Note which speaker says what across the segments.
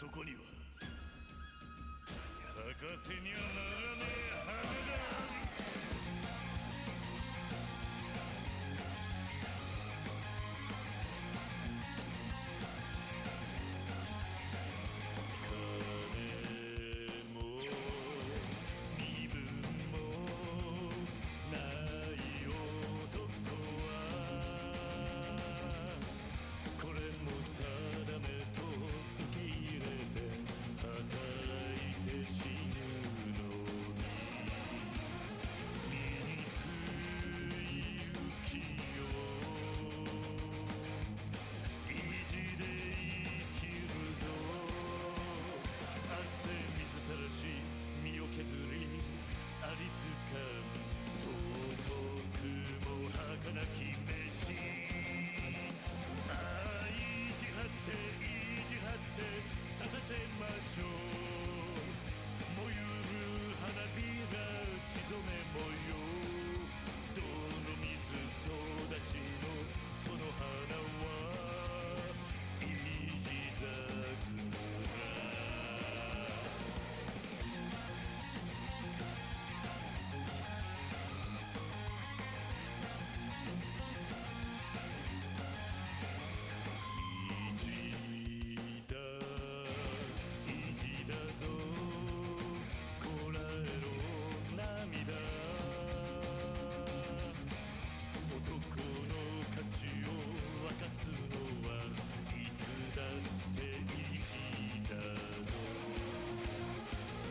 Speaker 1: 男には咲かせにはならねえ羽だ。身を削りありつかん尊くも儚き飯。意地張って意地張って咲かせましょう。燃ゆる花びら血染め模様。泥水育ちのその花はイジ桜。分かつのはいつだって意地だぞ。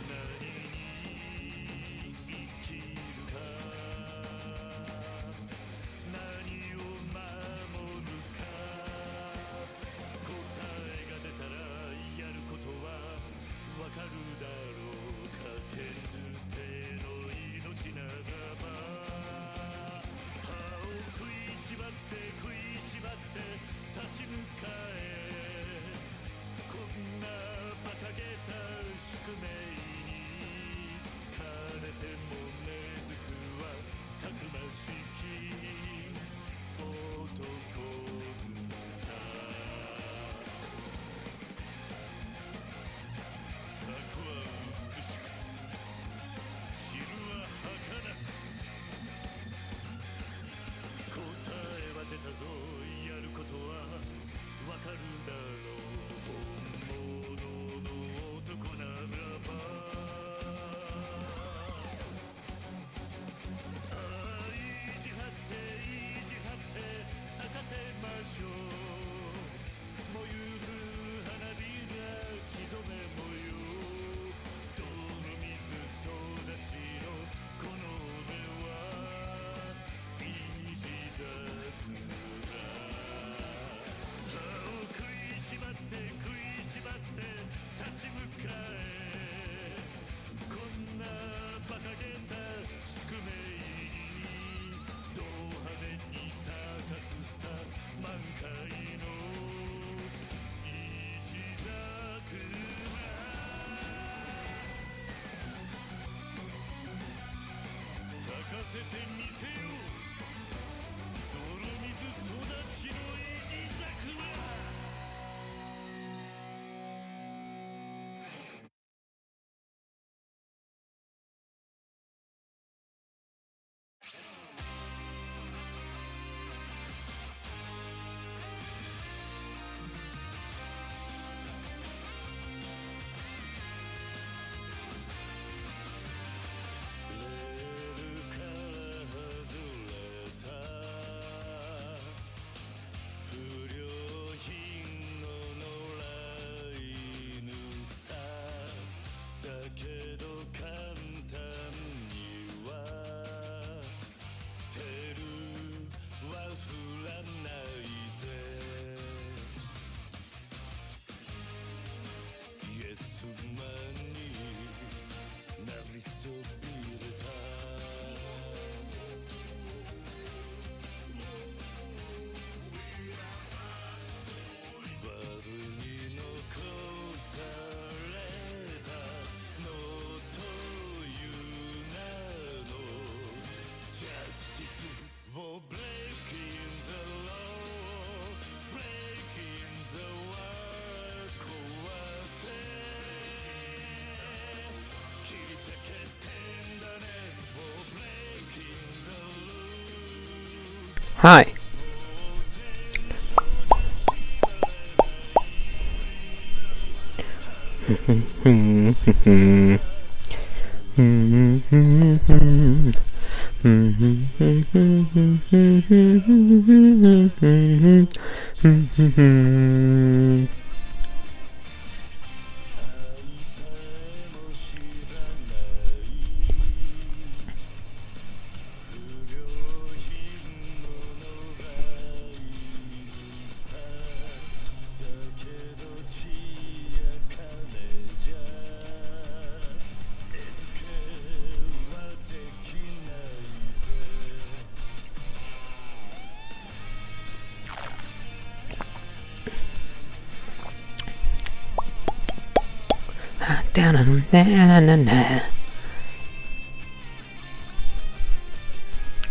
Speaker 1: 何に生きるか何を守るか。答えが出たらやることはわかるだろう。かけ捨ての命ならば食いしばって食いしばって立ち向かえ。こんな馬鹿げた宿命に枯れても根付くはたくましき男軍さ。策は美しく昼は儚く。答えは出たぞやることはわかるだろう。本物の男ならば意地張って意地張って咲かせましょう。燃ゆる花火が血染め模様。泥水育ちのこの俺はイジ桜。歯を食いしばって食いしばって立ち向かえ。こんな馬鹿げた宿命にド派手に咲かすさ満開のイジ桜。咲かせてみせよう泥水育ちのイジ桜。レールから外
Speaker 2: Hi.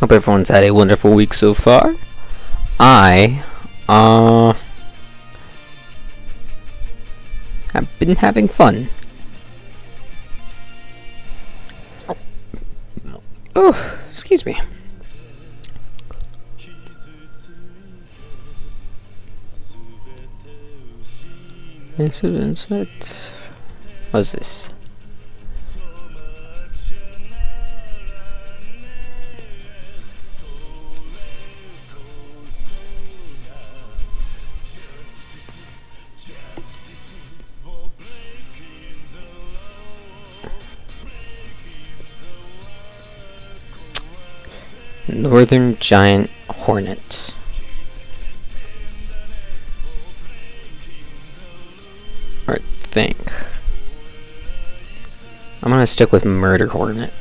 Speaker 2: Hope everyone's had a wonderful week so far. I have been having fun. Oh, excuse me. What's this? Northern giant hornet. Or think. I'm gonna stick with murder hornet.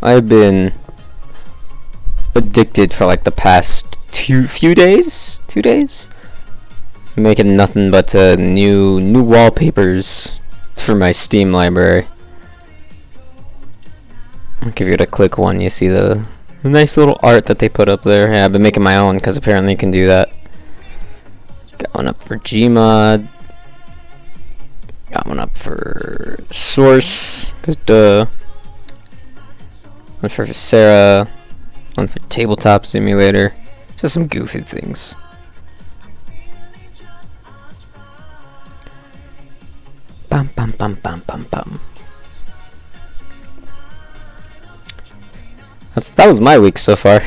Speaker 2: I've been addicted for like the past few days, 2 days, making nothing but new wallpapers for my Steam library. I'll give it a click one. You see the nice little art that they put up there. Yeah, I've been making my own because apparently you can do that. Got one up for Gmod. Got one up for Source, cause duh. One for Sarah. One for Tabletop Simulator. Just some goofy things. Bum bum bum bum bum bum. That was my week so far.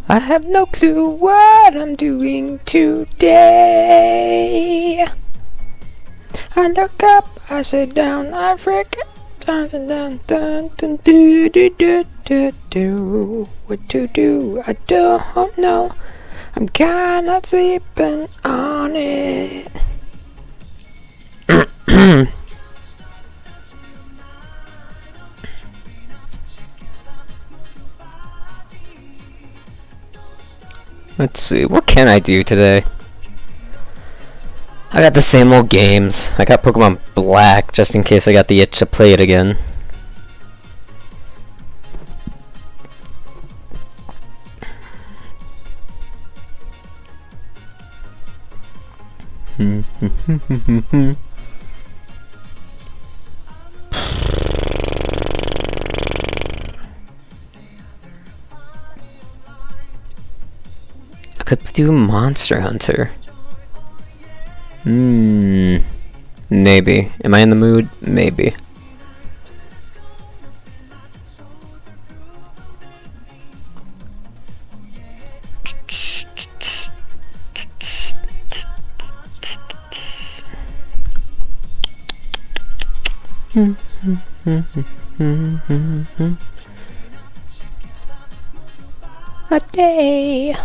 Speaker 2: I have no clue what I'm doing today. I look up, I sit down, I freak. Dun dun dun dun dun do do do do do. What to do? I don't know. I'm kinda sleeping on it. Let's see, what can I do today? I got the same old games. I got Pokemon Black just in case I got the itch to play it again. could do Monster Hunter. Maybe. Am I in the mood? Maybe. A day.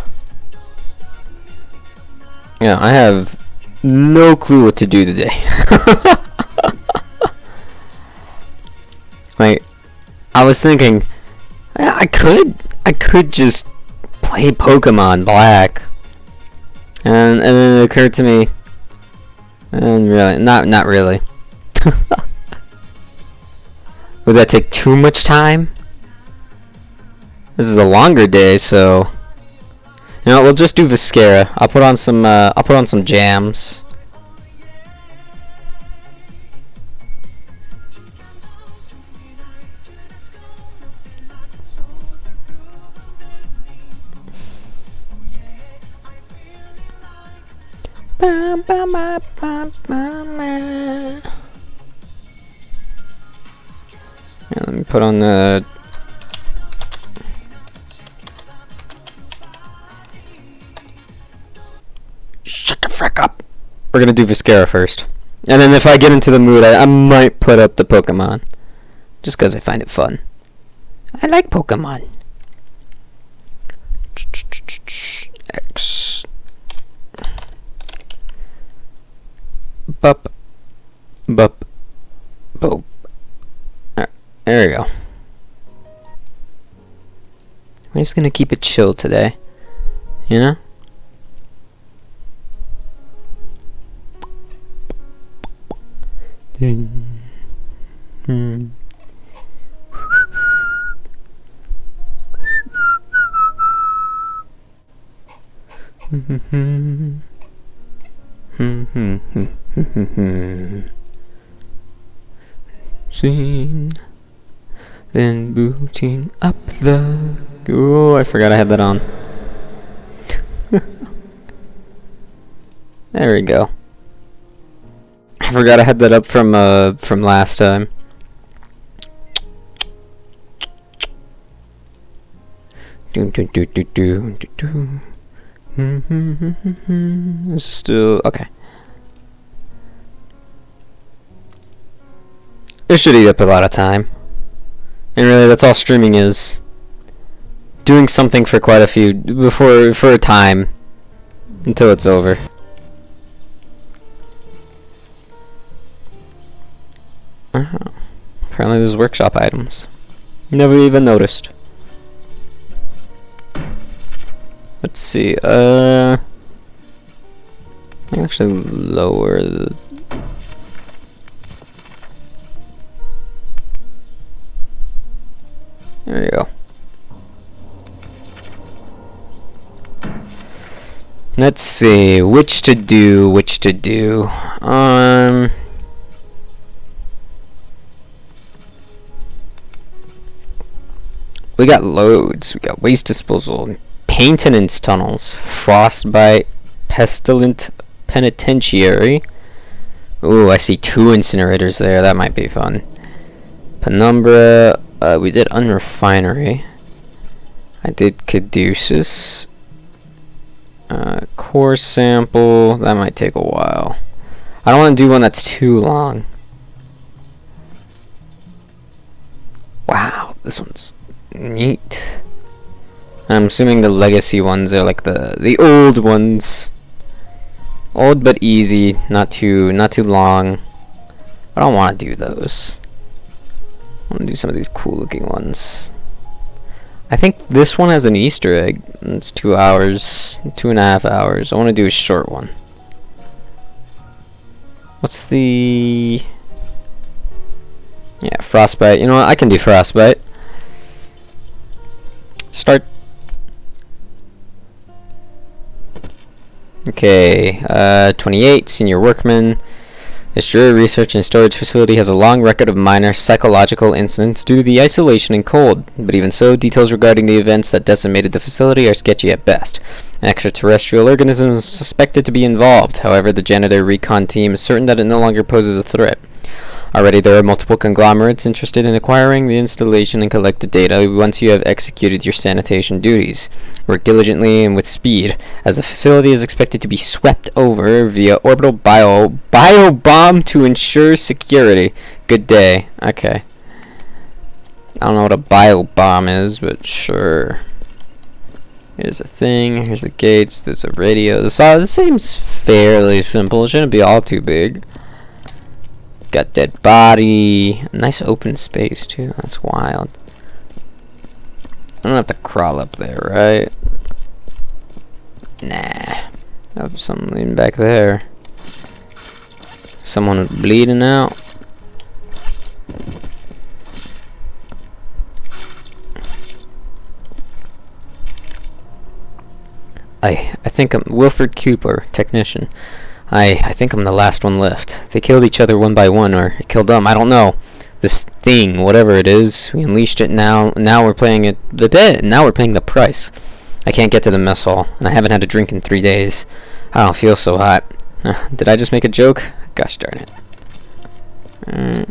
Speaker 2: Yeah, I have no clue what to do today. Like, I was thinking, I could just play Pokemon Black, and then it occurred to me, and really, not really. Would that take too much time? This is a longer day, so you know, we'll just do Viscera. I'll put on some jams. Yeah, let me put on the shut the frick up. We're gonna do Viscera first, and then if I get into the mood, I might put up the Pokemon, just because I find it fun. I like Pokemon. X. Bup. Bup. Boop. There we go. I'm just gonna keep it chill today, you know? Seen, then booting up the. Oh, I forgot I had that on. There we go. I forgot I had that up from last time. This is still okay. This should eat up a lot of time. And really, that's all streaming is. Doing something for quite a few for a time until it's over. Apparently there's workshop items. Never even noticed. Let's see, I can actually lower the... There you go. Let's see, which to do. We got loads. We got waste disposal, maintenance tunnels, frostbite, pestilent penitentiary. Ooh, I see 2 incinerators there. That might be fun. Penumbra. We did unrefinery. I did Caduceus. Core sample. That might take a while. I don't want to do one that's too long. Wow, this one's neat. I'm assuming the legacy ones are like the old ones. Old but easy, not too long. I don't want to do those. I want to do some of these cool looking ones. I think this one has an Easter egg. It's 2 hours, 2.5 hours. I want to do a short one. What's the... Yeah, frostbite. You know what? I can do frostbite. Start. Okay, 28, senior workman. The Sure research and storage facility has a long record of minor psychological incidents due to the isolation and cold, but even so, details regarding the events that decimated the facility are sketchy at best. An extraterrestrial organism is suspected to be involved. However, the janitor recon team is certain that it no longer poses a threat. Already there are multiple conglomerates interested in acquiring the installation and collect the data once you have executed your sanitation duties. Work diligently and with speed, as the facility is expected to be swept over via orbital biobomb to ensure security. Good day. Okay. I don't know what a biobomb is, but sure. Here's the thing, here's the gates, there's a radio. This seems fairly simple, it shouldn't be all too big. Got dead body. Nice open space too. That's wild. I don't have to crawl up there, right? Nah. I have something back there. Someone bleeding out. I think I'm Wilfred Cooper, technician. I think I'm the last one left. They killed each other one by one, or it killed them. I don't know. This thing, whatever it is, we unleashed it now. Now we're paying it the bit. Now we're paying the price. I can't get to the mess hall, and I haven't had a drink in 3 days. I don't feel so hot. Did I just make a joke? Gosh darn it.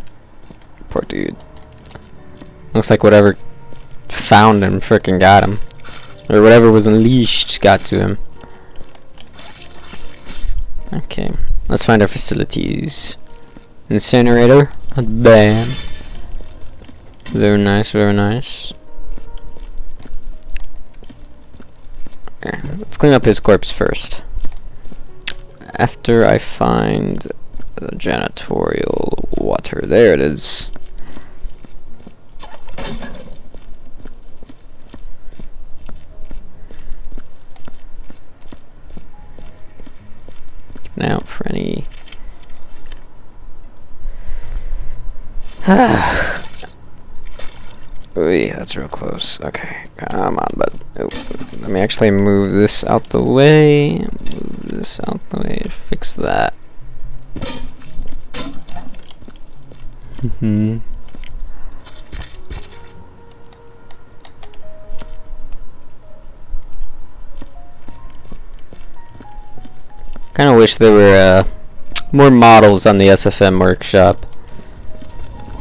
Speaker 2: Poor dude. Looks like whatever found him frickin' got him. Or whatever was unleashed got to him. Okay, let's find our facilities. Incinerator. Bam. Very nice, very nice. Okay, let's clean up his corpse first. After I find the janitorial water. There it is. Out for any Ooh, that's real close. Okay, come on, but let me actually move this out the way. Move this out the way. Fix that. Kind of wish there were more models on the SFM workshop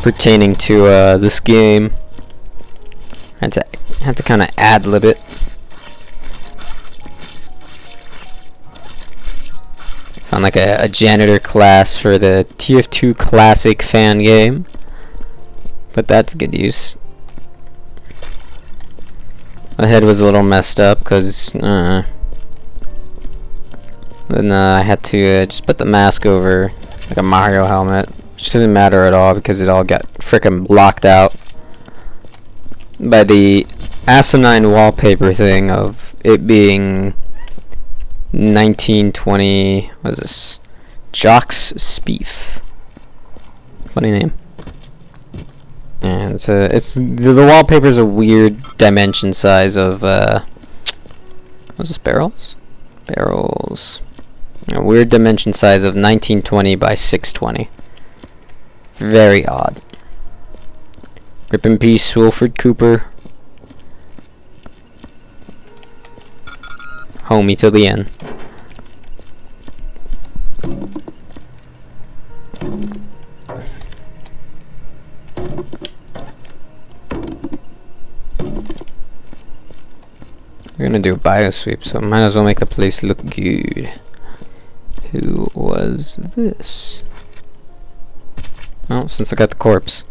Speaker 2: pertaining to this game. Had to kind of ad-lib it. Found like a janitor class for the TF2 Classic fan game, but that's good use. My head was a little messed up because then I had to just put the mask over like a Mario helmet, which didn't matter at all because it all got frickin' blocked out by the asinine wallpaper thing of it being 1920. What is this? Jocks Spief. Funny name. And it's the wallpaper's a weird dimension size of what's this, barrels? Barrels. A weird dimension size of 1920 by 620. Very odd. Rip in peace, Wilfred Cooper. Homie till the end. We're gonna do a biosweep, so might as well make the place look good. Who was this? Oh, since I got the corpse.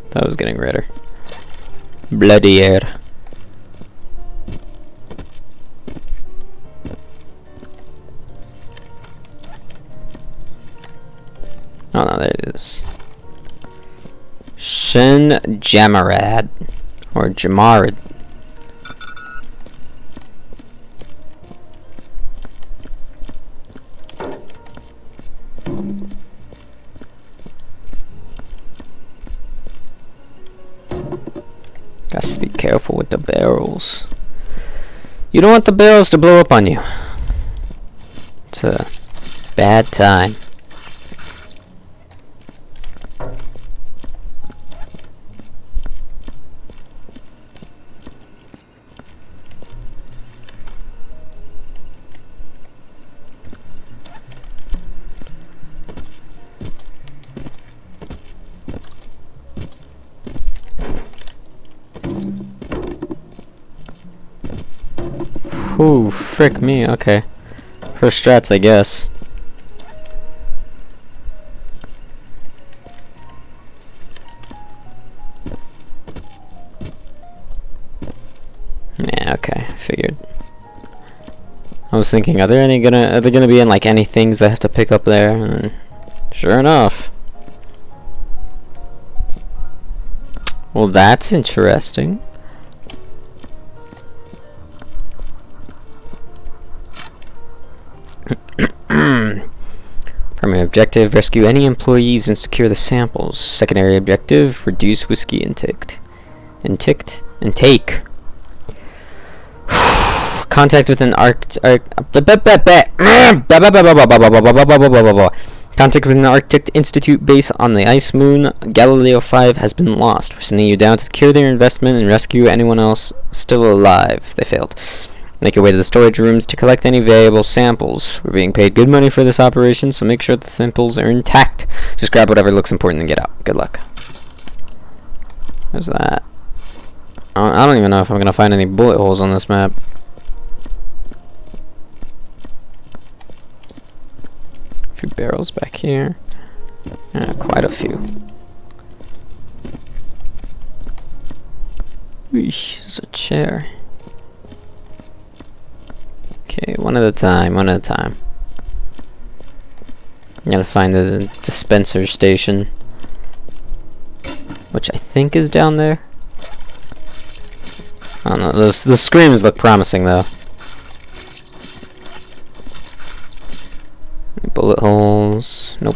Speaker 2: That was getting redder. Bloody air. Oh no, there it is. Shin Jamarad. Or Jamarad. Got to be careful with the barrels. You don't want the barrels to blow up on you. It's a bad time. Ooh, frick me, okay. First strats, I guess. Yeah, okay, figured. I was thinking, are they gonna be in like any things I have to pick up there? And sure enough. Well, that's interesting. Primary objective, rescue any employees and secure the samples. Secondary objective, reduce whiskey intake. Contact with an Contact with an Arctic Institute base on the ice moon Galileo 5 has been lost. We're sending you down to secure their investment and rescue anyone else still alive. They failed. Make your way to the storage rooms to collect any valuable samples. We're being paid good money for this operation, so make sure the samples are intact. Just grab whatever looks important and get out. Good luck. What's that? I don't even know if I'm gonna find any bullet holes on this map. A few barrels back here. Quite a few. Eesh, there's a chair. Okay, one at a time, one at a time. I gotta find the dispenser station, which I think is down there. I don't know, the screams look promising though. Bullet holes, nope.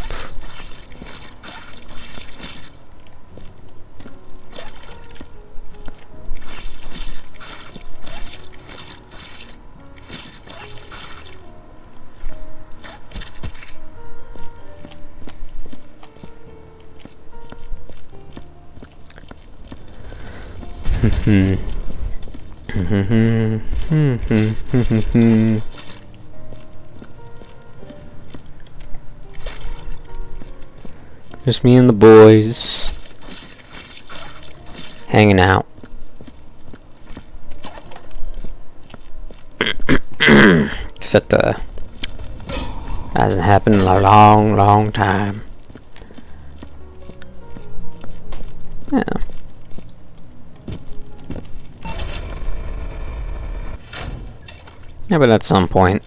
Speaker 2: Just me and the boys hanging out. Except hasn't happened in a long time. Yeah. Yeah, but at some point.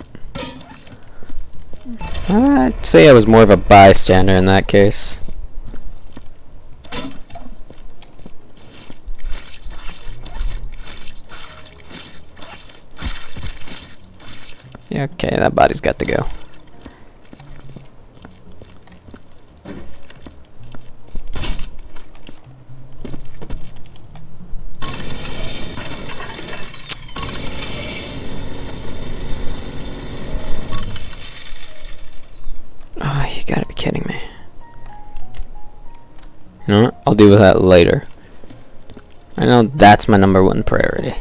Speaker 2: I'd say I was more of a bystander in that case. Yeah, okay, that body's got to go. Oh, you gotta be kidding me. You know what? I'll deal with that later. I know that's my #1 priority.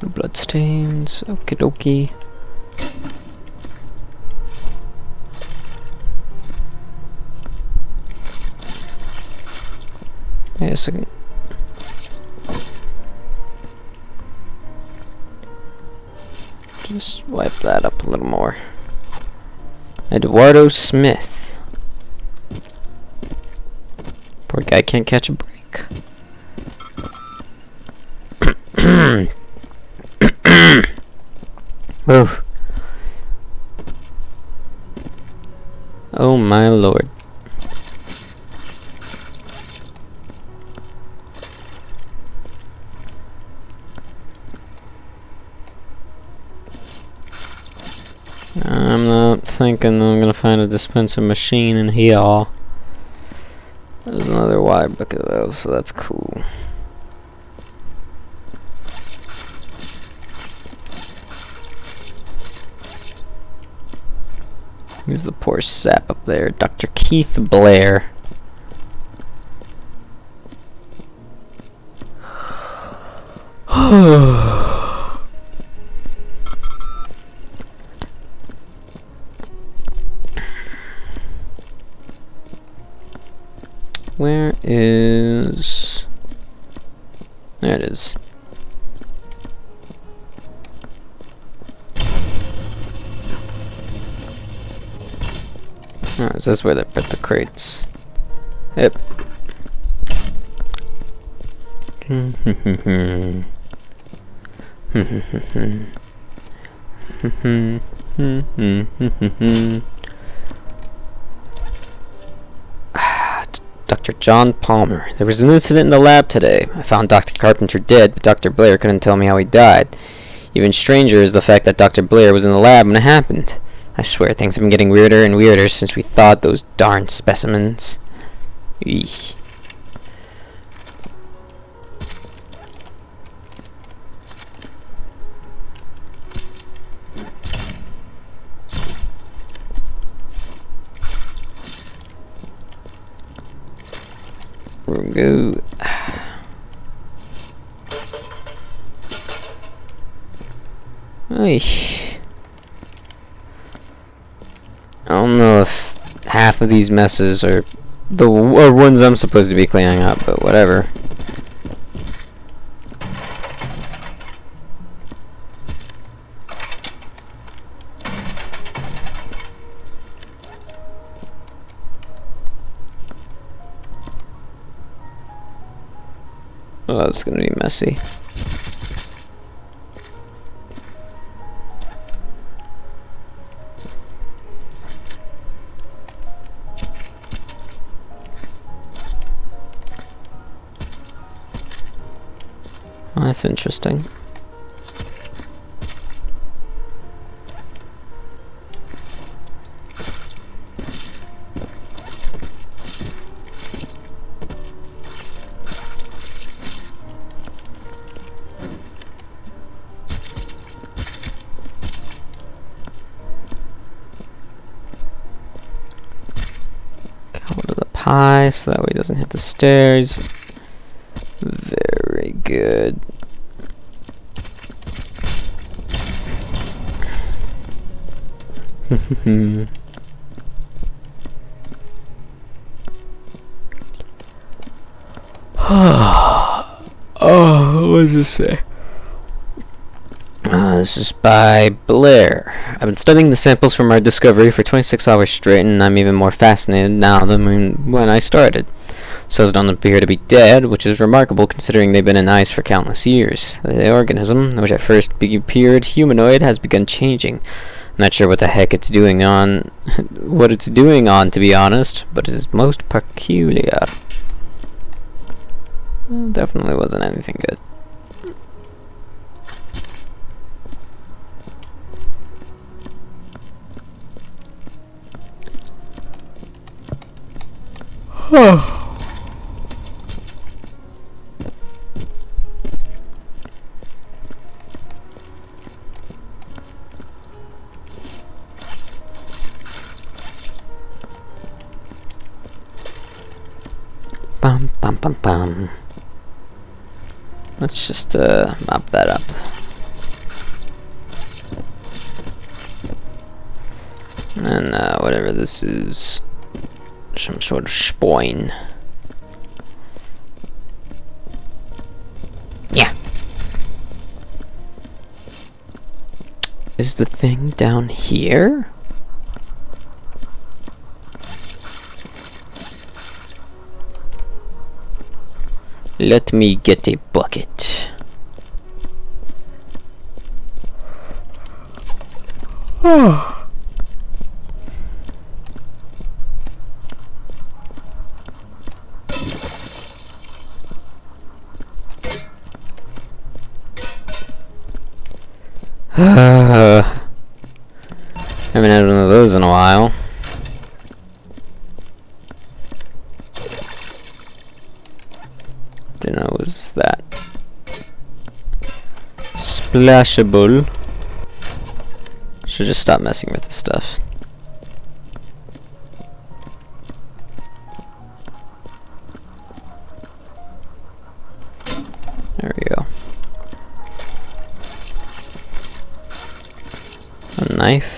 Speaker 2: No bloodstains. Okie dokie. Wait a second. Just wipe that up a little more. Eduardo Smith. Poor guy can't catch a break. Oh. Oh my lord. I'm not thinking I'm gonna find a dispenser machine in here. There's another wide bucket though, so that's cool. Who's the poor sap up there? Dr. Keith Blair. Where is... There it is. Oh, is this where they put the crates? Yep. Dr. John Palmer. There was an incident in the lab today. I found Dr. Carpenter dead, but Dr. Blair couldn't tell me how he died. Even stranger is the fact that Dr. Blair was in the lab when it happened. I swear things have been getting weirder and weirder since we thawed those darn specimens. Eesh. We're good. Eesh. I don't know if half of these messes are the ones I'm supposed to be cleaning up, but whatever. Oh, it's gonna be messy. Oh, that's interesting. Go to the pie so that way it doesn't hit the stairs. Very good. Oh, what does this say? This is by Blair. I've been studying the samples from our discovery for 26 hours straight, and I'm even more fascinated now than when I started. Cells don't appear to be dead, which is remarkable considering they've been in ice for countless years. The organism, which at first appeared humanoid, has begun changing. I'm not sure what the heck it's doing on, to be honest, but it is most peculiar. Well, definitely wasn't anything good. Bum bum bum bum. Let's just mop that up. And whatever this is, some sort of spine. Yeah. Is the thing down here? Let me get a bucket. Haven't had one of those in a while. Didn't know it was that splashable. Should just stop messing with this stuff. There we go. A knife.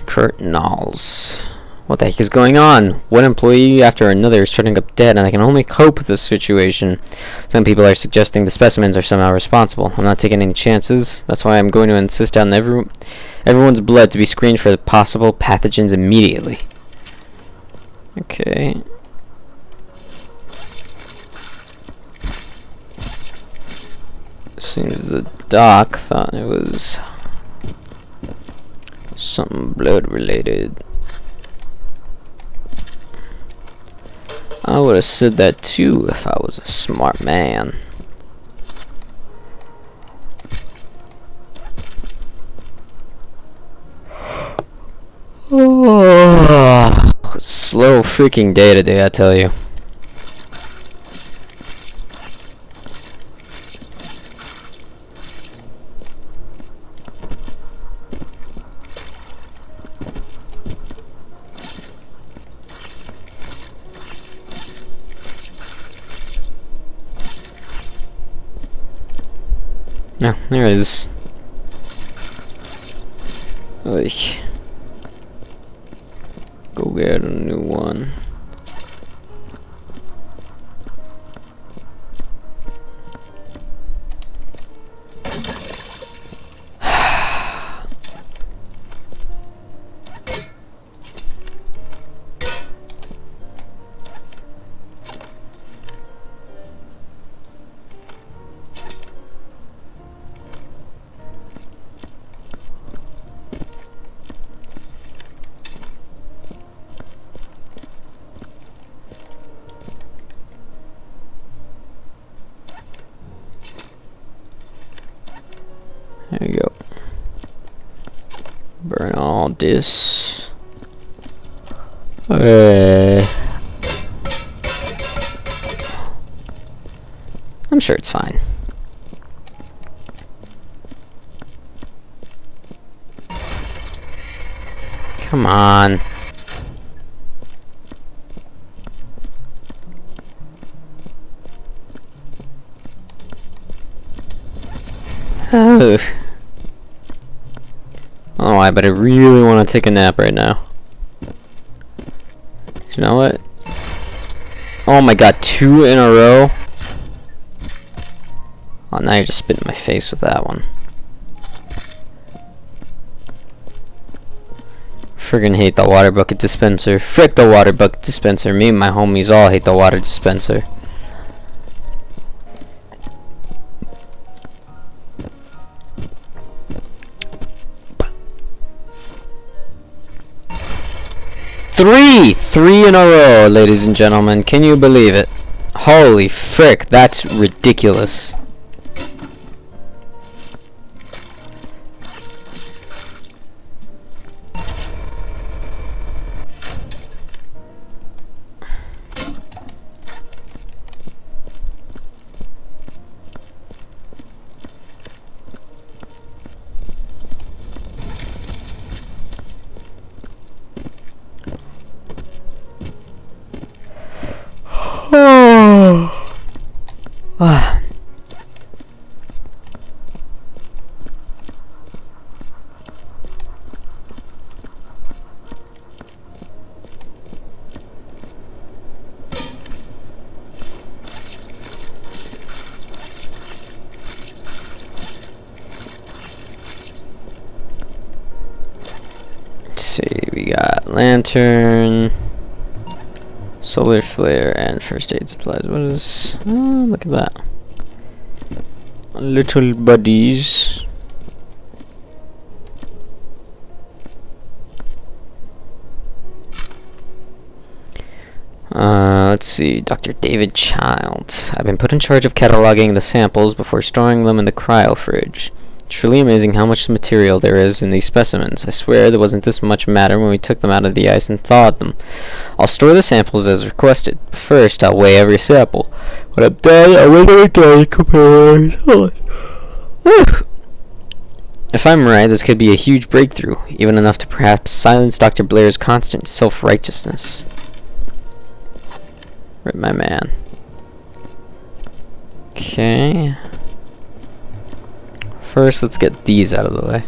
Speaker 2: Curtainals. What the heck is going on? One employee after another is turning up dead, and I can only cope with this situation. Some people are suggesting the specimens are somehow responsible. I'm not taking any chances. That's why I'm going to insist on everyone's blood to be screened for the possible pathogens immediately. Okay. Seems the doc thought it was something blood related. I would have said that too if I was a smart man. Oh, slow freaking day today, I tell you. No, there it is. Oy. Go get a new one. There you go. Burn all this. I'm sure it's fine. Come on. Oh. I don't know why, but I really want to take a nap right now. You know what? Oh my god, 2 in a row? Oh, now you're just spitting in my face with that one. Friggin' hate the water bucket dispenser. Frick the water bucket dispenser. Me and my homies all hate the water dispenser. Three in a row, ladies and gentlemen. Can you believe it? Holy frick, that's ridiculous. Let's see, we got lantern, solar flare, and first aid supplies. What is... oh, look at that. little buddies. Let's see, Dr. David Childs. I've been put in charge of cataloging the samples before storing them in the cryo fridge. It's truly amazing how much material there is in these specimens. I swear there wasn't this much matter when we took them out of the ice and thawed them. I'll store the samples as requested. First, I'll weigh every sample. When I'm done, I'll weigh them again and compare every solid. If I'm right, this could be a huge breakthrough, even enough to perhaps silence Dr. Blair's constant self-righteousness. Right, my man. Okay. First, let's get these out of the way.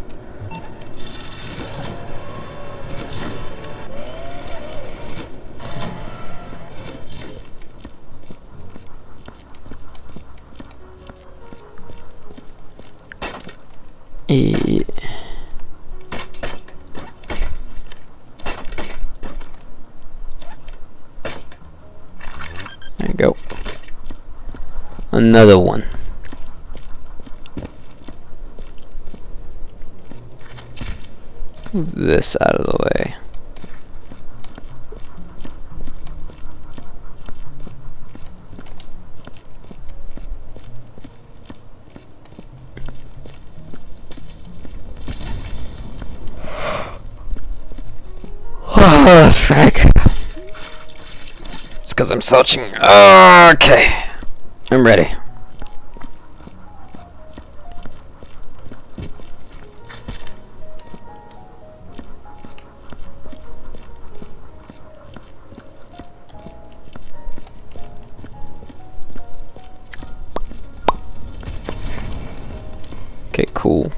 Speaker 2: There you go. Another one. Move this out of the way. Oh, frack. It's because I'm slouching. Okay. I'm ready. Okay, cool.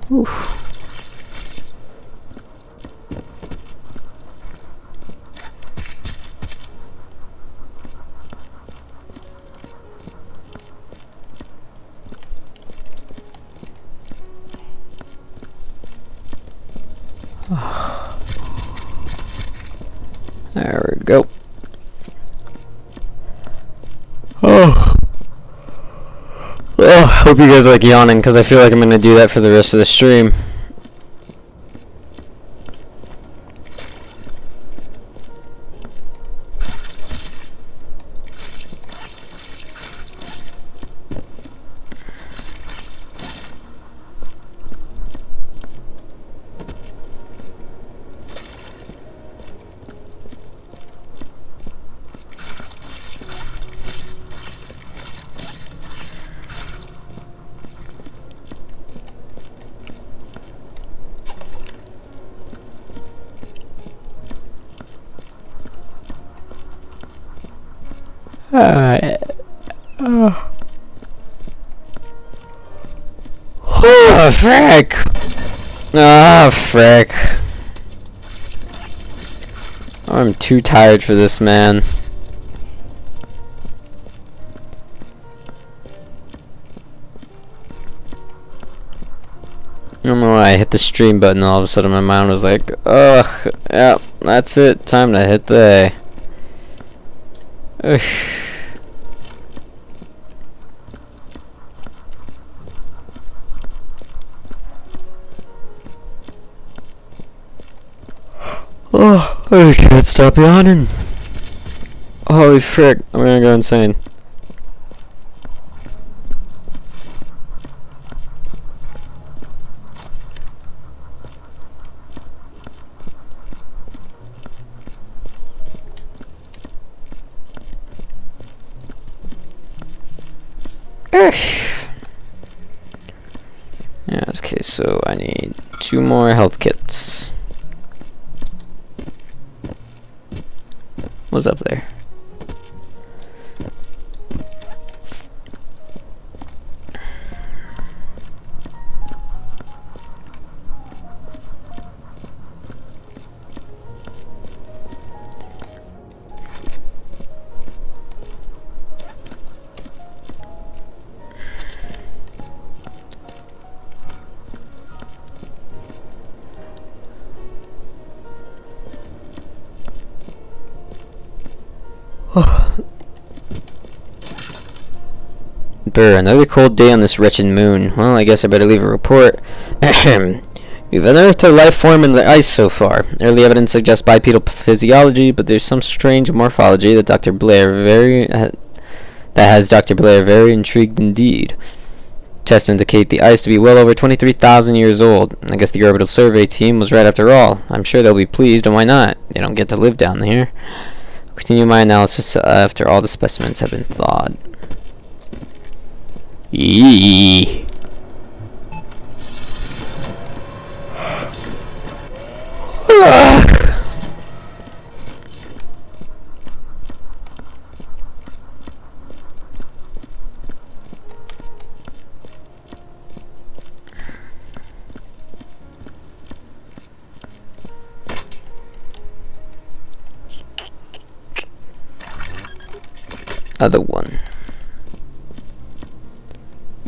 Speaker 2: Oof. There we go. Hope you guys like yawning, because I feel like I'm going to do that for the rest of the stream. Oh, frick! Ah, frick. I'm too tired for this, man. I don't know why I hit the stream button and all of a sudden my mind was like, ugh, yeah, that's it, time to hit the A. Ugh. Oh, I can't stop yawning. Holy frick, I'm gonna go insane. Yeah, okay, so I need 2 more health kits. What's up there? Brr, another cold day on this wretched moon. Well, I guess I better leave a report. We've unearthed a life form in the ice so far. Early evidence suggests bipedal physiology, but there's some strange morphology that has Dr. Blair very intrigued indeed. Tests indicate the ice to be well over 23,000 years old. I guess the orbital survey team was right after all. I'm sure they'll be pleased, and why not? They don't get to live down here. I'll continue my analysis after all the specimens have been thawed. Eee. Other one.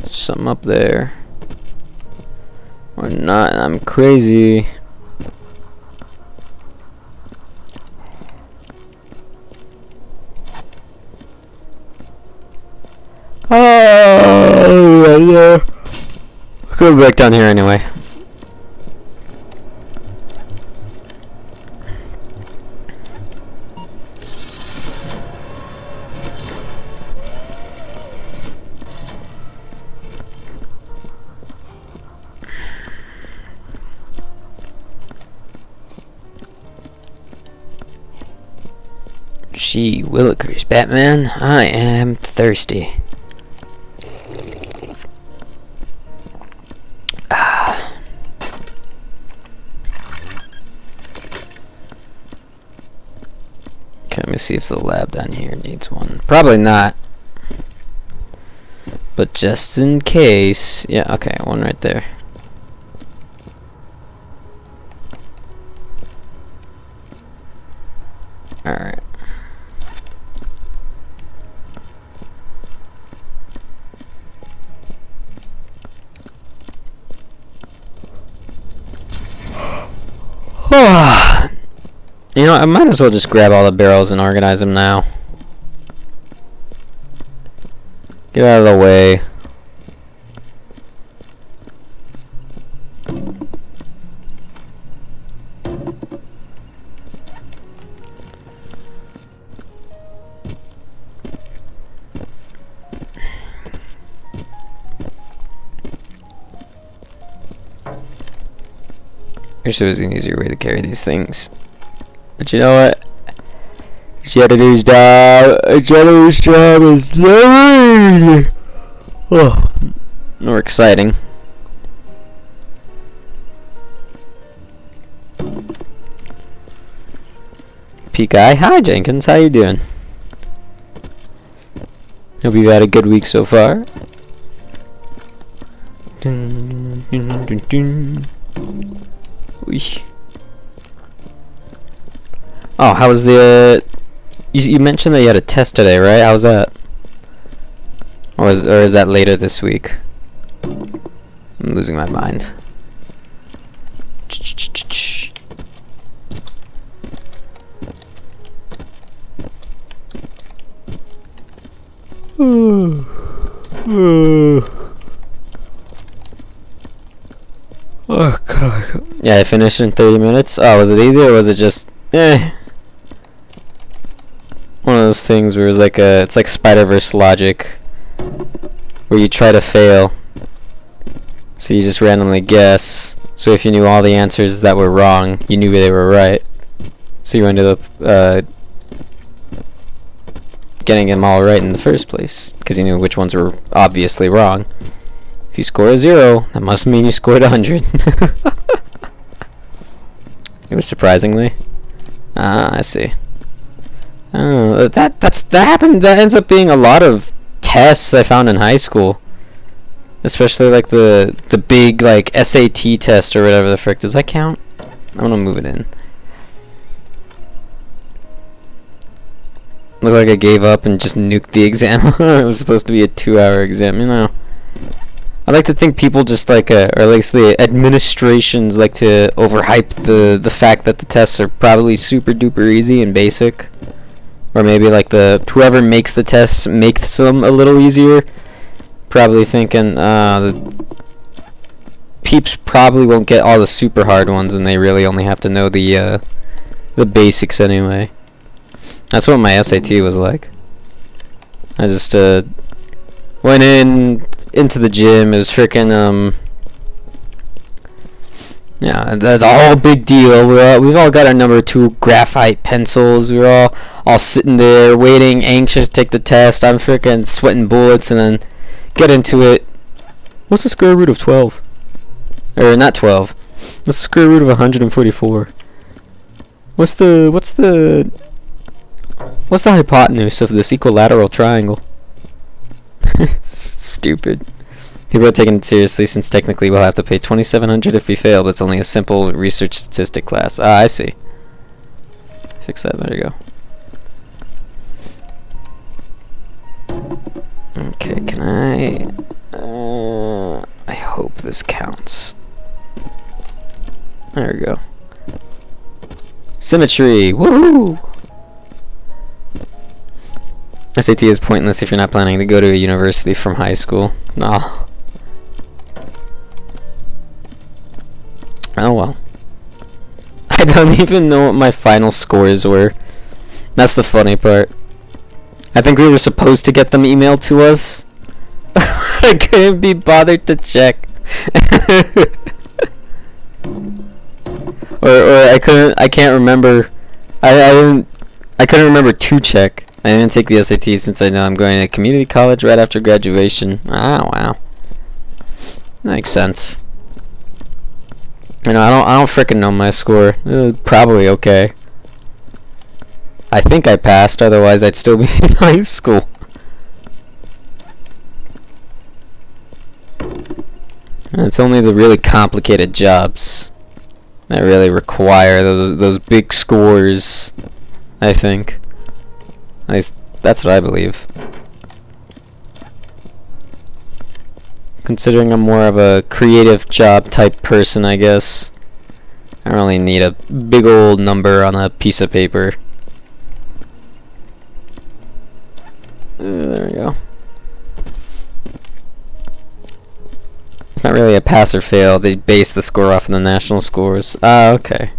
Speaker 2: Something up there. Or not, I'm crazy. Oh, yeah. Go back down here anyway. Gee willikers, Batman, I am thirsty. Okay, let me see if the lab down here needs one. Probably not. But just in case. Yeah, okay, one right there. Alright. You know, I might as well just grab all the barrels and organize them now. Get out of the way. I wish there was an easier way to carry these things. But you know what? Janitor's job is never easy. Oh, more exciting. Peak Eye. Hi, Jenkins. How you doing? Hope you've had a good week so far. Dun, dun, dun, dun. Oh, how was the? You mentioned that you had a test today, right? How was that? Or is that later this week? I'm losing my mind. Oh god. Yeah, I finished in 30 minutes. Oh, was it easy or was it just one of those things where it's like Spider-Verse logic where you try to fail. So you just randomly guess. So if you knew all the answers that were wrong, you knew they were right. So you ended up getting them all right in the first place because you knew which ones were obviously wrong. If you score a 0, that must mean you scored 100. It was surprisingly. Ah, I see. Oh, that happened. That ends up being a lot of tests I found in high school, especially like the big like SAT test or whatever the frick. Does that count? I'm gonna move it in. Looked like I gave up and just nuked the exam. It was supposed to be a 2-hour exam, you know. I like to think people just like, or at least the administrations like to overhype the fact that the tests are probably super duper easy and basic. or maybe like the whoever makes the tests makes them a little easier. Probably thinking the peeps probably won't get all the super hard ones, and they really only have to know the basics anyway. That's what my SAT was like. I just went into the gym. It was freaking yeah, that's a whole big deal. We've all got our number 2 graphite pencils. We were all sitting there waiting, anxious to take the test. I'm freaking sweating bullets, and then get into it. What's the square root of 12? Or not 12. What's the square root of 144? What's the hypotenuse of this equilateral triangle? Stupid. People are taking it seriously since technically we'll have to pay $2,700 if we fail, but it's only a simple research statistic class. Ah, I see. Fix that. There you go. Okay, can I hope this counts. There we go. Symmetry! Woohoo! SAT is pointless if you're not planning to go to a university from high school. No. Oh well. I don't even know what my final scores were. That's the funny part. I think we were supposed to get them emailed to us. I couldn't be bothered to check. or I can't remember. I couldn't remember to check. I didn't take the SAT since I know I'm going to community college right after graduation. Ah, wow. Makes sense. You know, I don't frickin' know my score. Probably okay. I think I passed, otherwise I'd still be in high school. And it's only the really complicated jobs that really require those big scores, I think. At least that's what I believe. Considering I'm more of a creative job type person, I guess, I don't really need a big old number on a piece of paper. There we go. It's not really a pass or fail. They base the score off of the national scores. Ah, okay.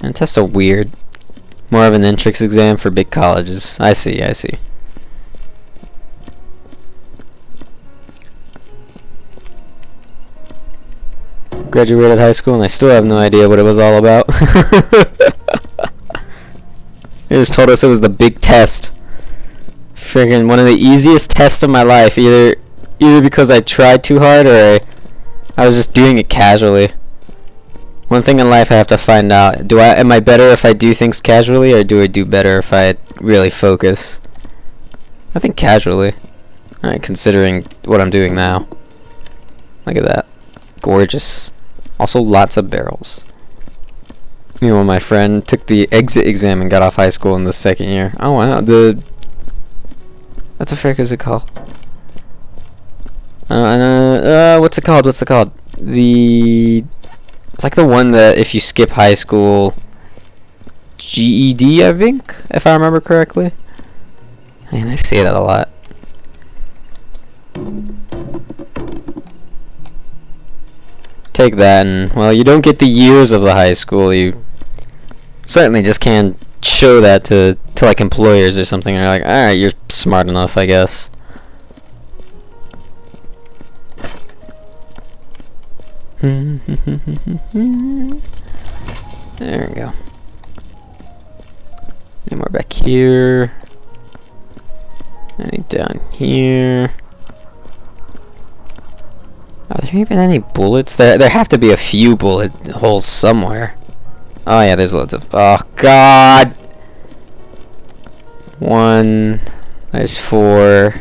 Speaker 2: And tests are weird. More of an entrance exam for big colleges. I see, I see. Graduated high school and I still have no idea what it was all about. They just told us it was the big test. Friggin' one of the easiest tests of my life. Either because I tried too hard or I was just doing it casually. One thing in life I have to find out. Am I better if I do things casually, or do I do better if I really focus? I think casually. Alright, considering what I'm doing now. Look at that. Gorgeous. Also lots of barrels. You know, my friend took the exit exam and got off high school in the second year. Oh wow, what the frick is it called? What's it called? It's like the one that if you skip high school, GED, I think, if I remember correctly. I mean, I say that a lot. Take that, and well, you don't get the years of the high school. You certainly just can't show that to like employers or something. They're like, all right, you're smart enough, I guess. There we go. Any more back here? Any down here? Are there even any bullets? There have to be a few bullet holes somewhere. Oh yeah, there's loads of. Oh god! 1. There's 4.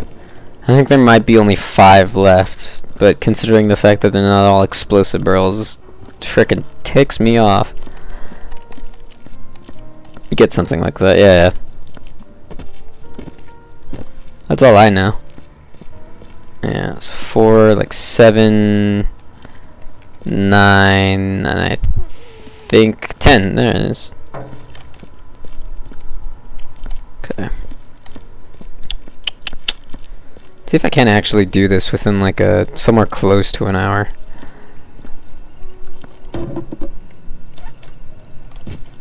Speaker 2: I think there might be only 5 left. But considering the fact that they're not all explosive barrels, this frickin' ticks me off. You get something like that, yeah. That's all I know. Yeah, it's 4, like 7, 9, and I think 10. There it is. Okay. See if I can actually do this within like somewhere close to an hour.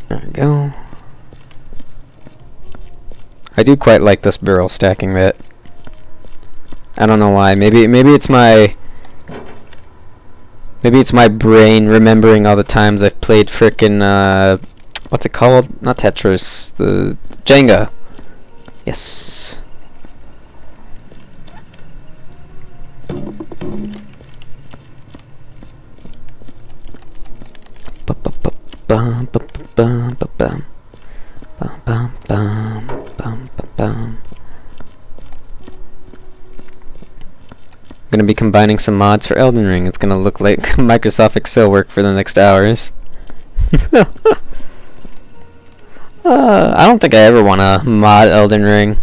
Speaker 2: There we go. I do quite like this barrel stacking bit. I don't know why. Maybe it's my brain remembering all the times I've played frickin' what's it called? Not Tetris, the Jenga. Yes. I'm gonna be combining some mods for Elden Ring. It's gonna look like Microsoft Excel work for the next hours. I don't think I ever wanna mod Elden Ring.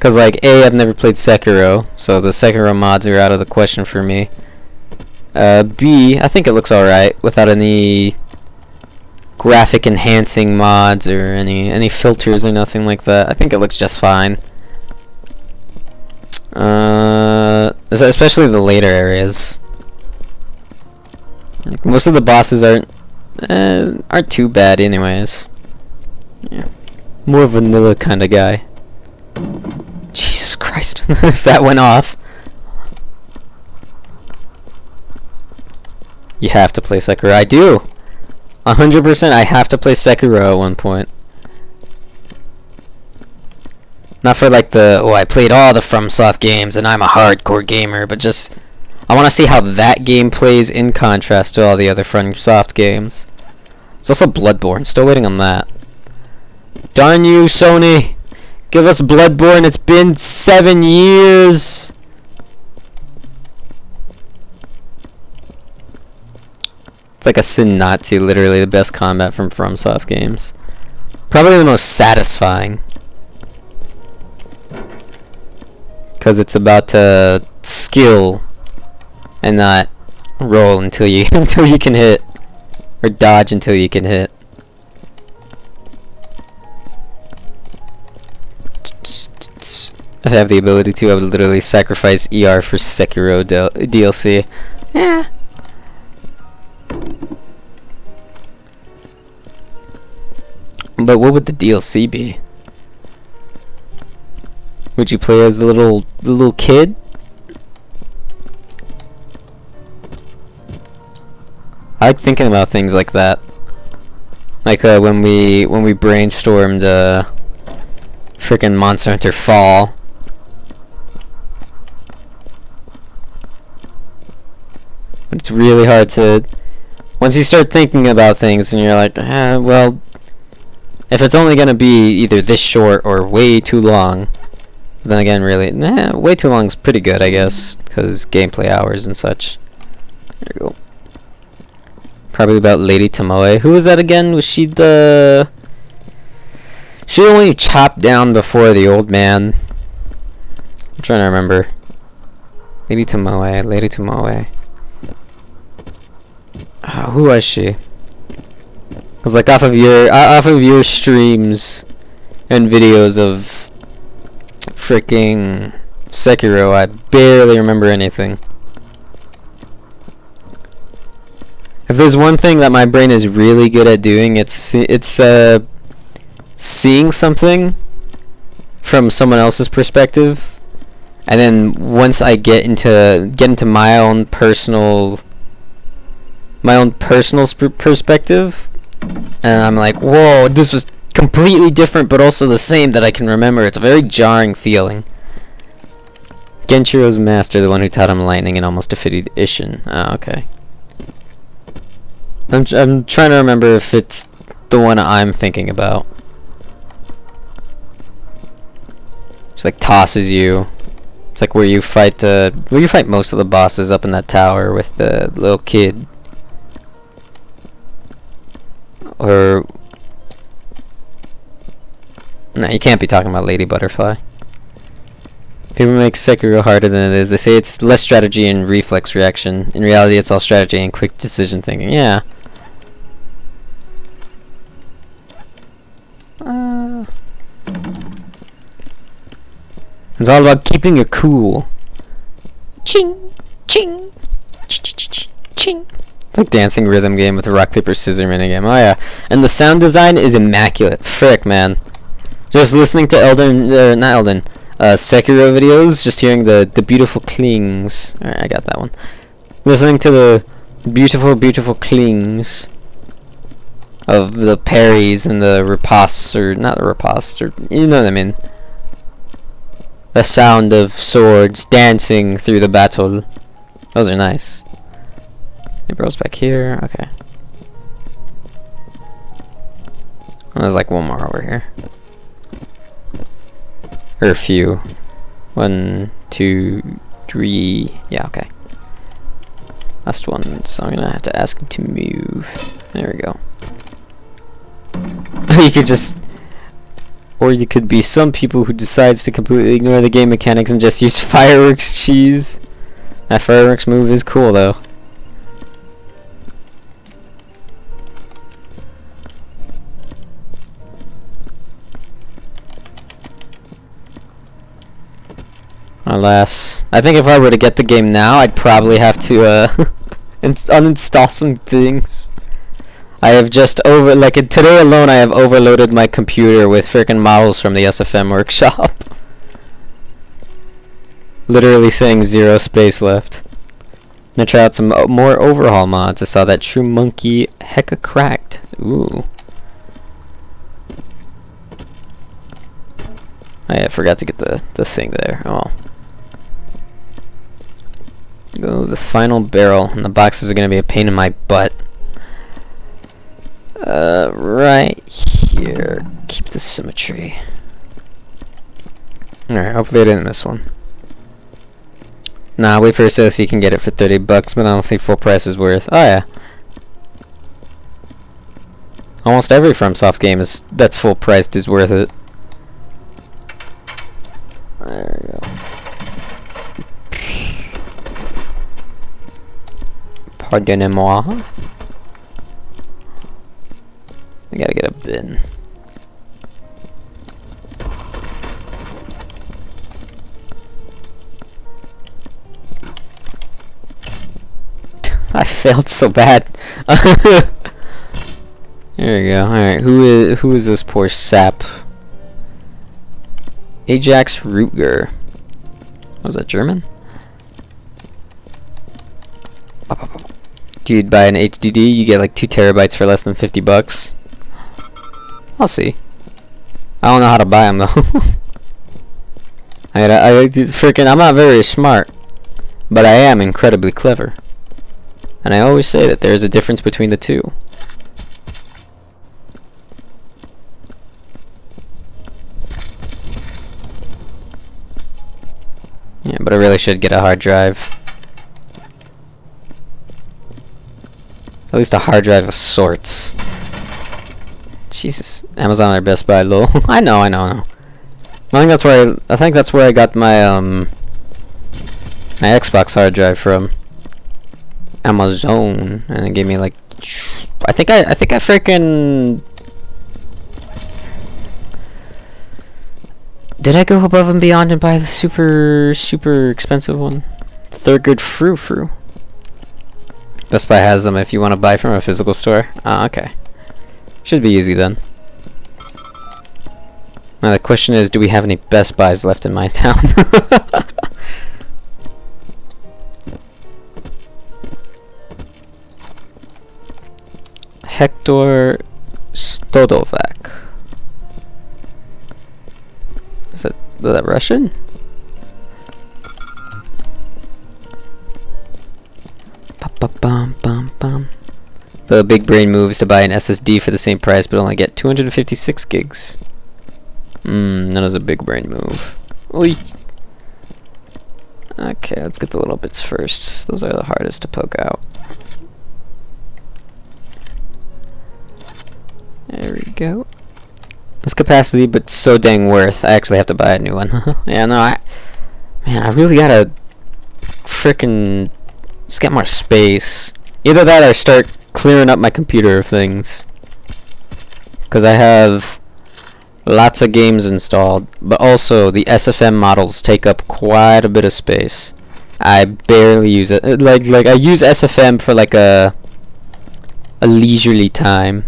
Speaker 2: Cause like A, I've never played Sekiro, so the Sekiro mods are out of the question for me. B, I think it looks alright without any graphic enhancing mods or any filters or nothing like that. I think it looks just fine. Especially the later areas. Like, most of the bosses aren't too bad anyways. Yeah. More vanilla kind of guy. Jesus Christ. If that went off. You have to play Sekiro. I do! 100% I have to play Sekiro at one point. Not for like I played all the FromSoft games and I'm a hardcore gamer, but just I want to see how that game plays in contrast to all the other FromSoft games. There's also Bloodborne, still waiting on that. Darn you, Sony! Give us Bloodborne, it's been 7 years! It's like a sin not to, literally the best combat from FromSoft games. Probably the most satisfying. Because it's about skill and not roll until you can hit, or dodge until you can hit. I have the ability to. I would literally sacrifice ER for Sekiro DLC. Yeah. But what would the DLC be? Would you play as the little kid? I like thinking about things like that. Like when we brainstormed frickin' Monster Hunter Fall. But it's really hard to once you start thinking about things and you're like, well, if it's only gonna be either this short or way too long. Then again, really, way too long is pretty good, I guess, because gameplay hours and such. There we go. Probably about Lady Tomoe. Who was that again? Was she the... She only chopped down before the old man. I'm trying to remember. Lady Tomoe, Lady Tomoe. Who was she? Cause like off of your streams and videos of freaking Sekiro, I barely remember anything. If there's one thing that my brain is really good at doing, it's seeing something from someone else's perspective, and then once I get into my own personal perspective, and I'm like, whoa, this was completely different but also the same that I can remember. It's a very jarring feeling. Genshiro's master, the one who taught him lightning and almost defeated Ishin. Oh, okay. I'm trying to remember if it's the one I'm thinking about. It's like tosses you. It's like where you fight most of the bosses up in that tower with the little kid. Or no, you can't be talking about Lady Butterfly. People make Sekiro harder than it is. They say it's less strategy and reflex reaction. In reality, it's all strategy and quick decision thinking. Yeah. It's all about keeping it cool. Ching, ching, ching. It's like dancing rhythm game with a rock paper scissors minigame. Oh yeah, and the sound design is immaculate. Frick, man. Just listening to Sekiro videos, just hearing the beautiful clings. Alright, I got that one. Listening to the beautiful clings of the parries and the ripostes, or not the ripostes, or you know what I mean. The sound of swords dancing through the battle. Those are nice. It goes back here. Okay. Oh, there's like one more over here. Or a few. 1, 2, 3. Yeah, okay. Last one. So I'm gonna have to ask him to move. There we go. You could just... Or you could be some people who decides to completely ignore the game mechanics and just use fireworks cheese. That fireworks move is cool though. Alas, I think if I were to get the game now, I'd probably have to uninstall some things. I have just today alone I have overloaded my computer with frickin' models from the SFM workshop. Literally saying 0 space left. I'm gonna try out some more overhaul mods. I saw that True Monkey hecka cracked. Ooh. I forgot to get the thing there. Oh. Go the final barrel, and the boxes are gonna be a pain in my butt. Right here. Keep the symmetry. Alright, hopefully I didn't miss one. Nah, wait for a sale so you can get it for $30, but honestly full price is worth. Oh yeah. Almost every FromSoft game that's full priced is worth it. There we go. Pardonnez-moi. I gotta get a bin. I failed so bad. There we go. Alright, who is this poor sap? Ajax Rutger. Was that German? Dude, buy an HDD, you get like 2 terabytes for less than $50. I'll see. I don't know how to buy them though. I'm not very smart, but I am incredibly clever. And I always say that there's a difference between the two. Yeah, but I really should get a hard drive. At least a hard drive of sorts. Jesus, Amazon or Best Buy, lol. I know. I think that's where I got my my Xbox hard drive from. Amazon, and it gave me like, I think I freaking. Did I go above and beyond and buy the super expensive one? Thurgood Frou. Best Buy has them if you want to buy from a physical store. Ah, okay. Should be easy then. Now the question is, do we have any Best Buys left in my town? Hector Stodovac. Is that Russian? Bum. The big brain move is to buy an SSD for the same price, but only get 256 gigs. That was a big brain move. Oy. Okay, let's get the little bits first. Those are the hardest to poke out. There we go. This capacity, but so dang worth. I actually have to buy a new one. Yeah, no, I really gotta frickin' just get more space. Either that or start clearing up my computer of things. Because I have Lots of games installed, but also the SFM models take up quite a bit of space. I barely use it. Like I use SFM for like a leisurely time.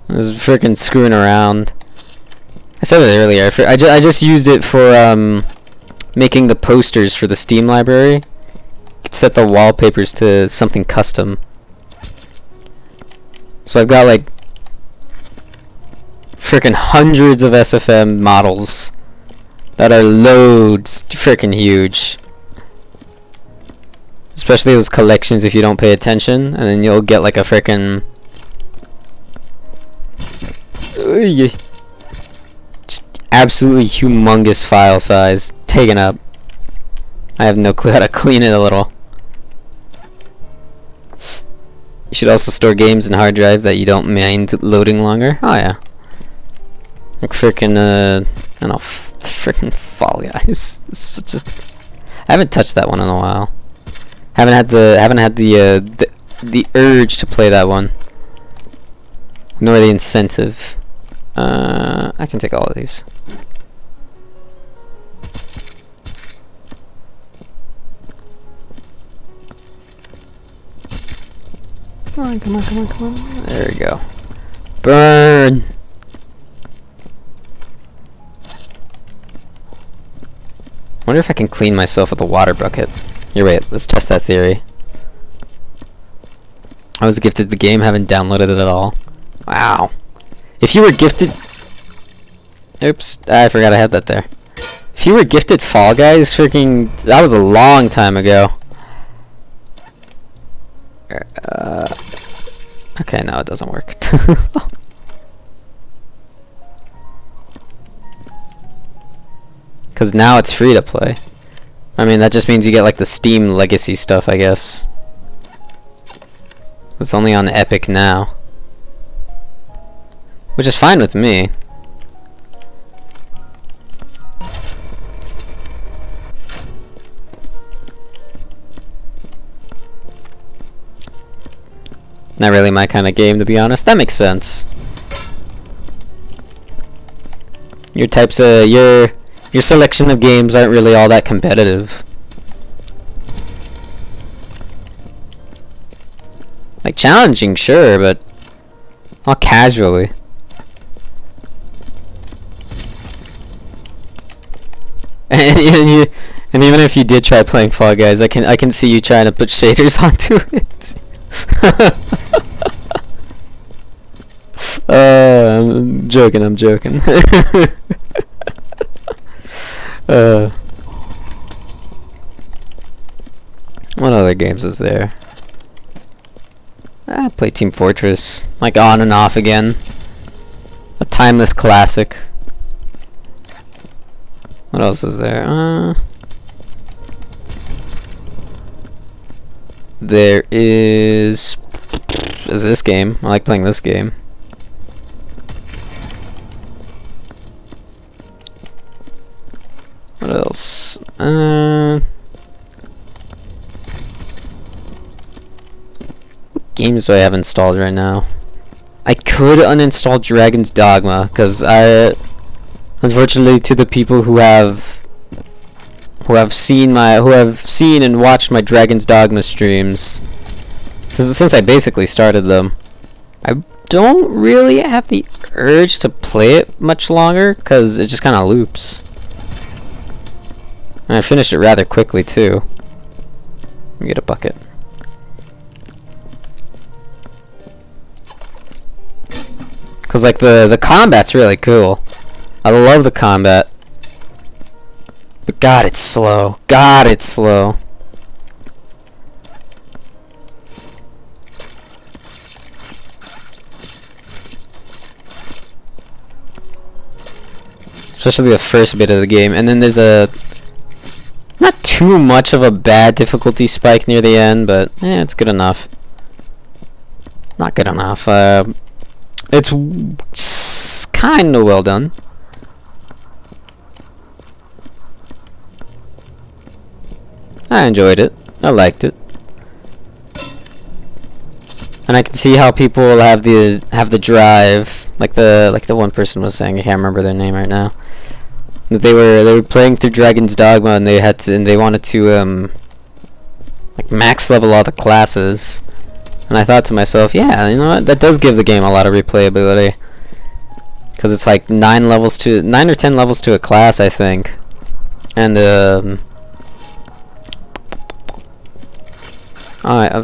Speaker 2: I was freaking screwing around. I said it earlier. I just used it for making the posters for the Steam library. You could set the wallpapers to something custom. So I've got like freaking hundreds of SFM models that are loads freaking huge. Especially those collections if you don't pay attention, and then you'll get like a freaking just absolutely humongous file size taken up. I have no clue how to clean it a little. You should also store games in hard drive that you don't mind loading longer. Oh yeah. Like freaking I don't know, freaking Fall Guys. It's just I haven't touched that one in a while. Haven't had the urge to play that one. Nor the incentive. I can take all of these. Come on, come on, come on, come on. There we go. Burn! Wonder if I can clean myself with a water bucket. Here, wait, let's test that theory. I was gifted the game, haven't downloaded it at all. Wow. If you were gifted... Oops, I forgot I had that there. If you were gifted Fall Guys, freaking... That was a long time ago. Okay, no, it doesn't work. Because now it's free to play. I mean, that just means you get like the Steam Legacy stuff, I guess. It's only on Epic now. Which is fine with me. Not really my kind of game, to be honest. That makes sense. Your types of your selection of games aren't really all that competitive. Like challenging, sure, but all casually. And even if you did try playing Fall Guys, I can see you trying to put shaders onto it. I'm joking. What other games is there? I play Team Fortress, like on and off again. A timeless classic. What else is there? There is this game. I like playing this game. What else? What games do I have installed right now? I could uninstall Dragon's Dogma, because unfortunately, to the people who have seen and watched my Dragon's Dogma streams, since I basically started them, I don't really have the urge to play it much longer, because it just kind of loops. And I finished it rather quickly too. Let me get a bucket. Cause like the combat's really cool. I love the combat. But God, it's slow. God, it's slow. Especially the first bit of the game, and then there's a not too much of a bad difficulty spike near the end, but it's good enough. Not good enough. It's kind of well done. I enjoyed it. I liked it. And I can see how people have the drive Like the one person was saying. I can't remember their name right now. They were playing through Dragon's Dogma, and they wanted to like max level all the classes. And I thought to myself, yeah, you know what? That does give the game a lot of replayability. Because it's like 9 or 10 levels to a class, I think. And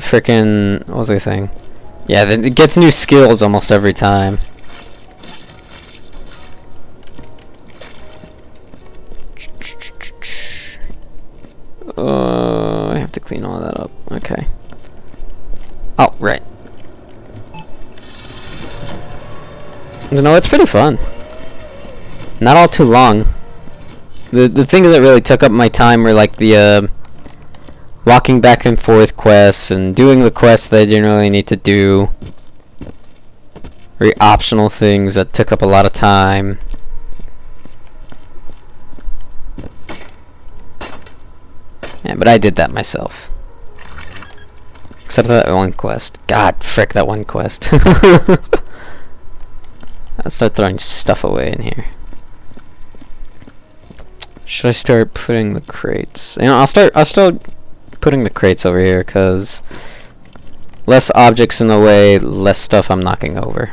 Speaker 2: freaking, what was I saying? Yeah, it gets new skills almost every time. I have to clean all that up. Okay. Oh, right. You know, it's pretty fun. Not all too long. The things that really took up my time were like the walking back and forth quests and doing the quests that I didn't really need to do. Very optional things that took up a lot of time. Yeah, but I did that myself. Except for that one quest. God, frick that one quest. I'll start throwing stuff away in here. Should I start putting the crates? You know, I'll start putting the crates over here, cause less objects in the way, less stuff I'm knocking over.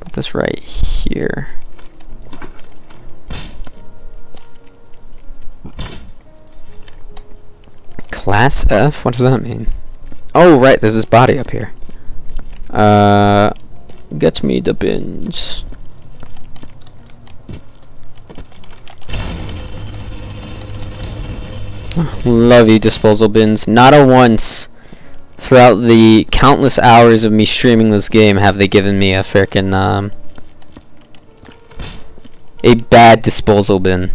Speaker 2: Put this right here. Class F? What does that mean? Oh, right, there's this body up here. Get me the bins. Love you, disposal bins. Not a once throughout the countless hours of me streaming this game have they given me a frickin' a bad disposal bin.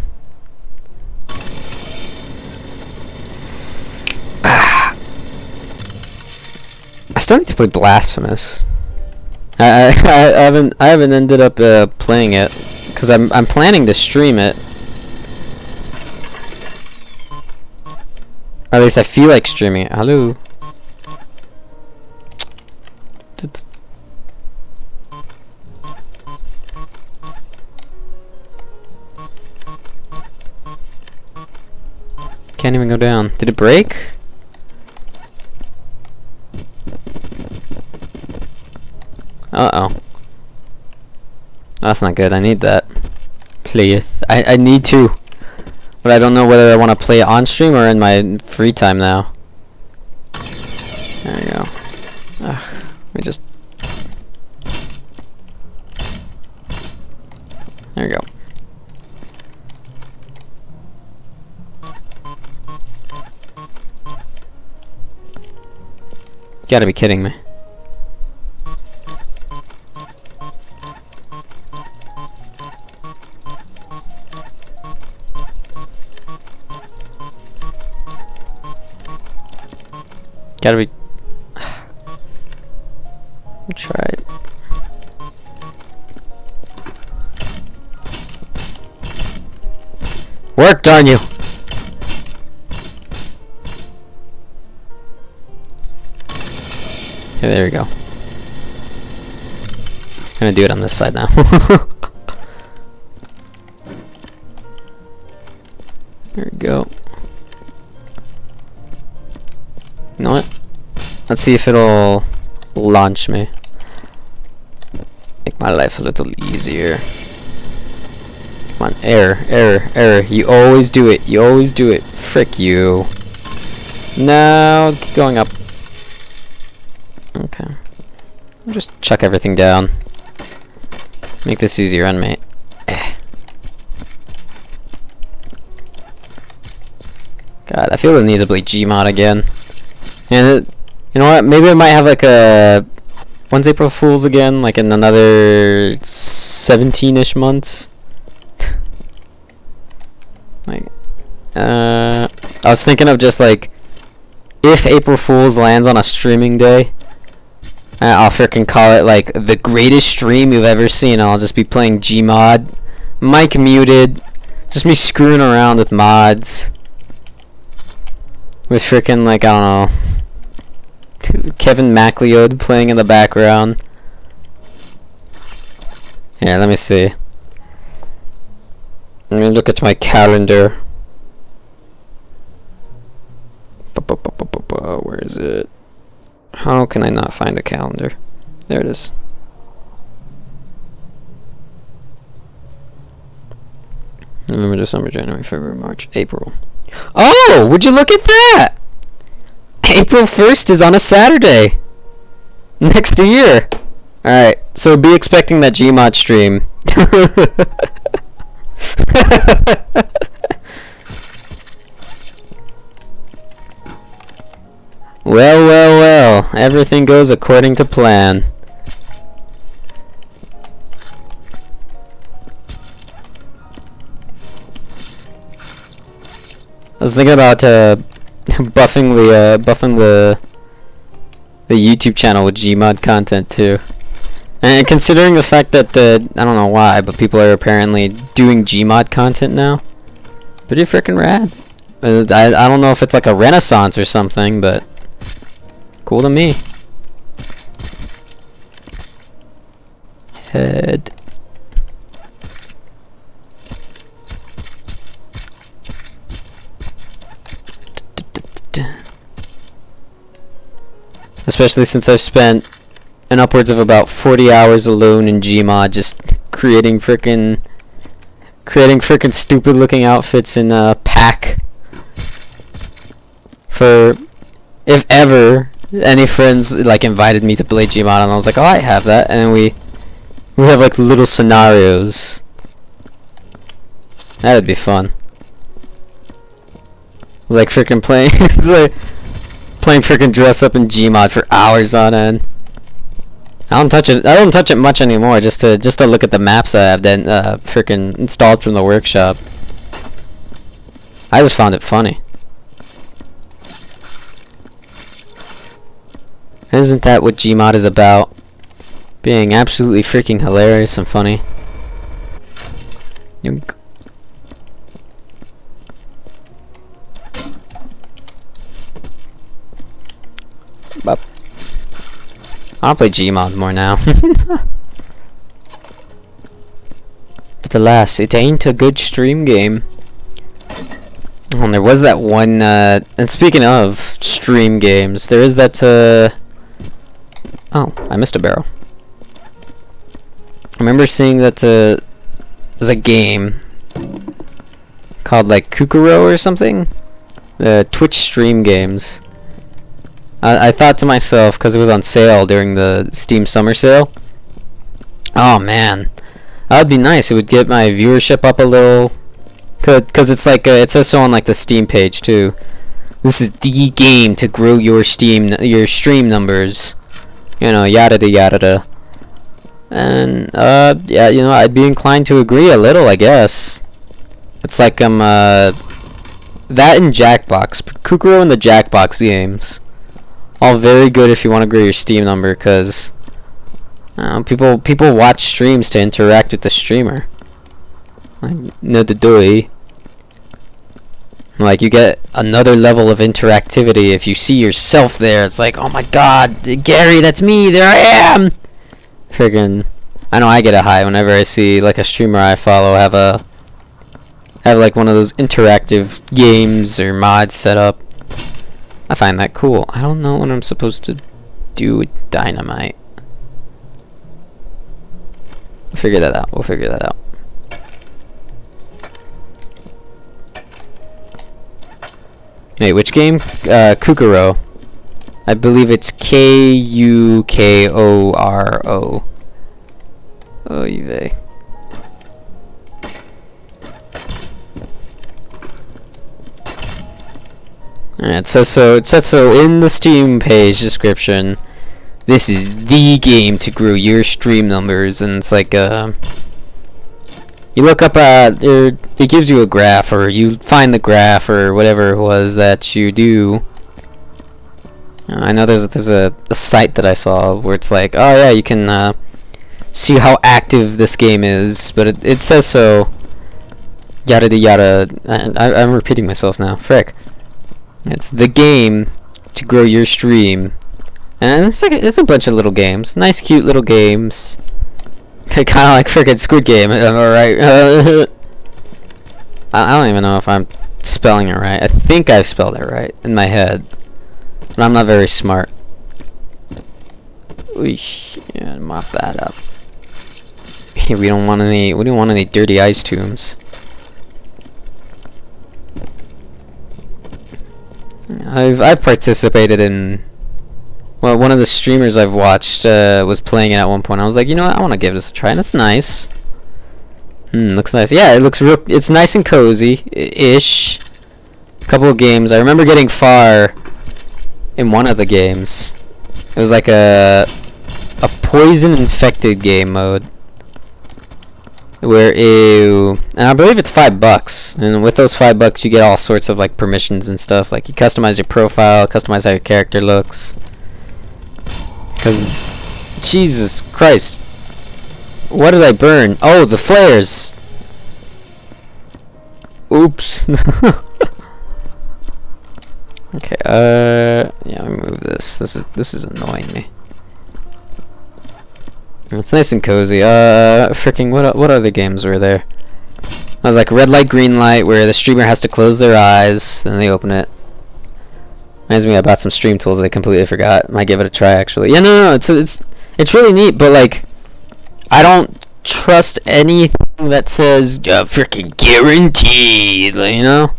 Speaker 2: I still need to play Blasphemous. I haven't ended up playing it because I'm planning to stream it. Or at least I feel like streaming it. Hello. Can't even go down. Did it break? Uh-oh. That's not good. I need that. Please. I need to. But I don't know whether I want to play it on stream or in my free time now. There we go. Ugh. Let me just... There we go. You gotta be kidding me. Gotta be... I'll try it. Work, darn you! Okay, there we go. I'm gonna do it on this side now. There we go. You know what? Let's see if it'll launch me. Make my life a little easier. Come on, error, error, error. You always do it. You always do it. Frick you. No, keep going up. Okay. I'll just chuck everything down. Make this easier on me. God, I feel the need to play Gmod again. And you know what? Maybe I might have like a... When's April Fool's again? Like in another 17-ish months? Like, I was thinking of just like... If April Fool's lands on a streaming day, I'll freaking call it like the greatest stream you've ever seen. I'll just be playing Gmod Mic muted. Just me screwing around with mods. With freaking, like, I don't know, Kevin MacLeod playing in the background. Here, let me see. Let me look at my calendar. Where is it? How can I not find a calendar? There it is. November, December, January, February, March, April. Oh, would you look at that? April 1st is on a Saturday. Next year. Alright, so be expecting that Gmod stream. Well, well, well. Everything goes according to plan. I was thinking about buffing the YouTube channel with Gmod content too. And considering the fact that I don't know why, but people are apparently doing Gmod content now. Pretty freaking rad. I don't know if it's like a renaissance or something, but cool to me. Head. Especially since I've spent an upwards of about 40 hours alone in Gmod just creating frickin' stupid looking outfits in pack. For if ever any friends like invited me to play Gmod, and I was like, oh, I have that, and we have like little scenarios. That would be fun. It was like frickin' playing it's like playing frickin' dress up in Gmod for hours on end. I don't touch it much anymore, just to look at the maps I have then frickin' installed from the workshop. I just found it funny. Isn't that what Gmod is about? Being absolutely freaking hilarious and funny. I'll play Gmod more now. But alas, it ain't a good stream game. Oh, and there was that one, and speaking of stream games, there is that, oh, I missed a barrel. I remember seeing that, there's a game called, like, Kukuro or something? The Twitch stream games. I thought to myself, because it was on sale during the Steam Summer Sale, oh man, that would be nice. It would get my viewership up a little, because it's like it says so on like the Steam page too. This is the game to grow your stream numbers, you know, yada yada. And yeah, you know, I'd be inclined to agree a little, I guess. It's like that in Jackbox, Kukuro and the Jackbox games. All very good if you want to grow your Steam number, because people watch streams to interact with the streamer. Like, no the doy. Like, you get another level of interactivity if you see yourself there. It's like, oh my god, Gary, that's me, there I am! Friggin', I know I get a high whenever I see, like, a streamer I follow have like one of those interactive games or mods set up. I find that cool. I don't know what I'm supposed to do with dynamite. We'll figure that out. Wait, which game? Kukuro. I believe it's Kukoro. Oh, you vey. Alright, it says so in the Steam page description. This is the game to grow your stream numbers, and it's like you look up it gives you a graph, or you find the graph or whatever it was that you do. I know there's a site that I saw where it's like, oh yeah, you can see how active this game is, but it says so. Yada yada. I'm repeating myself now. Frick. It's the game to grow your stream, and it's a bunch of little games. Nice, cute little games. Kind of like frickin' Squid Game. Alright. I don't even know if I'm spelling it right. I think I've spelled it right in my head, but I'm not very smart. Yeah, mop that up. Here, we don't want any dirty ice tombs. I've participated in, well, one of the streamers I've watched was playing it at one point. I was like, you know what, I want to give this a try, and it's nice. Looks nice. Yeah, it looks real. It's nice and cozy-ish. A couple of games. I remember getting far in one of the games. It was like a poison infected game mode, where and I believe it's $5, and with those $5 you get all sorts of like permissions and stuff. Like you customize your profile, customize how your character looks. Cause Jesus Christ. What did I burn? Oh, the flares! Oops. Okay, yeah, let me move this. This is annoying me. It's nice and cozy. Freaking what other games were there? I was like red light, green light, where the streamer has to close their eyes and they open it. Reminds me about some stream tools I completely forgot. Might give it a try actually. Yeah, no, it's really neat, but like, I don't trust anything that says freaking guaranteed. Like, you know,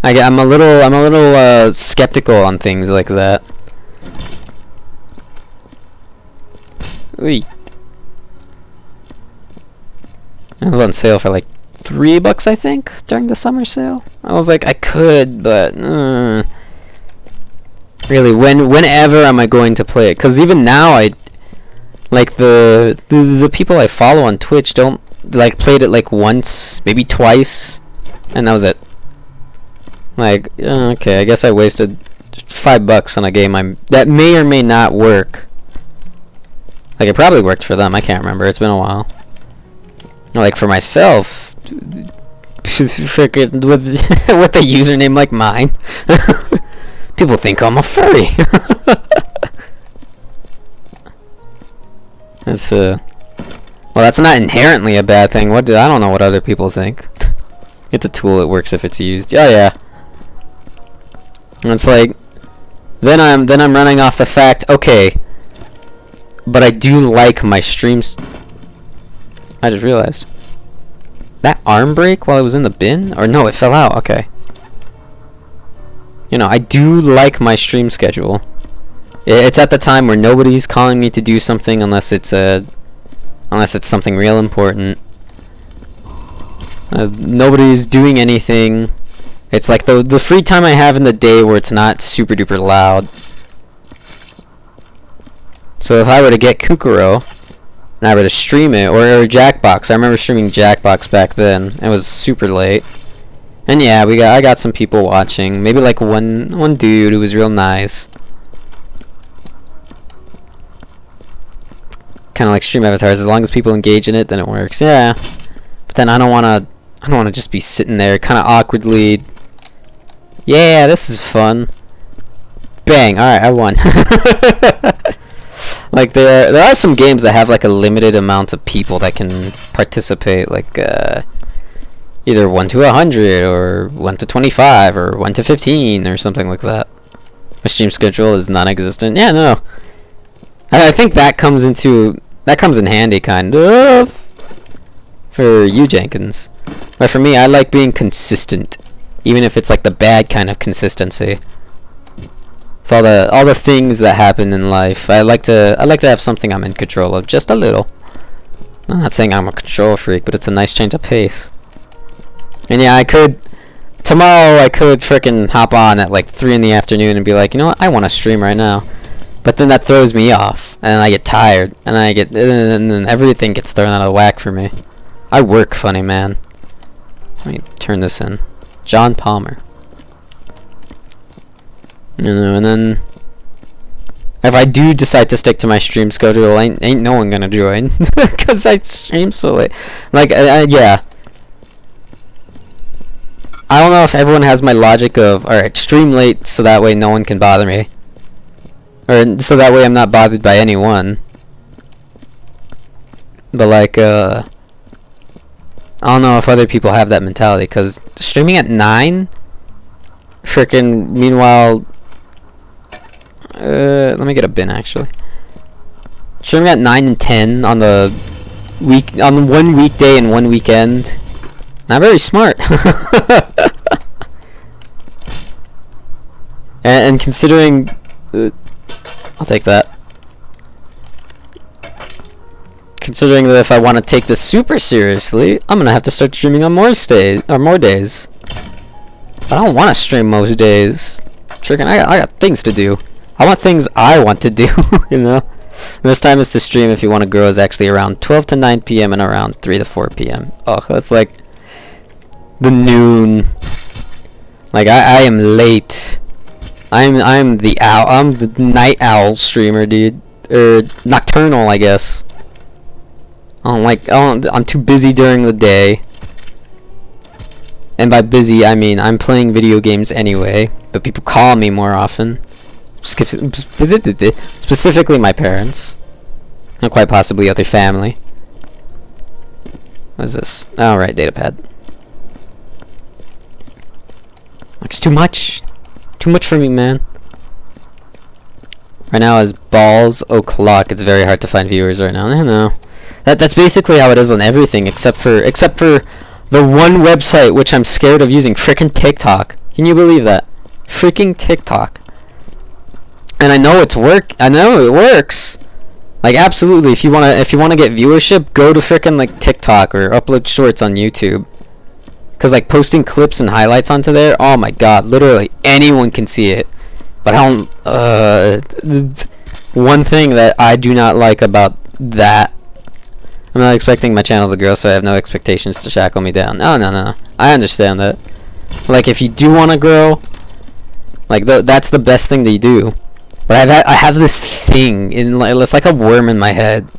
Speaker 2: I'm a little skeptical on things like that. Ooh. It was on sale for like $3, I think, during the summer sale. I was like, I could, but really, whenever am I going to play it? Because even now, like the people I follow on Twitch don't like played it like once, maybe twice, and that was it. Like, okay, I guess I wasted $5 on a game that may or may not work. Like, it probably worked for them. I can't remember. It's been a while. Like for myself, frickin' with a username like mine, people think I'm a furry. That's well, that's not inherently a bad thing. I don't know what other people think. It's a tool. It works if it's used. Oh yeah. And it's like, then I'm running off the fact. Okay, but I do like my streams. I just realized that arm break while it was in the bin, or no, it fell out. Okay. You know, I do like my stream schedule. It's at the time where nobody's calling me to do something unless it's something real important. Nobody's doing anything. It's like the free time I have in the day where it's not super duper loud. So if I were to get Kukuro and I were to stream it, or Jackbox, I remember streaming Jackbox back then. It was super late. And yeah, I got some people watching. Maybe like one dude who was real nice. Kind of like stream avatars. As long as people engage in it, then it works. Yeah. But then I don't want to just be sitting there kind of awkwardly. Yeah, this is fun. Bang. All right, I won. Like there are some games that have like a limited amount of people that can participate, like either 1 to 100 or 1 to 25 or 1 to 15 or something like that. My stream schedule is non-existent. Yeah, no. I think that comes in handy kind of for you, Jenkins. But for me, I like being consistent, even if it's like the bad kind of consistency. With all the things that happen in life, I like to have something I'm in control of, just a little. I'm not saying I'm a control freak, but it's a nice change of pace. And yeah, tomorrow I could frickin' hop on at like 3 in the afternoon and be like, you know what, I want to stream right now. But then that throws me off, and I get tired, and then everything gets thrown out of whack for me. I work funny, man. Let me turn this in. John Palmer. You know, and then If I do decide to stick to my stream schedule, ain't no one gonna join because I stream so late. Like, yeah. I don't know if everyone has my logic of, alright, stream late so that way no one can bother me. Or so that way I'm not bothered by anyone. But like, I don't know if other people have that mentality, because streaming at 9? Frickin' meanwhile... let me get a bin actually. Streaming at 9 and 10 on the on one weekday and one weekend. Not very smart. and considering, I'll take that. Considering that if I want to take this super seriously, I'm gonna have to start streaming on more days. But I don't want to stream most days. Freaking, I got things to do. I want things I want to do, you know? This time is to stream if you want to grow is actually around 12 to 9 p.m. and around 3 to 4 p.m. Oh, that's like the noon. Like, I am late. I'm the owl. I'm the night owl streamer, dude. Or nocturnal, I guess. I'm too busy during the day. And by busy, I mean I'm playing video games anyway, but people call me more often. Specifically my parents. And quite possibly other family. What is this? Oh, right, datapad. It's too much. Too much for me, man. Right now is balls o'clock. It's very hard to find viewers right now. I know. That's basically how it is on everything, except for the one website which I'm scared of using, frickin' TikTok. Can you believe that? Freaking TikTok. And I know it works. Like, absolutely, if you wanna get viewership, go to frickin' like TikTok or upload shorts on YouTube. Cause like posting clips and highlights onto there, oh my god, literally anyone can see it. But I don't one thing that I do not like about that, I'm not expecting my channel to grow, so I have no expectations to shackle me down. No. I understand that. Like, if you do want to grow, like, that's the best thing that you do. But I have this thing, it's like a worm in my head,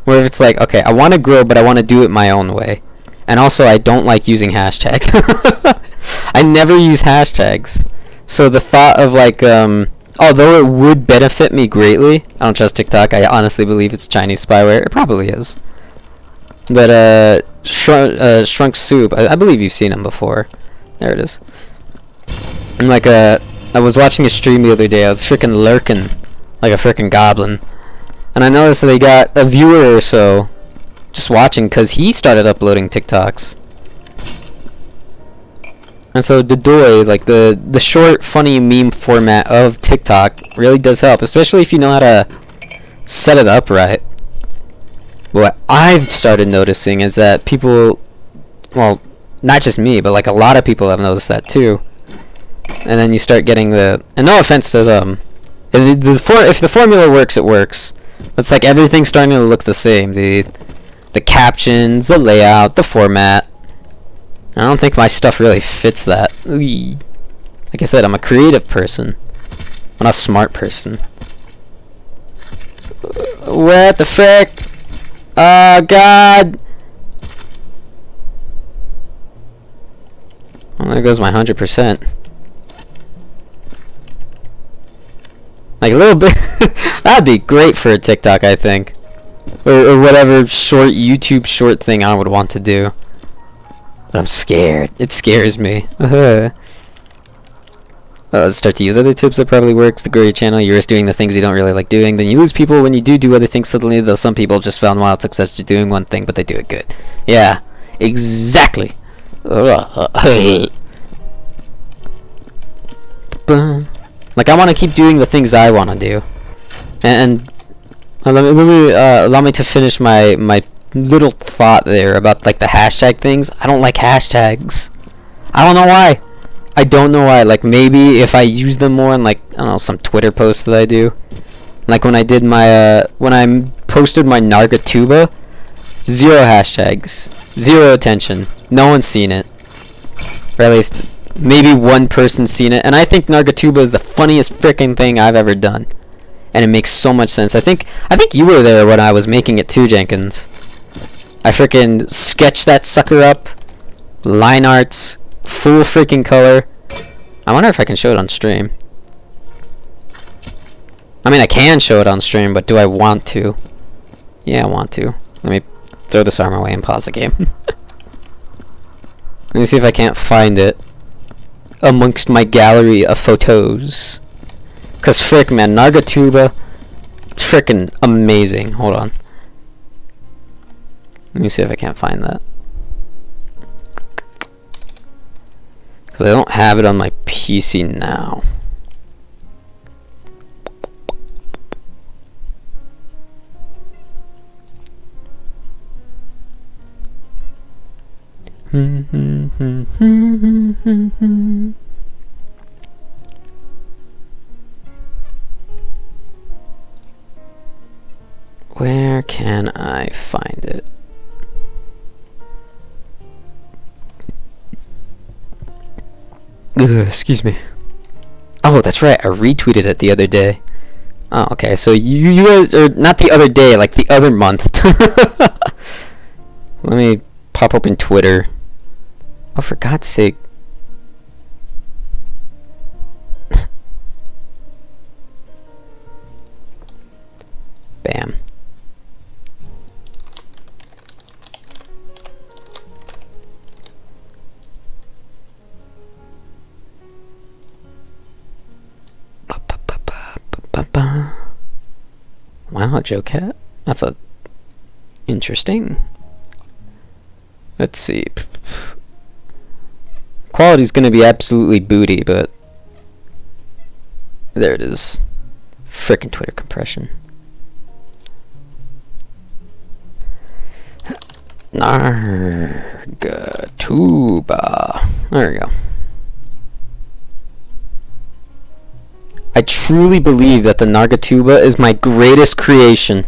Speaker 2: where it's like, okay, I want to grow, but I want to do it my own way. And also, I don't like using hashtags. I never use hashtags. So the thought of, like, although it would benefit me greatly, I don't trust TikTok, I honestly believe it's Chinese spyware. It probably is. But, Shrunk Soup, I believe you've seen him before. There it is. And, like, I was watching a stream the other day, I was freaking lurking like a freaking goblin. And I noticed that they got a viewer or so just watching because he started uploading TikToks. And so Dodoy, like the short, funny meme format of TikTok really does help, especially if you know how to set it up right. What I've started noticing is that people, well, not just me, but like a lot of people have noticed that too. And then you start getting and no offense to them, if the formula works, it works. It's like everything's starting to look the same. The captions, the layout, the format. I don't think my stuff really fits that. Like I said, I'm a creative person. I'm not a smart person. What the frick? Oh god! Well, there goes my 100%. Like a little bit. That'd be great for a TikTok, I think. Or whatever short YouTube short thing I would want to do. But I'm scared. It scares me. Start to use other tips that probably works to grow your channel. You're just doing the things you don't really like doing. Then you lose people when you do other things suddenly, though some people just found wild success just doing one thing, but they do it good. Yeah, exactly. Like, I want to keep doing the things I want to do. And allow me to finish my little thought there about like the hashtag things. I don't like hashtags. I don't know why. I don't know why. Like, maybe if I use them more in, like, I don't know, some Twitter posts that I do. Like when I did my when I posted my Nargatuba, 0 hashtags, 0 attention. No one's seen it. Or at least maybe one person's seen it. And I think Nargatuba is the funniest freaking thing I've ever done. and it makes so much sense. I think you were there when I was making it too, Jenkins. I freaking sketched that sucker up, line arts, full freaking color. I wonder if I can show it on stream. I mean, I can show it on stream, but do I want to? Yeah, I want to. Let me throw this armor away and pause the game. Let me see if I can't find it amongst my gallery of photos. Cause frick, man, Nargatuba, frickin' amazing. Hold on. Let me see if I can't find that. Cause I don't have it on my PC now. Where can I find it? Ugh, excuse me. Oh, that's right. I retweeted it the other day. Oh, okay. So you guys are not the other day, like the other month. Let me pop open Twitter. Oh, for God's sake. Bam. Wow, Joe Cat. That's a interesting. Let's see. Quality's gonna be absolutely booty, but there it is. Frickin' Twitter compression. Nargatuba. There we go. I truly believe that the Nargatuba is my greatest creation.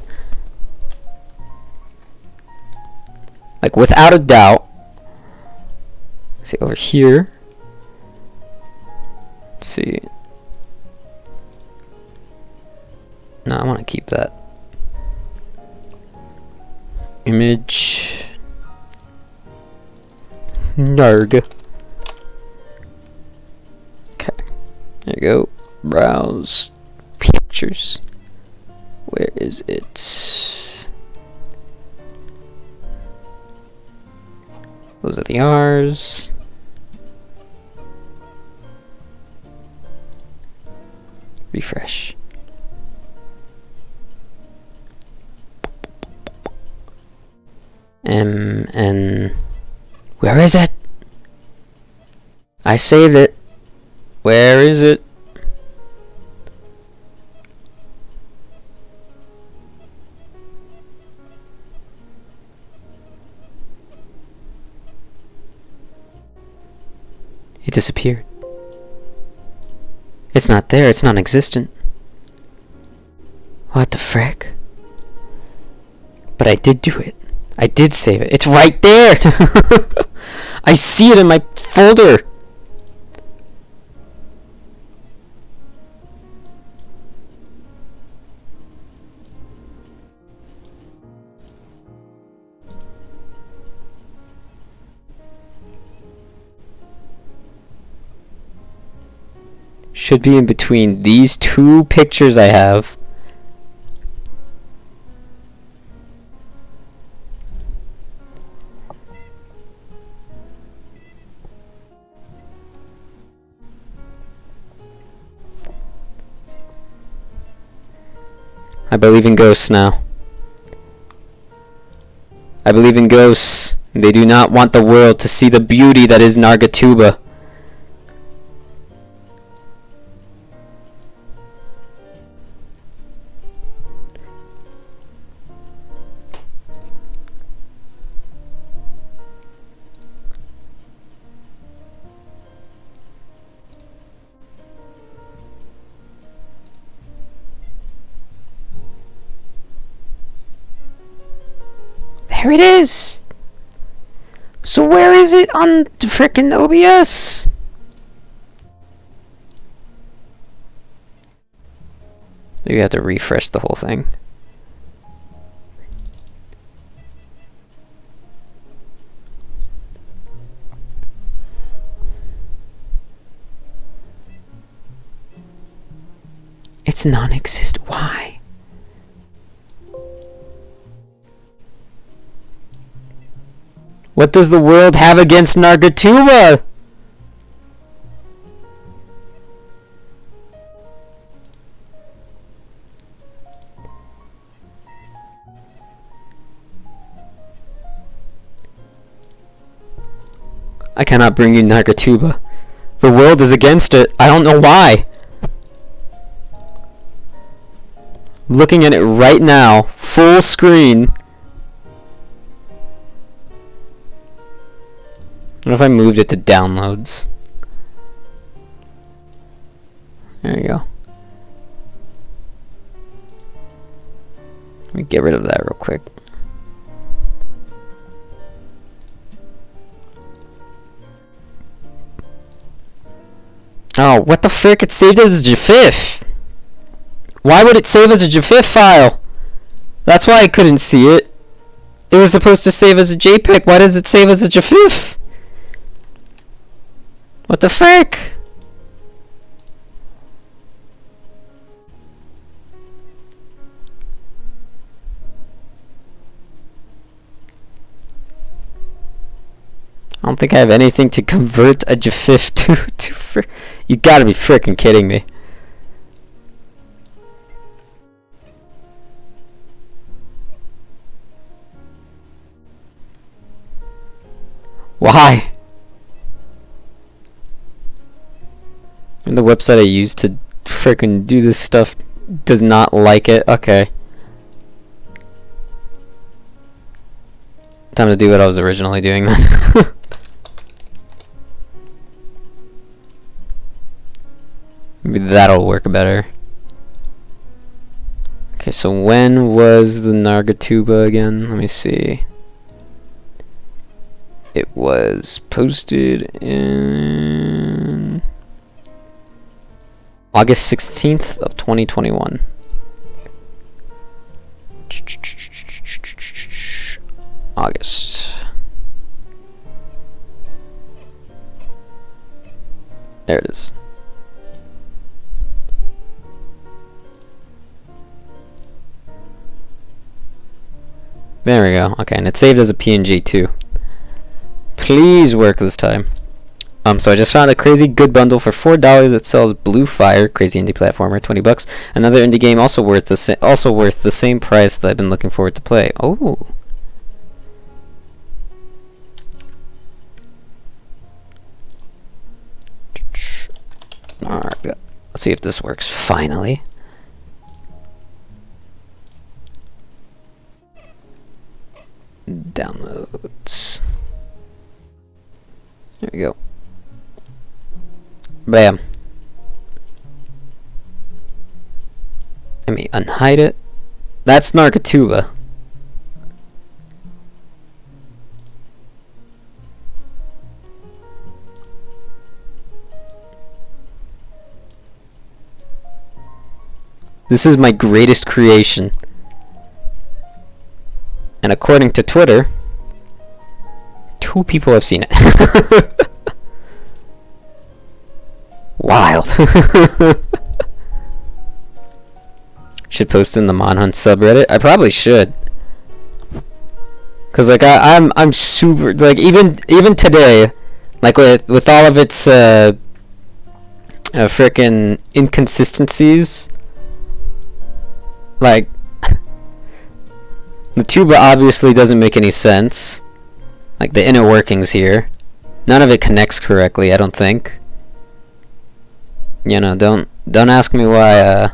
Speaker 2: Like, without a doubt. Let's see, over here. Let's see. No, I want to keep that. Image. Narg. Okay. There you go. Browse pictures. Where is it? Those are the R's. Refresh. And where is it? I saved it. Where is it? It disappeared. It's not there, it's non-existent. What the frick? But I did do it. I did save it. It's right there! I see it in my folder! Should be in between these two pictures I have. I believe in ghosts now. I believe in ghosts. They do not want the world to see the beauty that is Nargatuba. There it is! So where is it on the frickin' OBS? Maybe I have to refresh the whole thing. It's non-existent. Why? What does the world have against Nargatuba? I cannot bring you Nargatuba. The world is against it. I don't know why. Looking at it right now, full screen. What if I moved it to downloads? There you go. Let me get rid of that real quick. Oh, what the frick? It saved as a GIF. Why would it save as a GIF file? That's why I couldn't see it. It was supposed to save as a JPEG. Why does it save as a GIF? What the frick? I don't think I have anything to convert a GIF to you gotta be frickin' kidding me. Why? And the website I use to frickin' do this stuff does not like it. Okay. Time to do what I was originally doing then. Maybe that'll work better. Okay, so when was the Nargatuba again? Let me see. It was posted in August 16th of 2021. August. There it is. There we go. Okay, and it's saved as a PNG too. Please work this time. So I just found a crazy good bundle for $4. It sells Blue Fire, crazy indie platformer, $20. Another indie game also worth the same price that I've been looking forward to play. Oh. Alright, let's see if this works finally. Downloads. There we go. Bam. Let me unhide it. That's Nargatuba. This is my greatest creation. And according to Twitter, 2 people have seen it. Wild. Should post in the Monhunt subreddit. I probably should. Cause like I'm super like even today, like with all of its frickin' inconsistencies, like the tuba obviously doesn't make any sense. Like the inner workings here, none of it connects correctly. I don't think. You know, don't ask me why.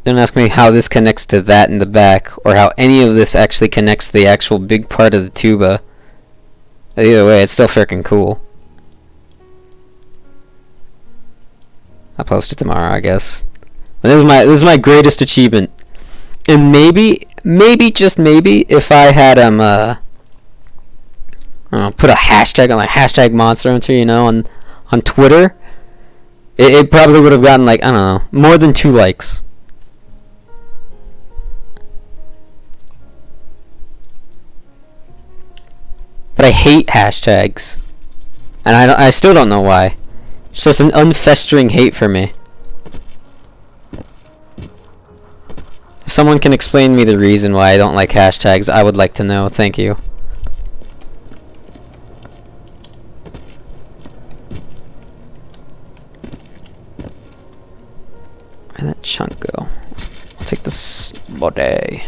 Speaker 2: Don't ask me how this connects to that in the back, or how any of this actually connects to the actual big part of the tuba. Either way, it's still freaking cool. I'll post it tomorrow, I guess. But this is my greatest achievement. And maybe just maybe, if I had I don't know, put a hashtag on like hashtag Monster Hunter, you know, on Twitter, it probably would have gotten like, I don't know, more than 2 likes. But I hate hashtags, and I still don't know why. It's just an unfestering hate for me. If someone can explain me the reason why I don't like hashtags, I would like to know. Thank you. Where'd that chunk go? I'll take this body.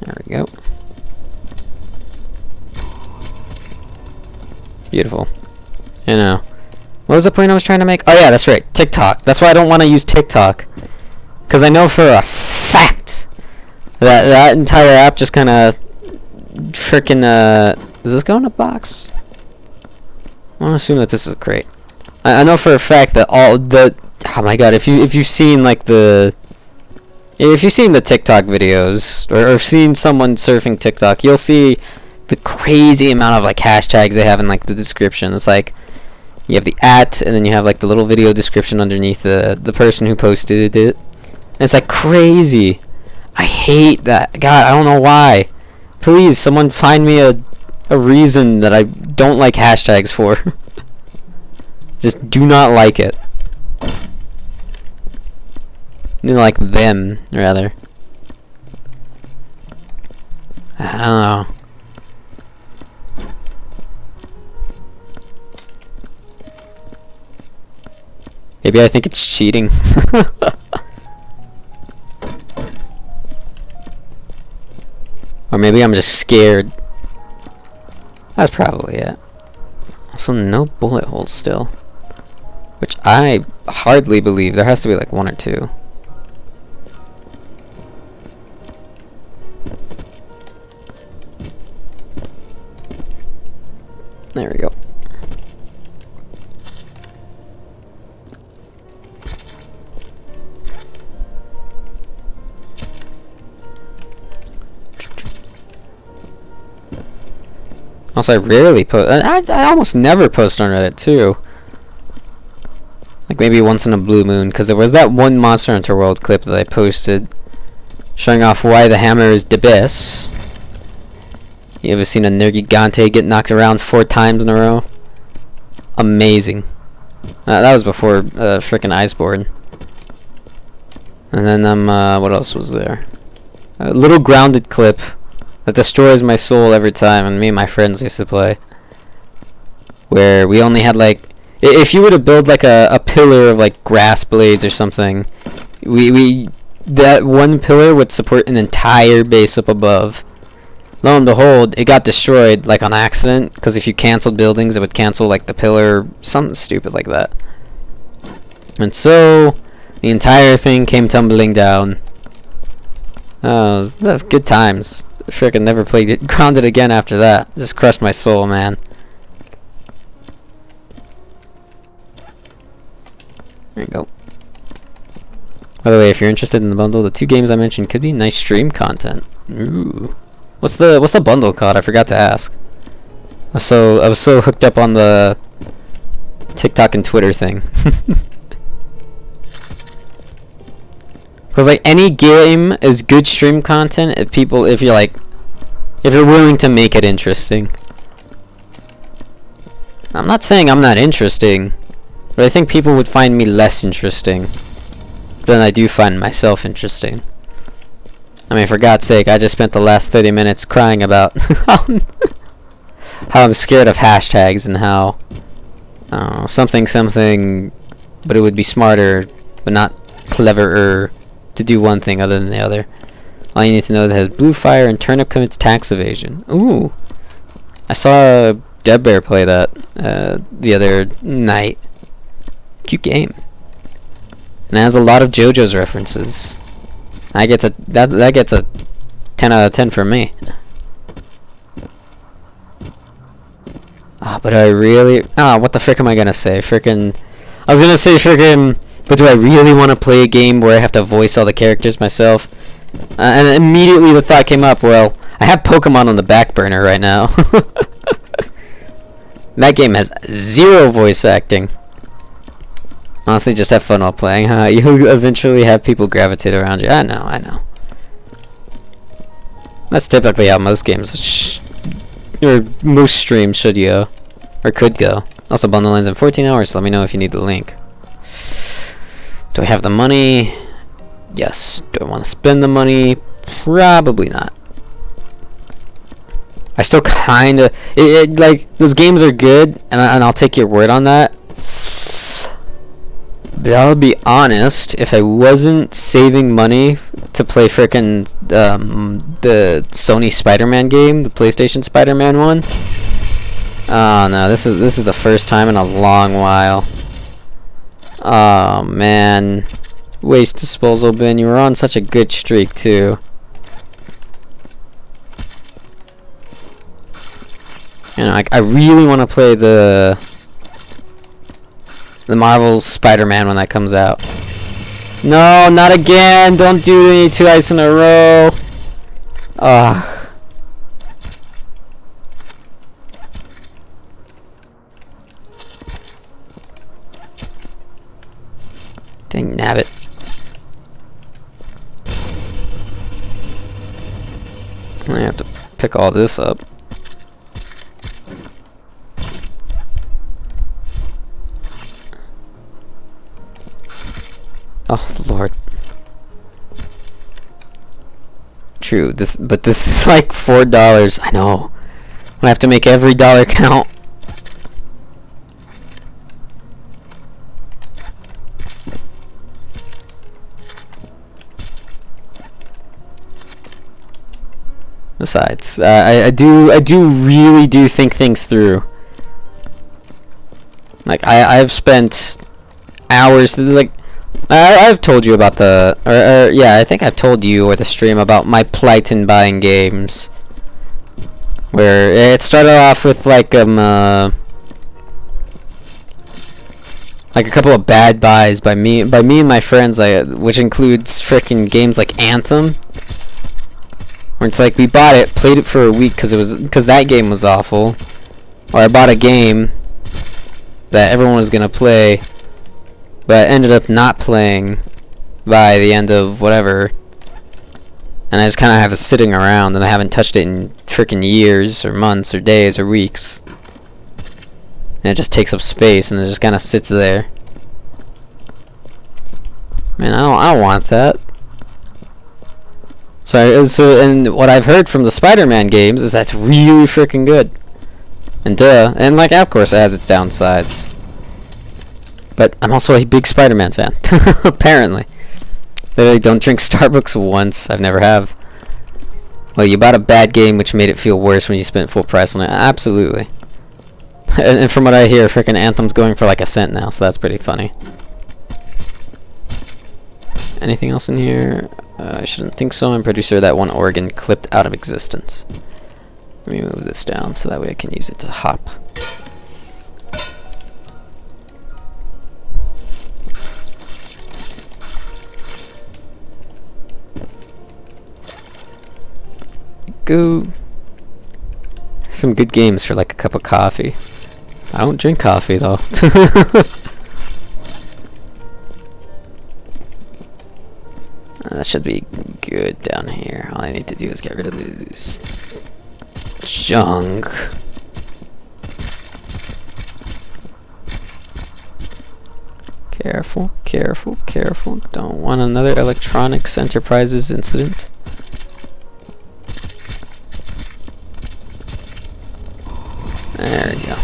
Speaker 2: There we go. Beautiful. You know. What was the point I was trying to make? Oh yeah, that's right. TikTok. That's why I don't want to use TikTok. Because I know for a fact that that entire app just kind of freaking, does this go in a box? I want to assume that this is a crate. I know for a fact that all the, oh my god, if you've seen like the, if you've seen the TikTok videos or seen someone surfing TikTok, you'll see the crazy amount of like hashtags they have in like the description. It's like you have the @ and then you have like the little video description underneath the person who posted it. And it's like crazy. I hate that. God, I don't know why. Please, someone find me a reason that I don't like hashtags for. Just do not like it. Do like them, rather. I don't know. Maybe I think it's cheating. Or maybe I'm just scared. That's probably it. Also, no bullet holes still. Which I hardly believe. There has to be like 1 or 2. There we go. Also, I rarely post. I almost never post on Reddit too. Like maybe once in a blue moon, because there was that one Monster Hunter World clip that I posted, showing off why the hammer is the best. You ever seen a Nergigante get knocked around 4 times in a row? Amazing. That was before frickin' Iceborne. And then what else was there? A little grounded clip that destroys my soul every time, and me and my friends used to play. Where we only had like, if you were to build like a pillar of like grass blades or something, that one pillar would support an entire base up above. Lo and behold, it got destroyed like on accident, because if you canceled buildings, it would cancel like the pillar, something stupid like that. And so the entire thing came tumbling down. Oh, it was good times. Frickin' never played it, grounded again after that. Just crushed my soul, man. There you go. By the way, if you're interested in the bundle, the 2 games I mentioned could be nice stream content. Ooh. What's the bundle called? I forgot to ask. I was so hooked up on the TikTok and Twitter thing. Because like any game is good stream content if you're willing to make it interesting. I'm not saying I'm not interesting, but I think people would find me less interesting than I do find myself interesting. I mean, for God's sake, I just spent the last 30 minutes crying about how I'm scared of hashtags and how something, but it would be smarter, but not cleverer to do one thing other than the other. All you need to know is it has blue fire and turnip commits tax evasion. Ooh, I saw Dead Bear play that the other night. Cute game, and it has a lot of JoJo's references. That gets a 10 out of 10 for me. But I really what the frick am I gonna say? I was gonna say but do I really want to play a game where I have to voice all the characters myself? And immediately the thought came up, well, I have Pokemon on the back burner right now. That game has 0 voice acting. Honestly, just have fun while playing, huh? You'll eventually have people gravitate around you. I know. That's typically how most games, or most streams should go, or could go. Also, bundle ends in 14 hours. Let me know if you need the link. Do I have the money? Yes. Do I want to spend the money? Probably not. I still kind of... like, those games are good, and I'll take your word on that. But I'll be honest, if I wasn't saving money to play frickin' the Sony Spider-Man game, the PlayStation Spider-Man one... Oh no, this is the first time in a long while. Oh man. Waste disposal bin, you were on such a good streak too. You know, I really want to play the Marvel Spider-Man when that comes out. No, not again! Don't do any 2 ice in a row! Ugh. Dang nabbit. I have to pick all this up. Oh Lord. True, but this is like $4. I know. I have to make every dollar count. Besides, I do really think things through. Like I've spent hours, like I've told you about the, or yeah, I think I've told you or the stream about my plight in buying games, where it started off with like a couple of bad buys by me and my friends, which includes frickin' games like Anthem. Where it's like we bought it, played it for a week because that game was awful, or I bought a game that everyone was gonna play, but ended up not playing by the end of whatever, and I just kind of have it sitting around, and I haven't touched it in freaking years, or months, or days, or weeks, and it just takes up space, and it just kind of sits there. Man, I don't want that. So and what I've heard from the Spider-Man games is that's really freaking good. And and like of course it has its downsides. But I'm also a big Spider-Man fan, apparently. They don't drink Starbucks once. I've never have. Well, you bought a bad game which made it feel worse when you spent full price on it. Absolutely. And from what I hear, freaking Anthem's going for like $0.01 now, so that's pretty funny. Anything else in here? I shouldn't think so. I'm pretty sure that one organ clipped out of existence. Let me move this down so that way I can use it to hop. Go. Some good games for like a cup of coffee. I don't drink coffee though. That should be good down here. All I need to do is get rid of this junk. Careful, careful, careful. Don't want another Electronics Enterprises incident. There we go.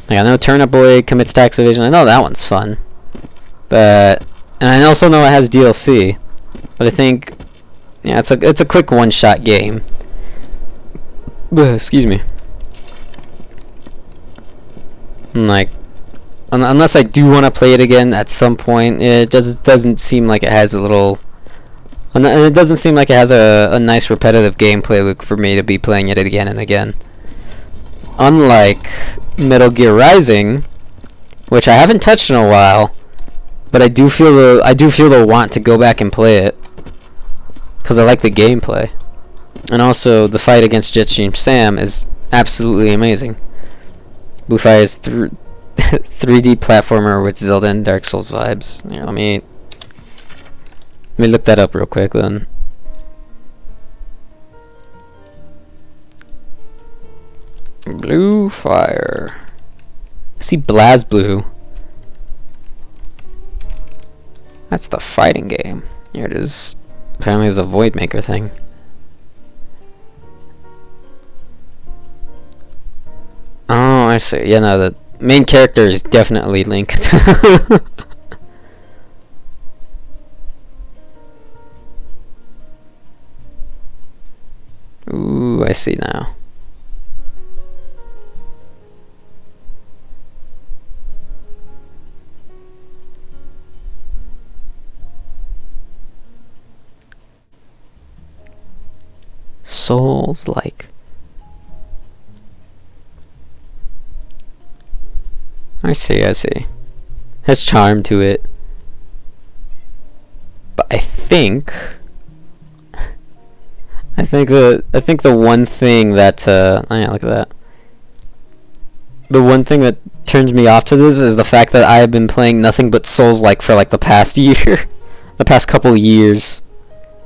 Speaker 2: Like, I know Turnip Boy commits tax evasion. I know that one's fun. But... and I also know it has DLC, but I think, yeah, it's a quick one-shot game. Excuse me. And like, unless I do want to play it again at some point, it doesn't seem like it has a little. And it doesn't seem like it has a nice repetitive gameplay loop for me to be playing it again and again. Unlike Metal Gear Rising, which I haven't touched in a while. but I do feel the want to go back and play it because I like the gameplay, and also the fight against Jetstream Sam is absolutely amazing. Blue Fire is 3D platformer with Zelda and Dark Souls vibes. Here, let me look that up real quick then. Blue Fire. I see BlazBlue. That's the fighting game. Here it is. Apparently there's a Void Maker thing. Oh, I see. Yeah, no, the main character is definitely Link. Ooh, I see now. Souls-like. I see. Has charm to it. But I think the one thing that oh yeah, look at that. The one thing that turns me off to this is the fact that I have been playing nothing but Souls-like for like the past year. The past couple years.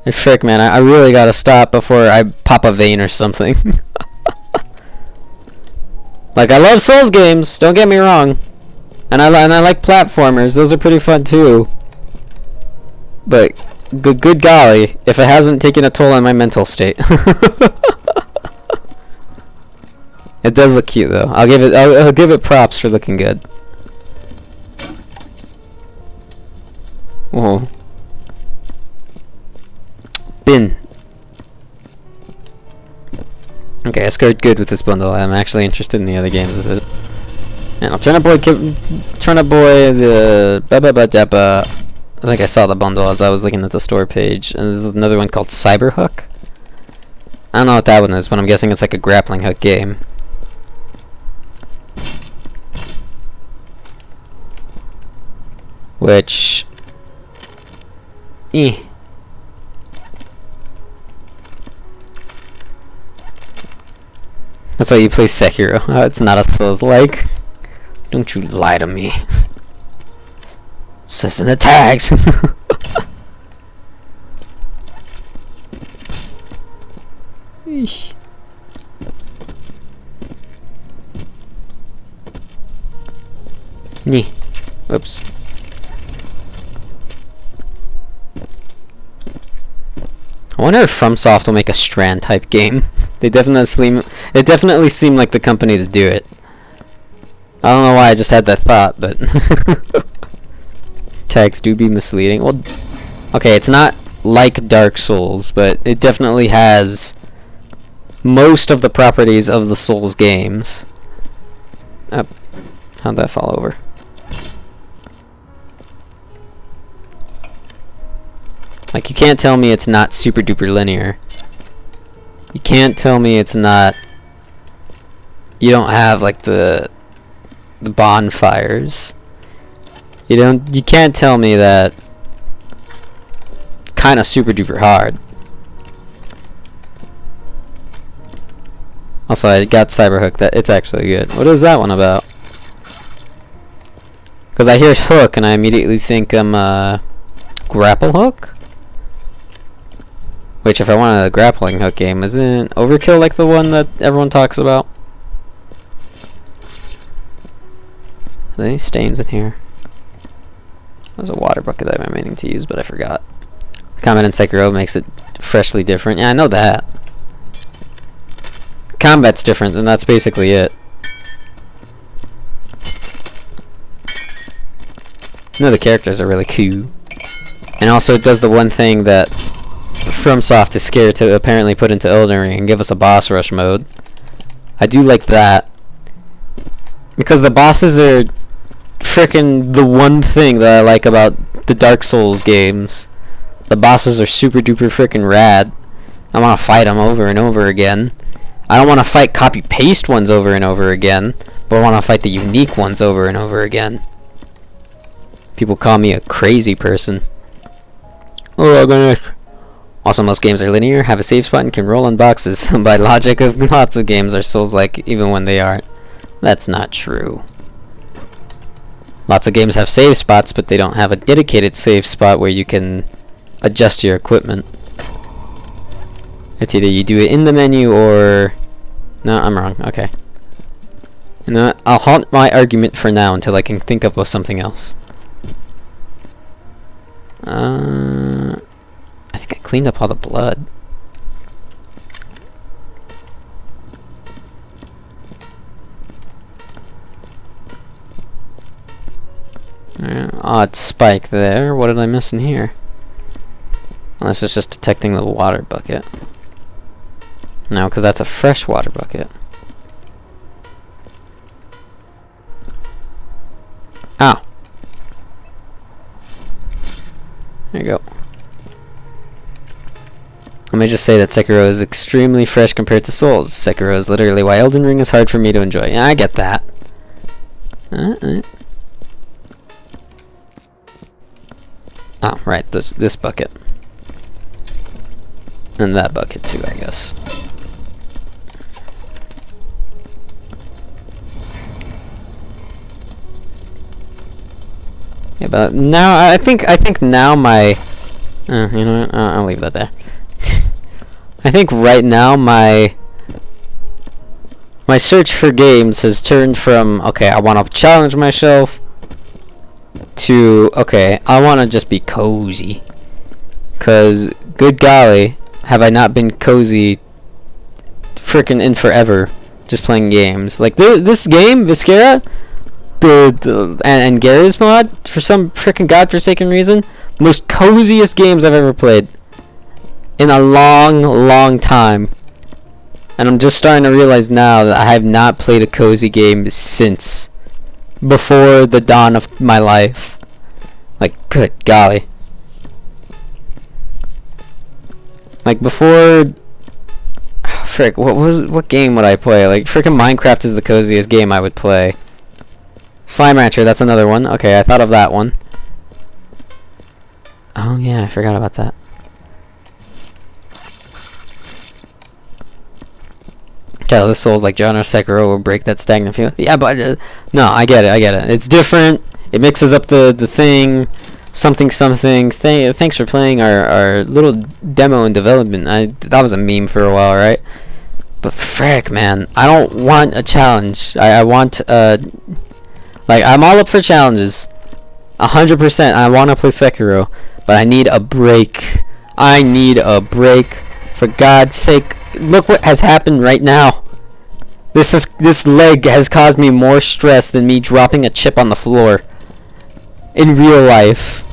Speaker 2: And frick, man, I really gotta stop before I pop a vein or something. Like, I love Souls games, don't get me wrong. And I like platformers, those are pretty fun too. But, good golly, if it hasn't taken a toll on my mental state. It does look cute though. I'll give it props for looking good. Whoa. Bin. Okay, I scored good with this bundle. I'm actually interested in the other games with it. And I'll Turnip Boy, the I think I saw the bundle as I was looking at the store page. And there's another one called Cyberhook. I don't know what that one is, but I'm guessing it's like a grappling hook game. Which... That's why you play Sekiro. Oh, it's not a Souls-like. Don't you lie to me. It says in the tags. Nee. Oops. I wonder if FromSoft will make a Strand type game. It definitely seemed like the company to do it. I don't know why I just had that thought, but tags do be misleading. Well, okay, it's not like Dark Souls, but it definitely has most of the properties of the Souls games. How'd that fall over? Like, you can't tell me it's not super duper linear. You can't tell me it's not... You don't have, like, the bonfires. You can't tell me that kind of super duper hard. Also, I got Cyberhook. That it's actually good. What is that one about? Because I hear hook and I immediately think grapple hook? Which, if I want a grappling hook game, isn't Overkill like the one that everyone talks about? Are there any stains in here? There's a water bucket that I'm meaning to use, but I forgot. Combat in Sekiro makes it freshly different. Yeah, I know that. Combat's different, and that's basically it. No, the characters are really cool. And also, it does the one thing that FromSoft is scared to apparently put into Elden Ring and give us a boss rush mode. I do like that. Because the bosses are frickin' the one thing that I like about the Dark Souls games. The bosses are super duper frickin' rad. I want to fight them over and over again. I don't want to fight copy paste ones over and over again, but I want to fight the unique ones over and over again. People call me a crazy person. Oh, I'm gonna... Also, most games are linear, have a save spot, and can roll on boxes. By logic of lots of games are Souls-like, even when they aren't. That's not true. Lots of games have save spots, but they don't have a dedicated save spot where you can adjust your equipment. It's either you do it in the menu or... No, I'm wrong. Okay. You know what? I'll halt my argument for now until I can think up of something else. I think I cleaned up all the blood. Odd spike there. What did I miss in here? Well, this is just detecting the water bucket. No, because that's a fresh water bucket. Ow. There you go. Let me just say that Sekiro is extremely fresh compared to Souls. Sekiro is literally why Elden Ring is hard for me to enjoy. Yeah, I get that. Oh, right, this bucket. And that bucket too, I guess. Yeah, but now I think now my you know what? I'll leave that there. I think right now my search for games has turned from, okay, I want to challenge myself, to, okay, I want to just be cozy. Cause good golly, have I not been cozy frickin' in forever, just playing games. Like this game, Viscera, and Garry's mod, for some frickin' godforsaken reason, most coziest games I've ever played in a long time. And I'm just starting to realize now that I have not played a cozy game since before the dawn of my life. Like, good golly. Like before, frick, what game would I play? Like frickin' Minecraft is the coziest game I would play. Slime Rancher, that's another one. Okay, I thought of that one. Oh yeah, I forgot about that. Okay, this Souls like genre, Sekiro will break that stagnant feel. Yeah, but no, I get it. It's different. It mixes up the thing, something. Thanks for playing our little demo in development. That was a meme for a while, right? But frick, man, I don't want a challenge. I want like, I'm all up for challenges, 100%. I want to play Sekiro, but I need a break. I need a break. For God's sake, look what has happened right now. This leg has caused me more stress than me dropping a chip on the floor in real life.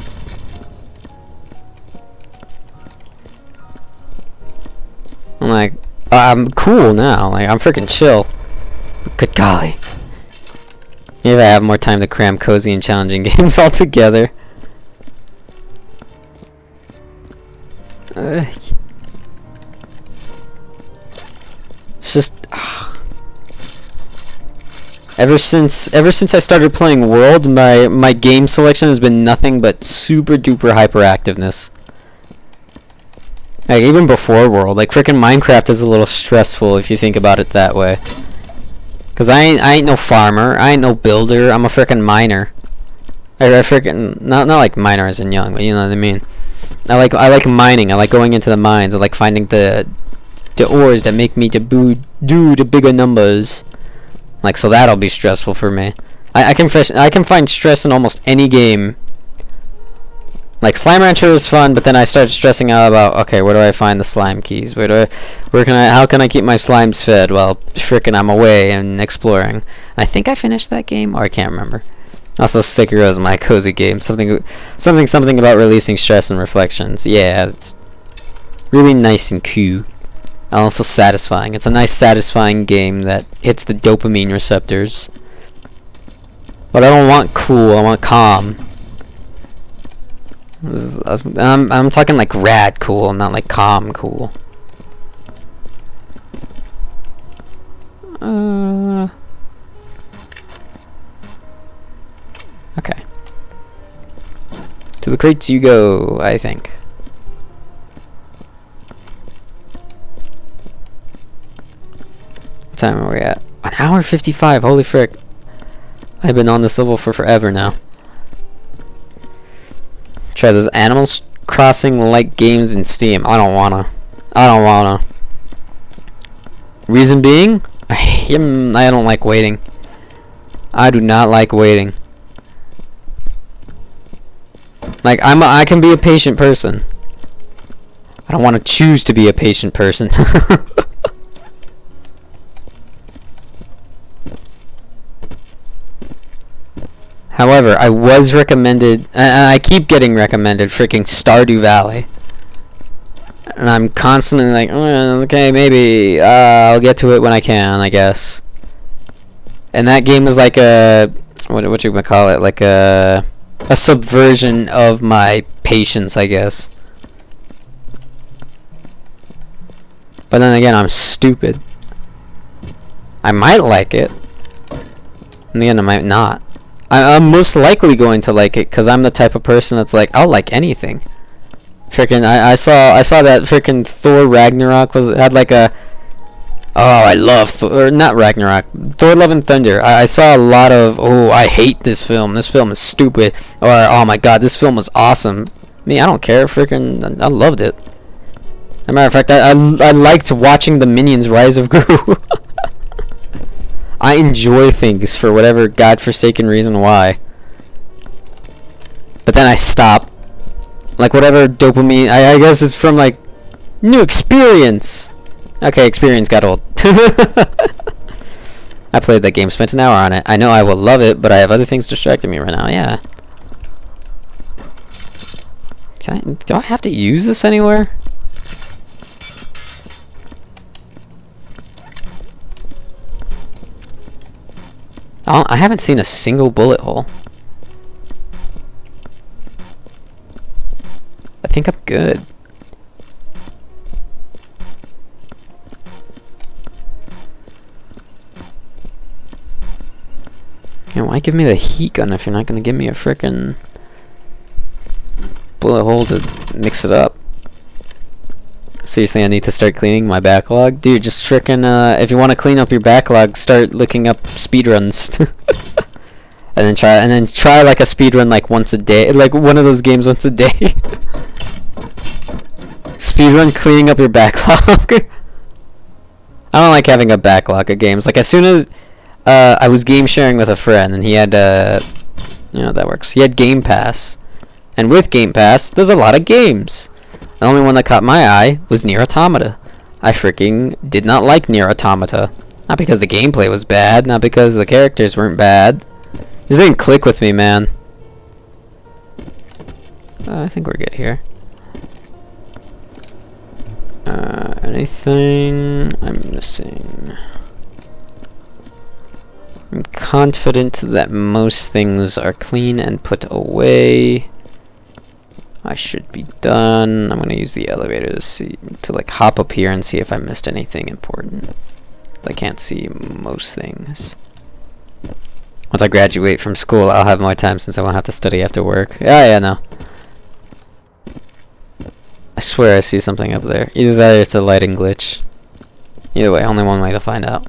Speaker 2: I'm like, I'm cool now. Like, I'm freaking chill. Good golly. Maybe I have more time to cram cozy and challenging games all together. It's just ever since I started playing World, my game selection has been nothing but super duper hyperactiveness. Like even before World, like frickin' Minecraft is a little stressful if you think about it that way. Cause I ain't no farmer, I ain't no builder, I'm a frickin' miner. I frickin' not like miner as in young, but you know what I mean. I like mining. I like going into the mines. I like finding the ores that make me to do the bigger numbers. Like, so that'll be stressful for me. I can find stress in almost any game. Like Slime Rancher was fun, but then I started stressing out about, okay, where do I find the slime keys? How can I keep my slimes fed? Well, frickin' I'm away and exploring. I think I finished that game, or I can't remember. Also, Sekiro is my cozy game. Something about releasing stress and reflections. Yeah, it's really nice and cool. And also satisfying. It's a nice, satisfying game that hits the dopamine receptors. But I don't want cool. I want calm. I'm talking like rad cool, not like calm cool. Okay. crates you go, I think. What time are we at? 1 hour 55, holy frick. I've been on this level for forever now. Try those Animal Crossing like games in Steam. I don't wanna. Reason being, I don't like waiting. I do not like waiting. Like I can be a patient person. I don't want to choose to be a patient person. However, I was recommended, and I keep getting recommended, freaking Stardew Valley. And I'm constantly like, okay, maybe I'll get to it when I can, I guess. And that game is like a, what you gonna call it? Like a subversion of my patience, I guess. But then again, I'm stupid. I might like it. In the end, I might not. I'm most likely going to like it because I'm the type of person that's like, I'll like anything. Freaking, I saw that freaking Thor Ragnarok had like a, oh, I love or not Ragnarok, Thor Love and Thunder. I saw a lot of, oh, I hate this film is stupid, or oh my god, this film was awesome. Me, I don't care, freaking, I loved it. As a matter of fact, I liked watching the Minions Rise of Gru. I enjoy things for whatever godforsaken reason why. But then I stop. Like whatever dopamine, I guess it's from like new experience. Okay, experience got old. I played that game, spent an hour on it. I know I will love it, but I have other things distracting me right now. Yeah. Do I have to use this anywhere? I haven't seen a single bullet hole. I think I'm good. Yeah, why give me the heat gun if you're not gonna give me a frickin' bullet hole to mix it up? Seriously, I need to start cleaning my backlog? Dude, just frickin', if you want to clean up your backlog, start looking up speedruns. and then try like a speedrun like once a day. Like one of those games once a day. Speedrun cleaning up your backlog. I don't like having a backlog of games. Like as soon as, I was game sharing with a friend and he had, you know, that works. He had Game Pass. And with Game Pass, there's a lot of games. The only one that caught my eye was Nier Automata. I freaking did not like Nier Automata. Not because the gameplay was bad, not because the characters weren't bad. Just didn't click with me, man. I think we're good here. Anything I'm missing? I'm confident that most things are clean and put away. I should be done. I'm gonna use the elevator to like hop up here and see if I missed anything important. I can't see most things. Once I graduate from school, I'll have more time since I won't have to study after work. Yeah, no. I swear I see something up there. Either that or it's a lighting glitch. Either way, only one way to find out.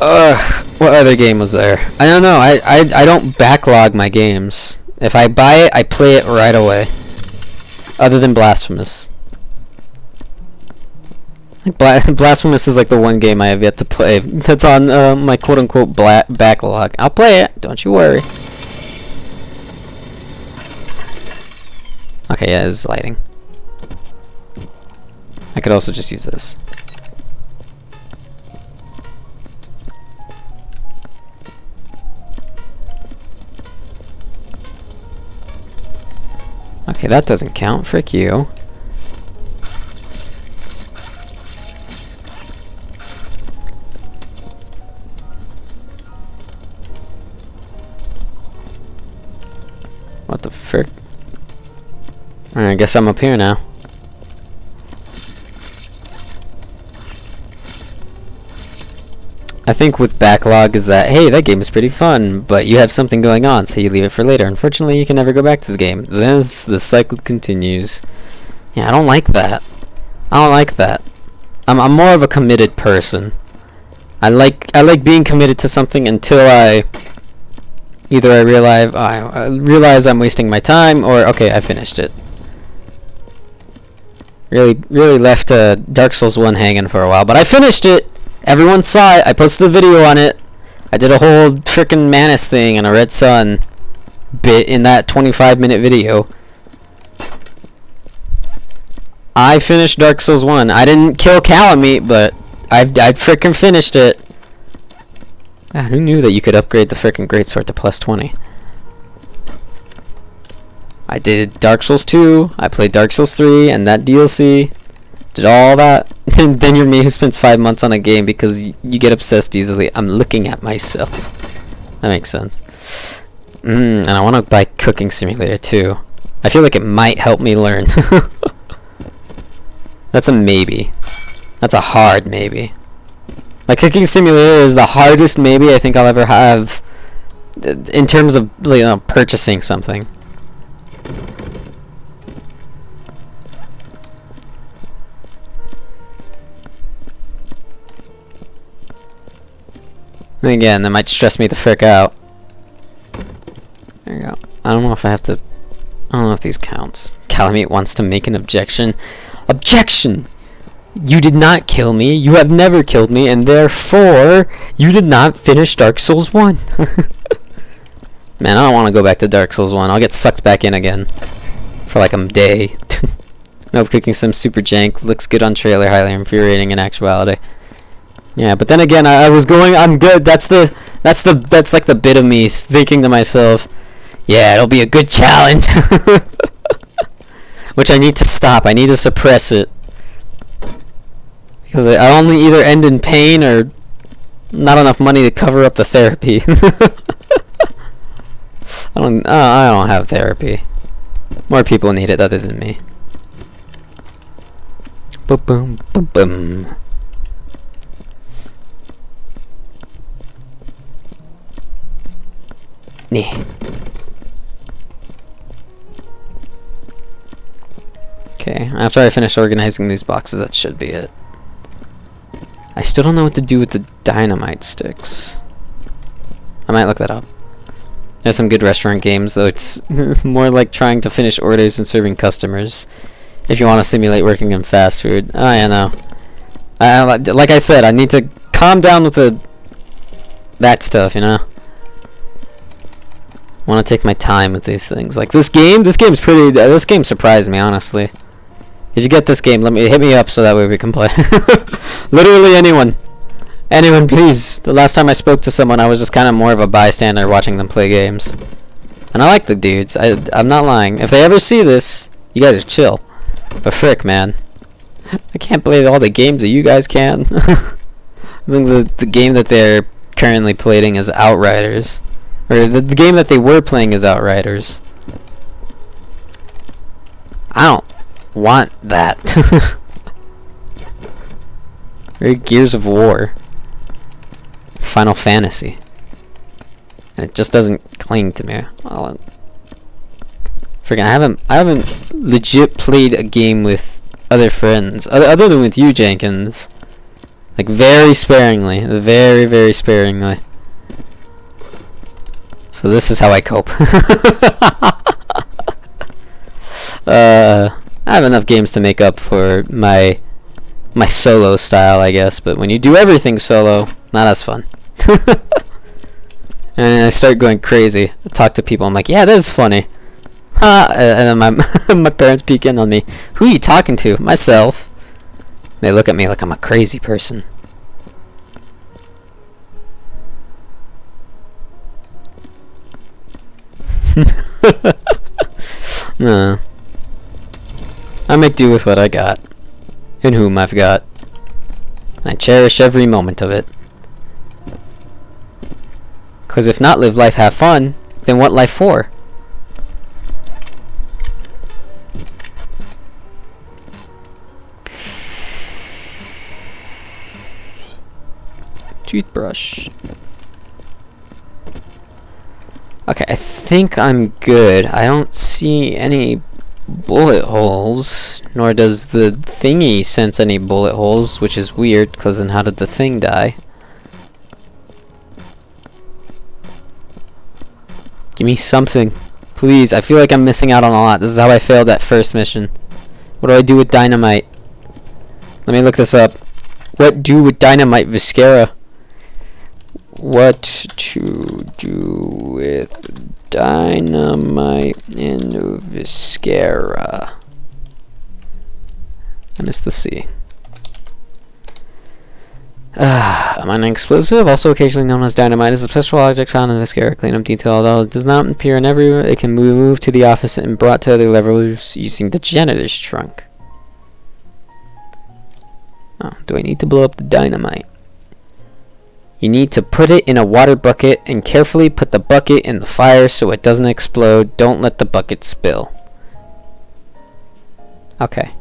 Speaker 2: Ugh. What other game was there? I don't know. I don't backlog my games. If I buy it, I play it right away. Other than Blasphemous. Blasphemous is like the one game I have yet to play. That's on my quote-unquote backlog. I'll play it. Don't you worry. Okay, yeah, this is lighting. I could also just use this. Okay, that doesn't count. Frick you. What the frick? Alright, I guess I'm up here now. I think with backlog is that, hey, that game is pretty fun, but you have something going on, so you leave it for later. Unfortunately, you can never go back to the game. Then the cycle continues. Yeah, I don't like that. I don't like that. I'm more of a committed person. I like being committed to something until I realize I'm wasting my time, or okay, I finished it. Really left Dark Souls 1 hanging for a while, but I finished it. Everyone saw it. I posted a video on it. I did a whole frickin' Manus thing and a Red Sun bit in that 25-minute video. I finished Dark Souls 1. I didn't kill Calamite, but I frickin' finished it. God, who knew that you could upgrade the frickin' Greatsword to plus 20? I did Dark Souls 2, I played Dark Souls 3 and that DLC. Did all that. Then you're me who spends 5 months on a game because you get obsessed easily. I'm looking at myself. That makes sense. And I want to buy Cooking Simulator too. I feel like it might help me learn. That's a maybe. That's a hard maybe. My Cooking Simulator is the hardest maybe I think I'll ever have in terms of, you know, purchasing something. And again, that might stress me the frick out. There you go. I don't know if I have to... I don't know if these counts. Calamite wants to make an objection. Objection! You did not kill me. You have never killed me, and therefore, you did not finish Dark Souls 1. Man, I don't want to go back to Dark Souls 1. I'll get sucked back in again. For like a day. Nope, Cooking Sim super jank. Looks good on trailer. Highly infuriating in actuality. Yeah, but then again, I was going, I'm good. That's like the bit of me thinking to myself, yeah, it'll be a good challenge. Which I need to stop. I need to suppress it. Because I only either end in pain or not enough money to cover up the therapy. I don't have therapy. More people need it other than me. Boom, boom, boom, boom. Okay, after I finish organizing these boxes, that should be it. I still don't know what to do with the dynamite sticks. I might look that up. There's some good restaurant games, though it's more like trying to finish orders and serving customers. If you want to simulate working in fast food. Oh, yeah, no. Like I said, I need to calm down with that stuff, you know? I want to take my time with these things. Like this game surprised me, honestly. If you get this game, hit me up so that way we can play. Literally anyone, please. The last time I spoke to someone, I was just kind of more of a bystander watching them play games, and I like the dudes. I'm not lying. If they ever see this, you guys are chill. But frick, man, I can't play all the games that you guys can. I think the game that they're currently playing is Outriders. Or the game that they were playing is Outriders. I don't want that. Very Gears of War. Final Fantasy. And it just doesn't cling to me. Freaking, I haven't legit played a game with other friends. Other than with you, Jenkins. Like, very sparingly. Very, very sparingly. So this is how I cope. I have enough games to make up for my solo style, I guess. But when you do everything solo, not as fun. And I start going crazy. I talk to people. I'm like, yeah, that is funny. And then my parents peek in on me. Who are you talking to? Myself. They look at me like I'm a crazy person. No. I make do with what I got. And whom I've got. I cherish every moment of it. 'Cause if not live life, have fun, then what life for? toothbrush. Okay, I think I'm good. I don't see any bullet holes, nor does the thingy sense any bullet holes, which is weird, because then how did the thing die? Give me something. Please, I feel like I'm missing out on a lot. This is how I failed that first mission. What do I do with dynamite? Let me look this up. What do with dynamite, Viscera? What to do with dynamite in Viscera? I missed the C. A mining explosive, also occasionally known as dynamite, is a special object found in Viscera cleanup detail. Although it does not appear in everywhere, it can be moved to the office and brought to other levels using the janitor's trunk. Oh, do I need to blow up the dynamite? You need to put it in a water bucket and carefully put the bucket in the fire so it doesn't explode. Don't let the bucket spill. Okay.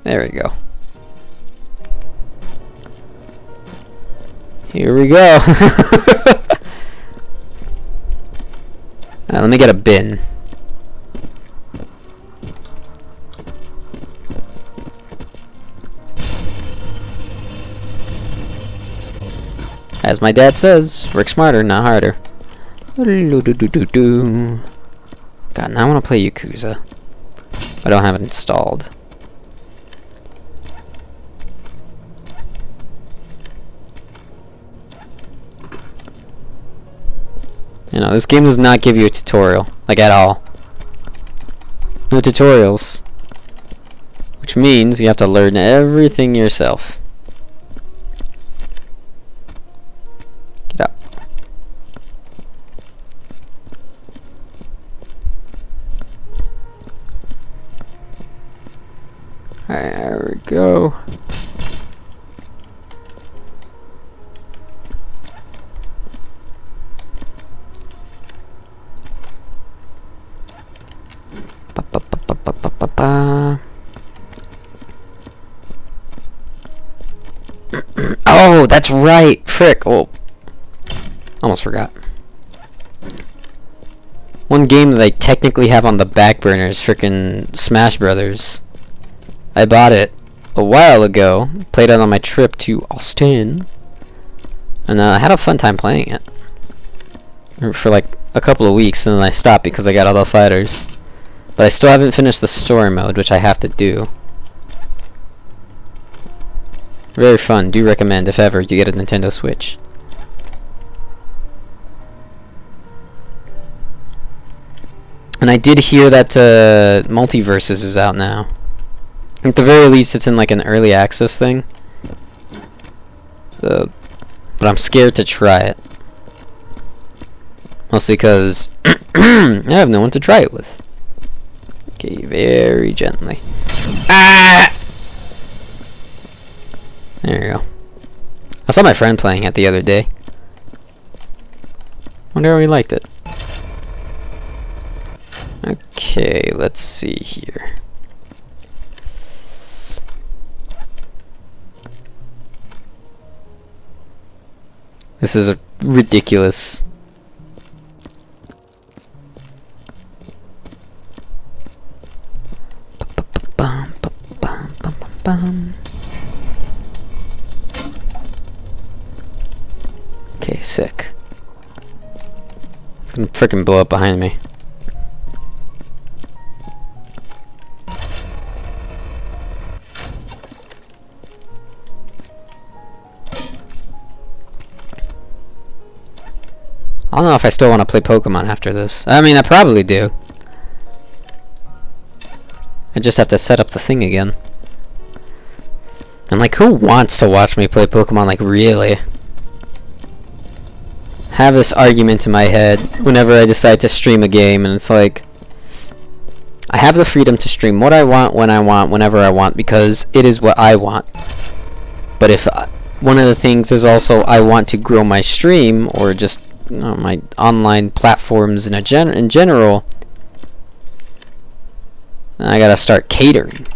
Speaker 2: There we go. Here we go. Let me get a bin. As my dad says, work smarter, not harder. God, now I want to play Yakuza. I don't have it installed. You know, this game does not give you a tutorial, like at all. No tutorials. Which means you have to learn everything yourself. Get up. Alright, there we go. Oh, that's right! Frick! Oh, almost forgot. One game that I technically have on the back burner is frickin' Smash Brothers. I bought it a while ago, played it on my trip to Austin, and I had a fun time playing it. For like a couple of weeks, and then I stopped because I got all the fighters. But I still haven't finished the story mode, which I have to do. Very fun. Do recommend if ever you get a Nintendo Switch. And I did hear that Multiverses is out now. At the very least, it's in like an early access thing. So, but I'm scared to try it. Mostly because I have no one to try it with. Okay, very gently. Ah! There you go. I saw my friend playing it the other day. Wonder how he liked it. Okay, let's see here. This is a ridiculous. Okay, sick. It's gonna frickin' blow up behind me. I don't know if I still want to play Pokemon after this. I mean, I probably do. I just have to set up the thing again. And like, who wants to watch me play Pokemon? Like, really? Have this argument in my head whenever I decide to stream a game, and it's like, I have the freedom to stream what I want, when I want, whenever I want, because it is what I want. But if one of the things is also I want to grow my stream, or just my online platforms in general, I gotta start catering.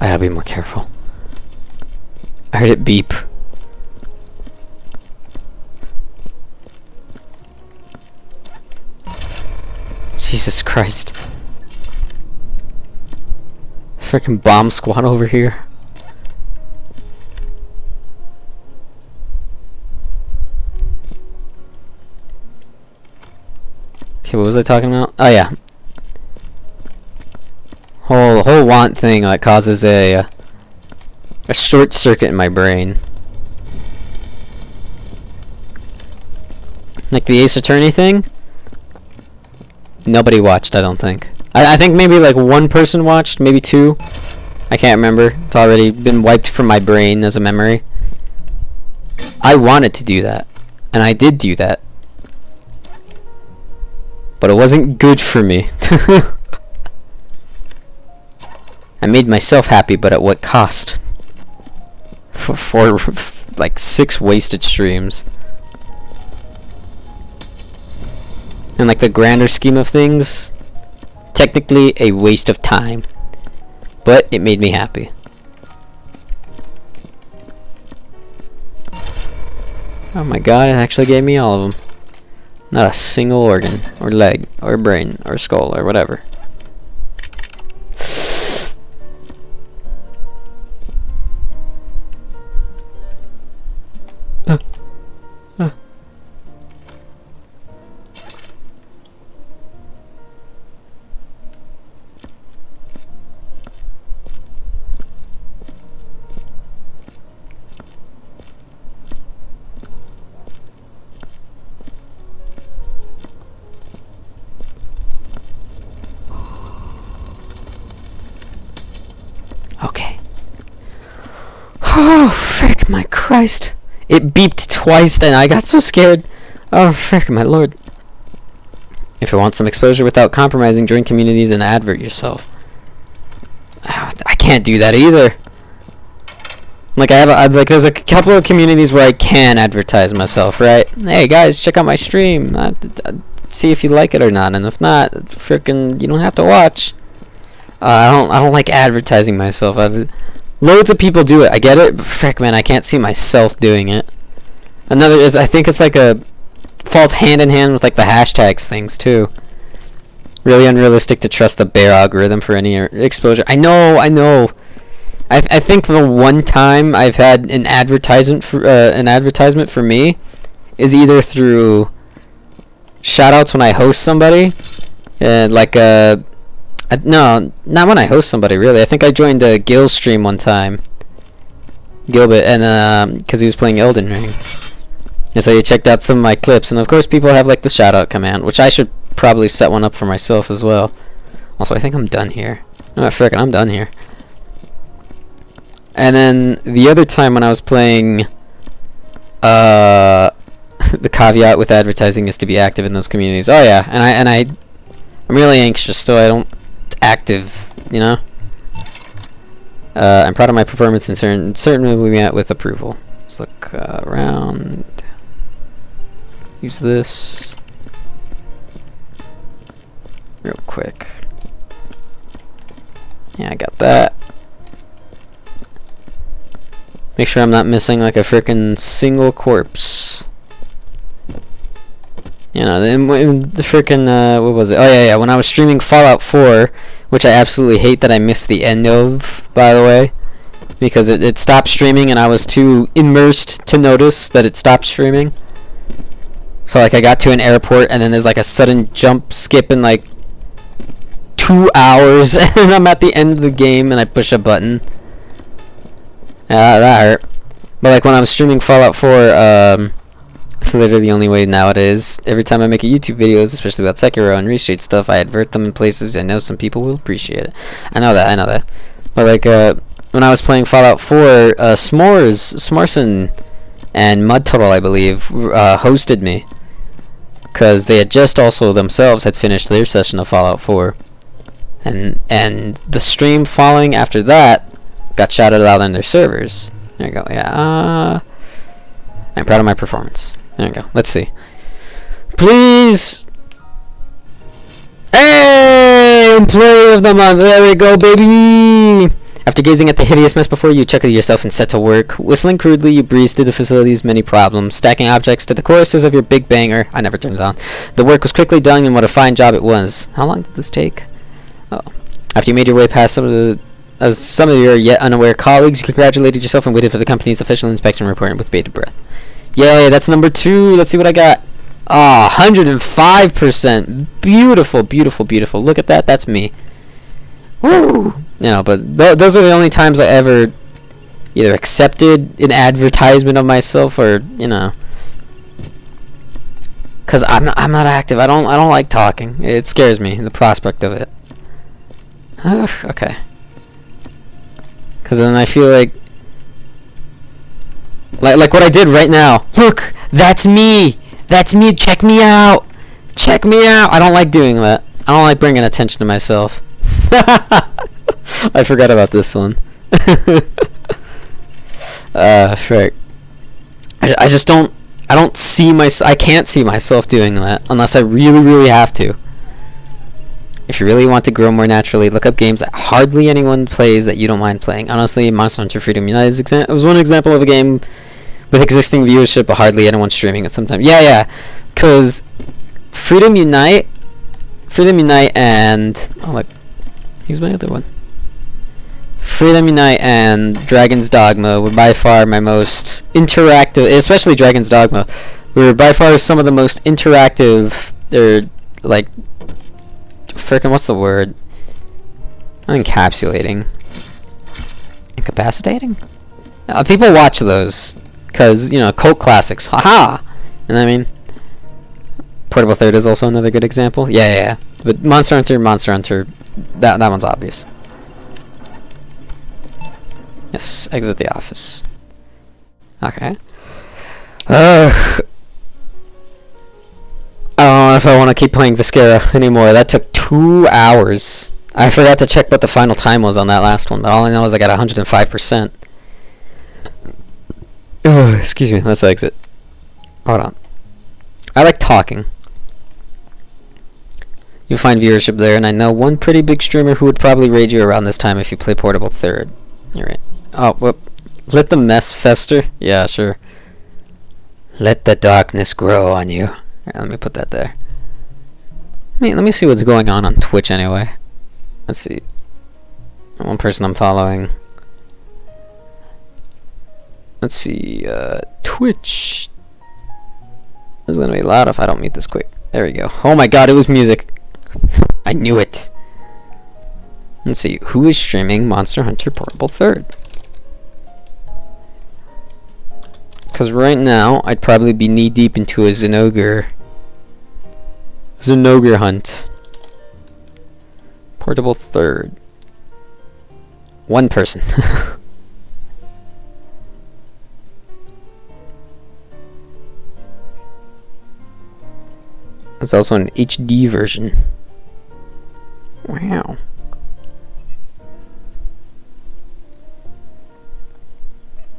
Speaker 2: I gotta be more careful. I heard it beep. Jesus Christ. Freaking bomb squad over here. Okay, what was I talking about? Oh yeah. Whole want thing that causes a short circuit in my brain. Like the Ace Attorney thing? Nobody watched, I don't think. I think maybe like one person watched, maybe two. I can't remember. It's already been wiped from my brain as a memory. I wanted to do that. And I did do that. But it wasn't good for me. I made myself happy, but at what cost? For like 6 wasted streams. In like the grander scheme of things, technically a waste of time, but it made me happy. Oh my god, it actually gave me all of them. Not a single organ, or leg, or brain, or skull, or whatever. Okay. Oh, frick, my Christ. It beeped twice and I got so scared. Oh, frick, my lord. If you want some exposure without compromising, join communities and advert yourself. Oh, I can't do that either. Like, like, there's a couple of communities where I can advertise myself, right? Hey, guys, check out my stream. See if you like it or not, and if not, frickin', you don't have to watch. I don't like advertising myself. Loads of people do it. I get it. But frick, man, I can't see myself doing it. Another is, I think it's like falls hand in hand with like the hashtags things too. Really unrealistic to trust the bear algorithm for any exposure. I know. I think the one time I've had an advertisement for me is either through shoutouts when I host somebody, and like no, not when I host somebody, really. I think I joined Gil's stream one time. Gilbert, and because he was playing Elden Ring. And so he checked out some of my clips, and of course people have like the shoutout command, which I should probably set one up for myself as well. Also, I think I'm done here. Oh, frickin', I'm done here. And then the other time when I was playing, the caveat with advertising is to be active in those communities. Oh yeah, and I'm really anxious, so I don't active, you know. I'm proud of my performance and certainly we met with approval. Let's look around. Use this real quick. Yeah, I got that. Make sure I'm not missing like a frickin' single corpse. You know, the frickin' what was it? Oh yeah, when I was streaming Fallout 4, which I absolutely hate that I missed the end of, by the way, because it stopped streaming and I was too immersed to notice that it stopped streaming. So like I got to an airport and then there's like a sudden jump skip in like 2 hours and I'm at the end of the game and I push a button. That hurt. But like when I was streaming Fallout 4, it's literally the only way nowadays. Every time I make a YouTube videos, especially about Sekiro and Reshade stuff, I advert them in places I know some people will appreciate it. I know that. But like when I was playing Fallout 4, Smorson and Mud Turtle, I believe, hosted me. Because they had just also themselves had finished their session of Fallout 4. And the stream following after that got shouted out on their servers. There you go, yeah. I'm proud of my performance. There we go. Let's see. Please! Hey! Employee of the month. There we go, baby! After gazing at the hideous mess before you, chuckle yourself and set to work. Whistling crudely, you breeze through the facility's many problems, stacking objects to the choruses of your big banger. I never turned it on. The work was quickly done, and what a fine job it was. How long did this take? Oh. After you made your way past some of your yet unaware colleagues, you congratulated yourself and waited for the company's official inspection report with bated breath. Yay, that's number 2. Let's see what I got. Ah, 105%. Beautiful, beautiful, beautiful. Look at that. That's me. Woo! You know, but those are the only times I ever either accepted an advertisement of myself or, you know, because I'm not active. I don't like talking. It scares me, the prospect of it. Okay. Because then I feel like what I did right now. Look, that's me. That's me. Check me out. Check me out. I don't like doing that. I don't like bringing attention to myself. I forgot about this one. Frick. I just don't. I don't see I can't see myself doing that unless I really, really have to. If you really want to grow more naturally, look up games that hardly anyone plays that you don't mind playing. Honestly, Monster Hunter Freedom United was one example of a game with existing viewership, but hardly anyone streaming it sometimes. Yeah, because Freedom Unite, and here's my other one. Freedom Unite and Dragon's Dogma were by far my most interactive, especially Dragon's Dogma, were by far some of the most interactive, frickin' what's the word? Encapsulating. Incapacitating? People watch those, because, you know, cult classics. Haha! You know what I mean? Portable Third is also another good example. Yeah. But Monster Hunter, that one's obvious. Yes, exit the office. Okay. I don't know if I want to keep playing Viscera anymore. That took 2 hours. I forgot to check what the final time was on that last one, but all I know is I got 105%. Oh, excuse me, let's exit. Hold on. I like talking. You'll find viewership there, and I know one pretty big streamer who would probably raid you around this time if you play Portable Third. You're right. Oh, whoop. Let the mess fester? Yeah, sure. Let the darkness grow on you. Alright, let me put that there. Let me see what's going on Twitch anyway. Let's see. One person I'm following. Let's see, Twitch. This is gonna be loud if I don't mute this quick. There we go. Oh my god, it was music. I knew it. Let's see, who is streaming Monster Hunter Portable Third? Because right now, I'd probably be knee-deep into a Zenogre hunt. Portable Third. One person. There's also an HD version. Wow.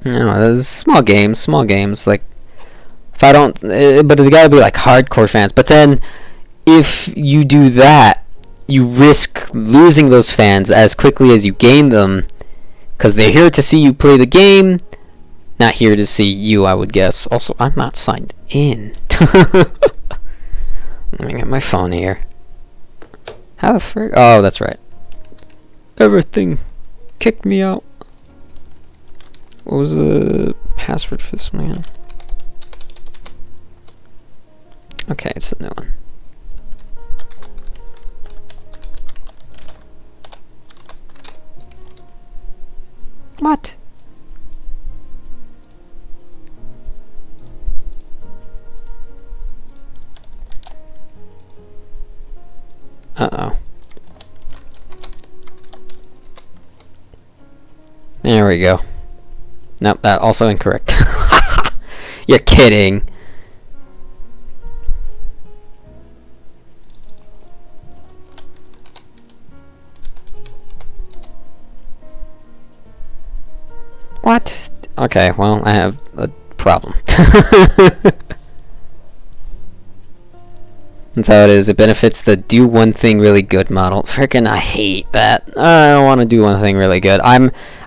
Speaker 2: No, there's small games. Like, if I don't, but they gotta be like hardcore fans. But then, if you do that, you risk losing those fans as quickly as you gain them, because they're here to see you play the game, not here to see you, I would guess. Also, I'm not signed in. Let me get my phone here. How the frick? Oh, that's right. Everything kicked me out. What was the password for this one again? Okay, it's the new one. What? Uh-oh. There we go. Nope, that also incorrect. You're kidding. What? Okay, well, I have a problem. That's how it is. It benefits the do one thing really good model. Frickin' I hate that. I don't want to do one thing really good. I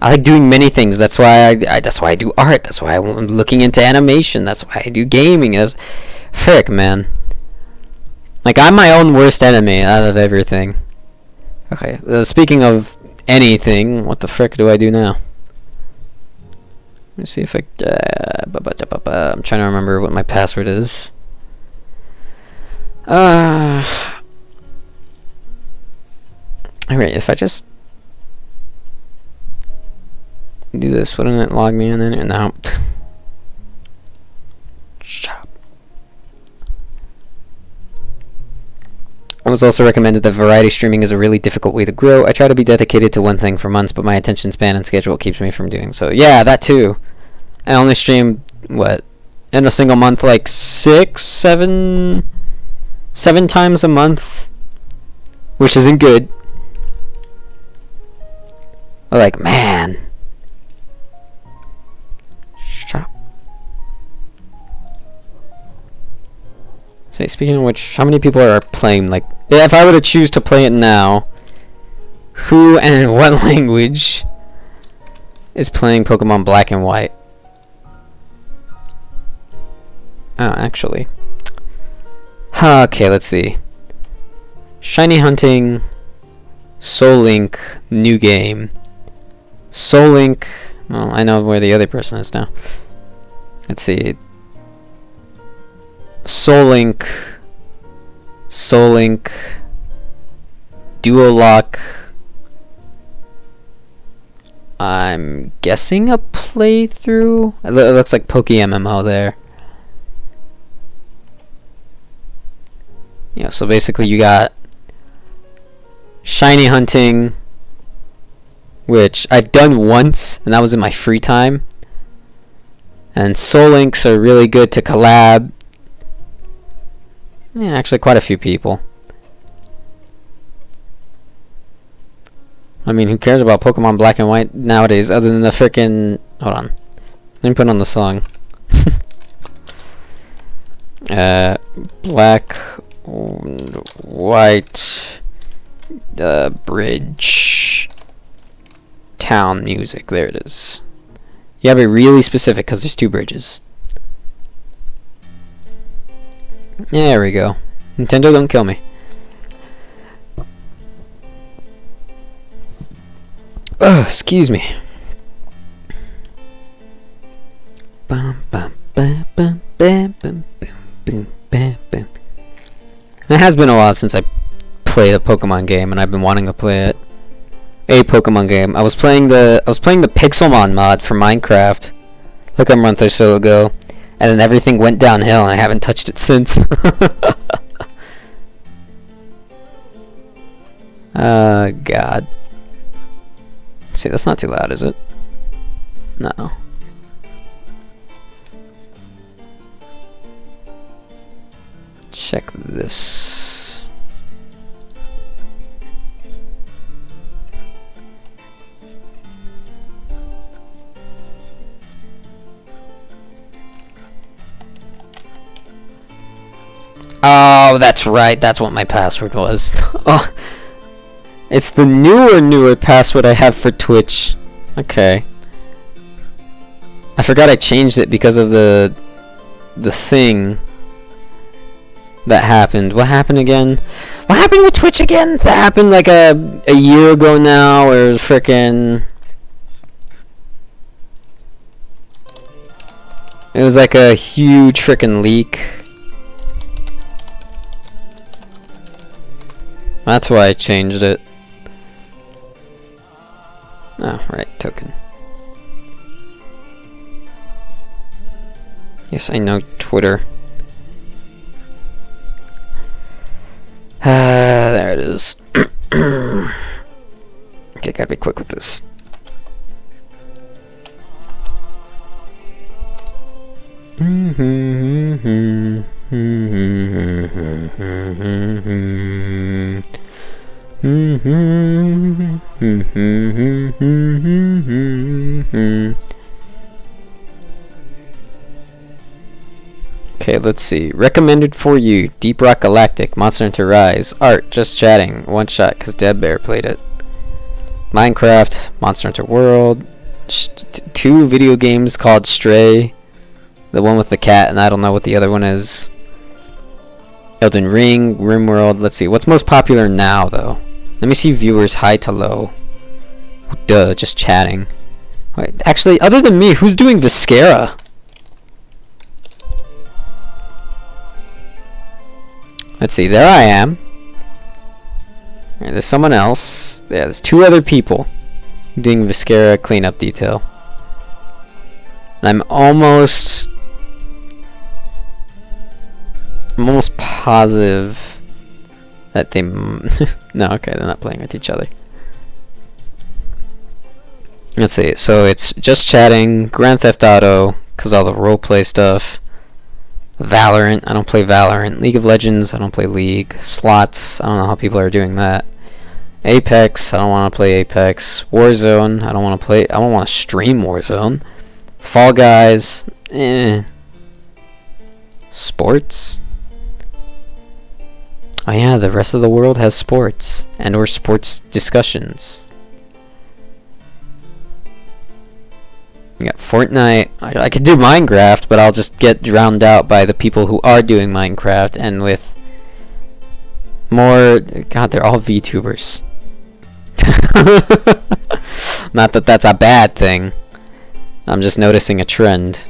Speaker 2: like doing many things. That's why that's why I do art. That's why I'm looking into animation. That's why I do gaming. Frick, man. Like, I'm my own worst enemy out of everything. Okay, speaking of anything, what the frick do I do now? Let me see if I... I'm trying to remember what my password is. Alright, if I just do this, wouldn't it log me in there? No. Shut up. I was also recommended that variety streaming is a really difficult way to grow. I try to be dedicated to one thing for months, but my attention span and schedule keeps me from doing so. Yeah, that too. I only stream, what, in a single month, like 7 times a month, which isn't good. But like, man. Shut up. Say, speaking of which, how many people are playing, like, if I were to choose to play it now, who and in what language is playing Pokemon Black and White? Oh, actually. Okay, let's see. Shiny Hunting, Soul Link, new game. Soul Link, well, I know where the other person is now. Let's see. Soul Link, Duolock. I'm guessing a playthrough. It looks like Poke MMO there. Yeah, so basically you got Shiny Hunting, which I've done once, and that was in my free time. And Soul Links are really good to collab. Yeah, actually quite a few people. I mean, who cares about Pokemon Black and White nowadays other than the frickin'... Hold on. Let me put on the song. Black, White, Bridge, Town music. There it is. You gotta be really specific because there's 2 bridges. There we go. Nintendo, don't kill me. Oh, excuse me. It has been a while since I played a Pokemon game, and I've been wanting to play it. A Pokemon game. I was playing the Pixelmon mod for Minecraft, like a month or so ago, and then everything went downhill, and I haven't touched it since. God. See, that's not too loud, is it? No. Check this. Oh, that's right. That's what my password was. Oh. It's the newer password I have for Twitch. Okay. I forgot I changed it because of the thing that happened. What happened again? What happened with Twitch again? That happened like a year ago now, or it was frickin'... It was like a huge frickin' leak. That's why I changed it. Oh, right, token. Yes, I know Twitter. There it is. Okay, gotta be quick with this. Okay, let's see. Recommended for you: Deep Rock Galactic, Monster Hunter Rise, Art, Just Chatting, One Shot, because Dead Bear played it. Minecraft, Monster Hunter World, 2 video games called Stray, the one with the cat, and I don't know what the other one is. Elden Ring, RimWorld. Let's see, what's most popular now, though? Let me see viewers high to low. Duh, Just Chatting. Wait, actually, other than me, who's doing Viscera? Let's see, there I am. Right, there's someone else. Yeah, there's 2 other people doing Viscera cleanup detail. And I'm almost positive that they... No, okay, they're not playing with each other. Let's see, so it's Just Chatting, Grand Theft Auto, because all the roleplay stuff. Valorant, I don't play Valorant. League of Legends, I don't play League. Slots, I don't know how people are doing that. Apex, I don't want to play Apex. Warzone, I don't want to stream Warzone. Fall Guys, Sports? Oh yeah, the rest of the world has sports. And or sports discussions. You got Fortnite. I could do Minecraft, but I'll just get drowned out by the people who are doing Minecraft, and with more... God, they're all VTubers. Not that that's a bad thing. I'm just noticing a trend.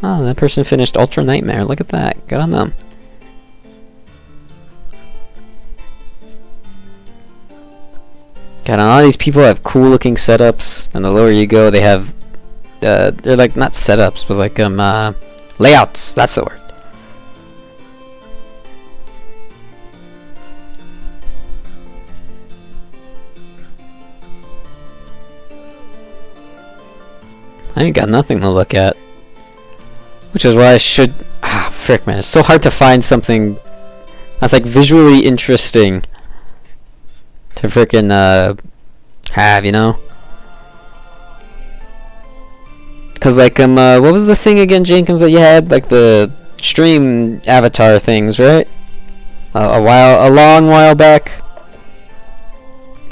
Speaker 2: Oh, that person finished Ultra Nightmare. Look at that. Good on them. God, a lot of these people have cool looking setups, and the lower you go, they have they're like not setups, but like layouts. That's the word. I ain't got nothing to look at, which is why I should. Frick, man, it's so hard to find something that's like visually interesting to frickin' have, you know? Cause like what was the thing again, Jenkins, that you had? Like the stream avatar things, right? A long while back.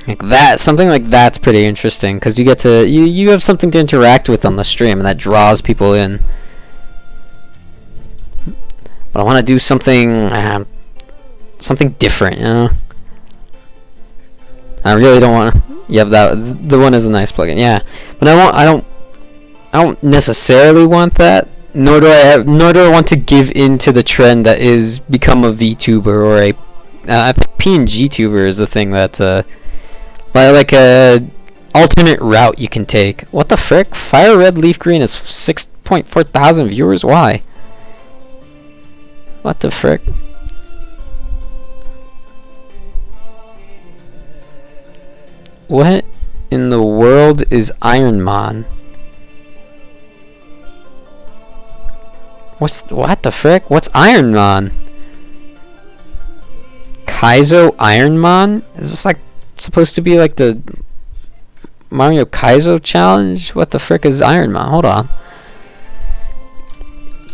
Speaker 2: Like that, something like that's pretty interesting, cause you get to you have something to interact with on the stream, and that draws people in. But I want to do something different, you know? I really don't want to. Yep, the one is a nice plugin. Yeah, but I don't necessarily want that. Nor do I want to give in to the trend that is become a VTuber or a. I think PNG tuber is the thing that like a alternate route you can take. What the frick? Fire Red Leaf Green is 6.4 thousand viewers. Why? What the frick? What in the world is Ironmon? What the frick? What's Ironmon? Kaizo Ironmon? Is this like supposed to be like the Mario Kaizo challenge? What the frick is Ironmon? Hold on.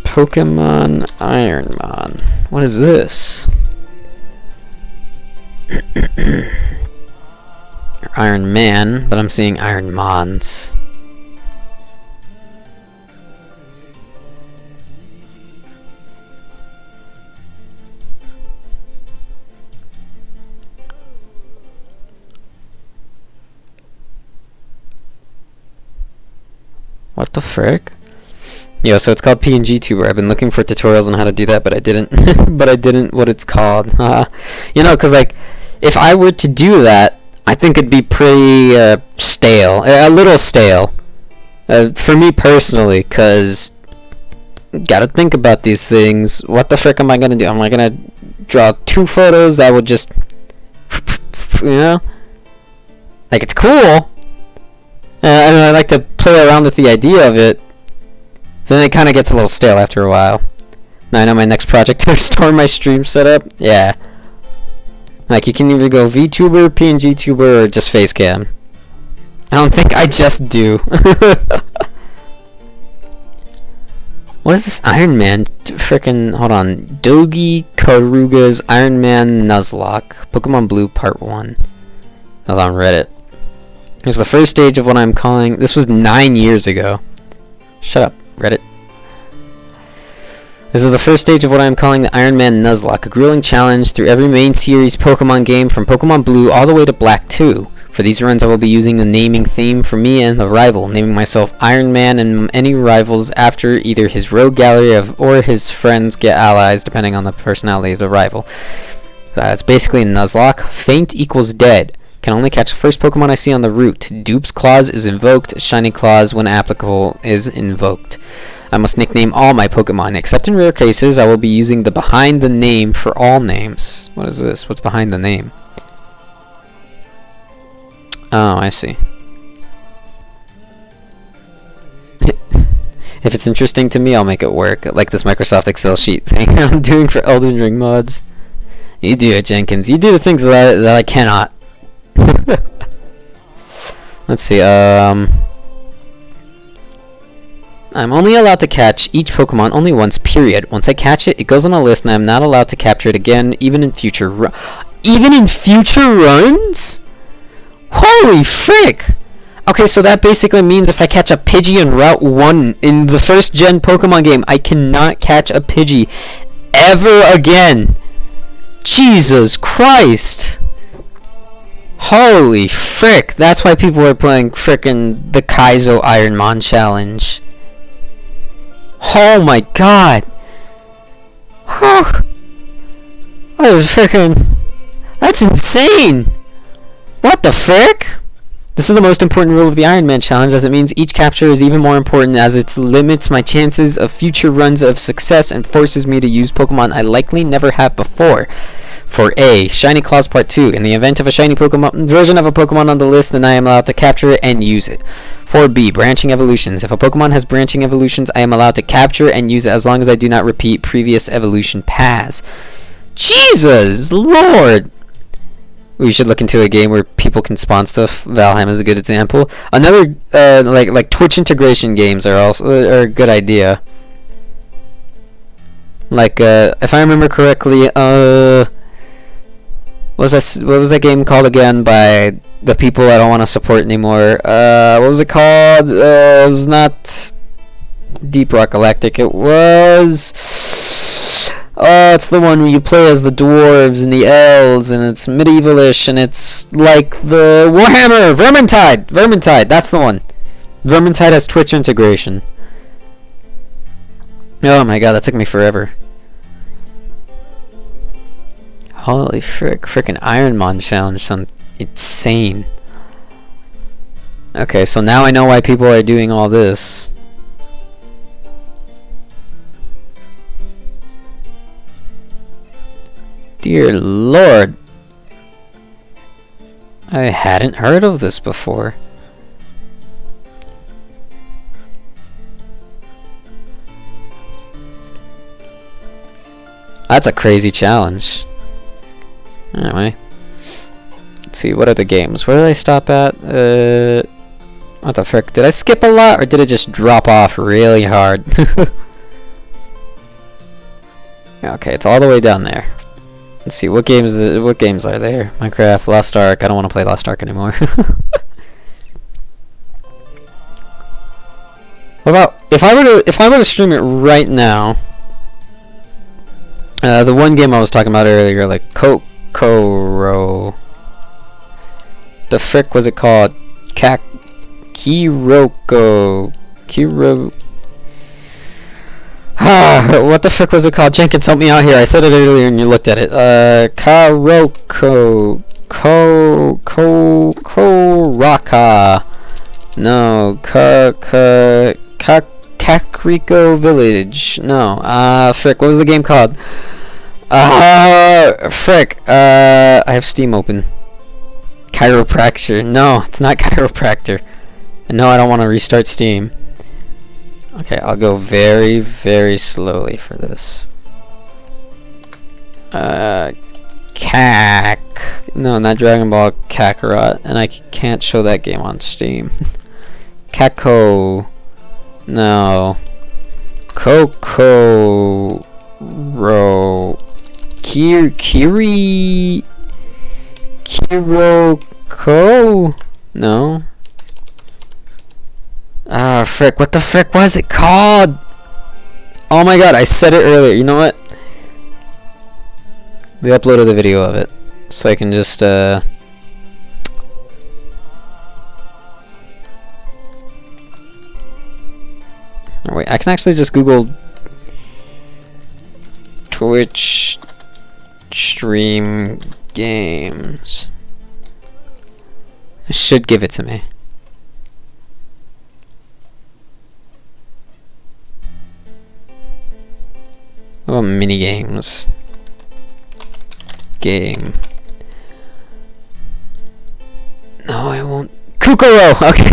Speaker 2: Pokemon Ironmon. What is this? Iron Man, but I'm seeing Iron Mons. What the frick? Yeah, so it's called PNG Tuber. I've been looking for tutorials on how to do that, but I didn't. But I didn't. What it's called? You know, because like, if I were to do that, I think it'd be pretty stale, a little stale, for me personally, because gotta think about these things. What the frick am I gonna do? Am I gonna draw 2 photos that would just, you know, like it's cool, and I like to play around with the idea of it. Then it kind of gets a little stale after a while. Now I know my next project to restore my stream setup. Yeah. Like, you can either go VTuber, PNG Tuber, or just Facecam. I don't think I just do. What is this Iron Man? Frickin' hold on. Dogi Karuga's Iron Man Nuzlocke. Pokemon Blue Part 1. That was on Reddit. Here's the first stage of what I'm calling... This was 9 years ago. Shut up, Reddit. This is the first stage of what I am calling the Iron Man Nuzlocke, a grueling challenge through every main series Pokemon game from Pokemon Blue all the way to Black 2. For these runs I will be using the naming theme for me and the rival, naming myself Iron Man and any rivals after either his rogue gallery or his friends get allies, depending on the personality of the rival. It's basically a Nuzlocke. Faint equals dead. Can only catch the first Pokemon I see on the route. Dupe's Claws is invoked. Shiny Claws, when applicable, is invoked. I must nickname all my Pokemon. Except in rare cases, I will be using the behind the name for all names. What is this? What's behind the name? Oh, I see. If it's interesting to me, I'll make it work. Like this Microsoft Excel sheet thing I'm doing for Elden Ring mods. You do it, Jenkins. You do the things that I cannot. Let's see, I'm only allowed to catch each Pokemon only once, period. Once I catch it, it goes on a list and I'm not allowed to capture it again, even in future runs? Holy frick! Okay, so that basically means if I catch a Pidgey in Route 1 in the first gen Pokemon game, I cannot catch a Pidgey ever again! Jesus Christ! Holy frick, that's why people are playing frickin' the Kaizo Ironmon challenge. Oh my god! That was frickin'... That's insane! What the frick? This is the most important rule of the Iron Man challenge, as it means each capture is even more important as it limits my chances of future runs of success and forces me to use Pokemon I likely never have before. For A, Shiny Claws Part 2. In the event of a shiny Pokemon version of a Pokemon on the list, then I am allowed to capture it and use it. For B, Branching Evolutions. If a Pokemon has branching evolutions, I am allowed to capture and use it as long as I do not repeat previous evolution paths. Jesus Lord! We should look into a game where people can spawn stuff. Valheim is a good example. Another like Twitch integration games are also a good idea. Like if I remember correctly, what was that game called again by the people I don't want to support anymore? What was it called? It was not Deep Rock Galactic. It was. It's the one where you play as the dwarves and the elves, and it's medievalish, and it's like the Warhammer Vermintide. Vermintide, that's the one. Vermintide has Twitch integration. Oh my god, that took me forever. Holy frick, frickin' Ironmon challenge sounds insane. Okay, so now I know why people are doing all this. Dear Lord. I hadn't heard of this before. That's a crazy challenge. Anyway. Let's see, what other games? Where did I stop at? What the frick? Did I skip a lot, or did it just drop off really hard? Okay, it's all the way down there. Let's see, what games are there? Minecraft, Lost Ark. I don't want to play Lost Ark anymore. What about if I were to stream it right now? The one game I was talking about earlier, like Kokoro. The frick was it called? Kiroko. What the frick was it called? Jenkins, help me out here. I said it earlier and you looked at it. Karoko. Koraka. No. Kakriko Village. No. Frick, what was the game called? Frick. I have Steam open. Chiropractor. No, it's not Chiropractor. No, I don't want to restart Steam. Okay, I'll go very, very slowly for this. No, not Dragon Ball Kakarot, and I can't show that game on Steam. Kako. No. Kokoro. Kiroko? No. Ah, frick. What the frick was it called? Oh my god, I said it earlier. You know what? They uploaded the video of it. So I can just, oh, wait, I can actually just Google Twitch stream games. It should give it to me. What about mini games? Game. No, I won't. Kukuro! Okay.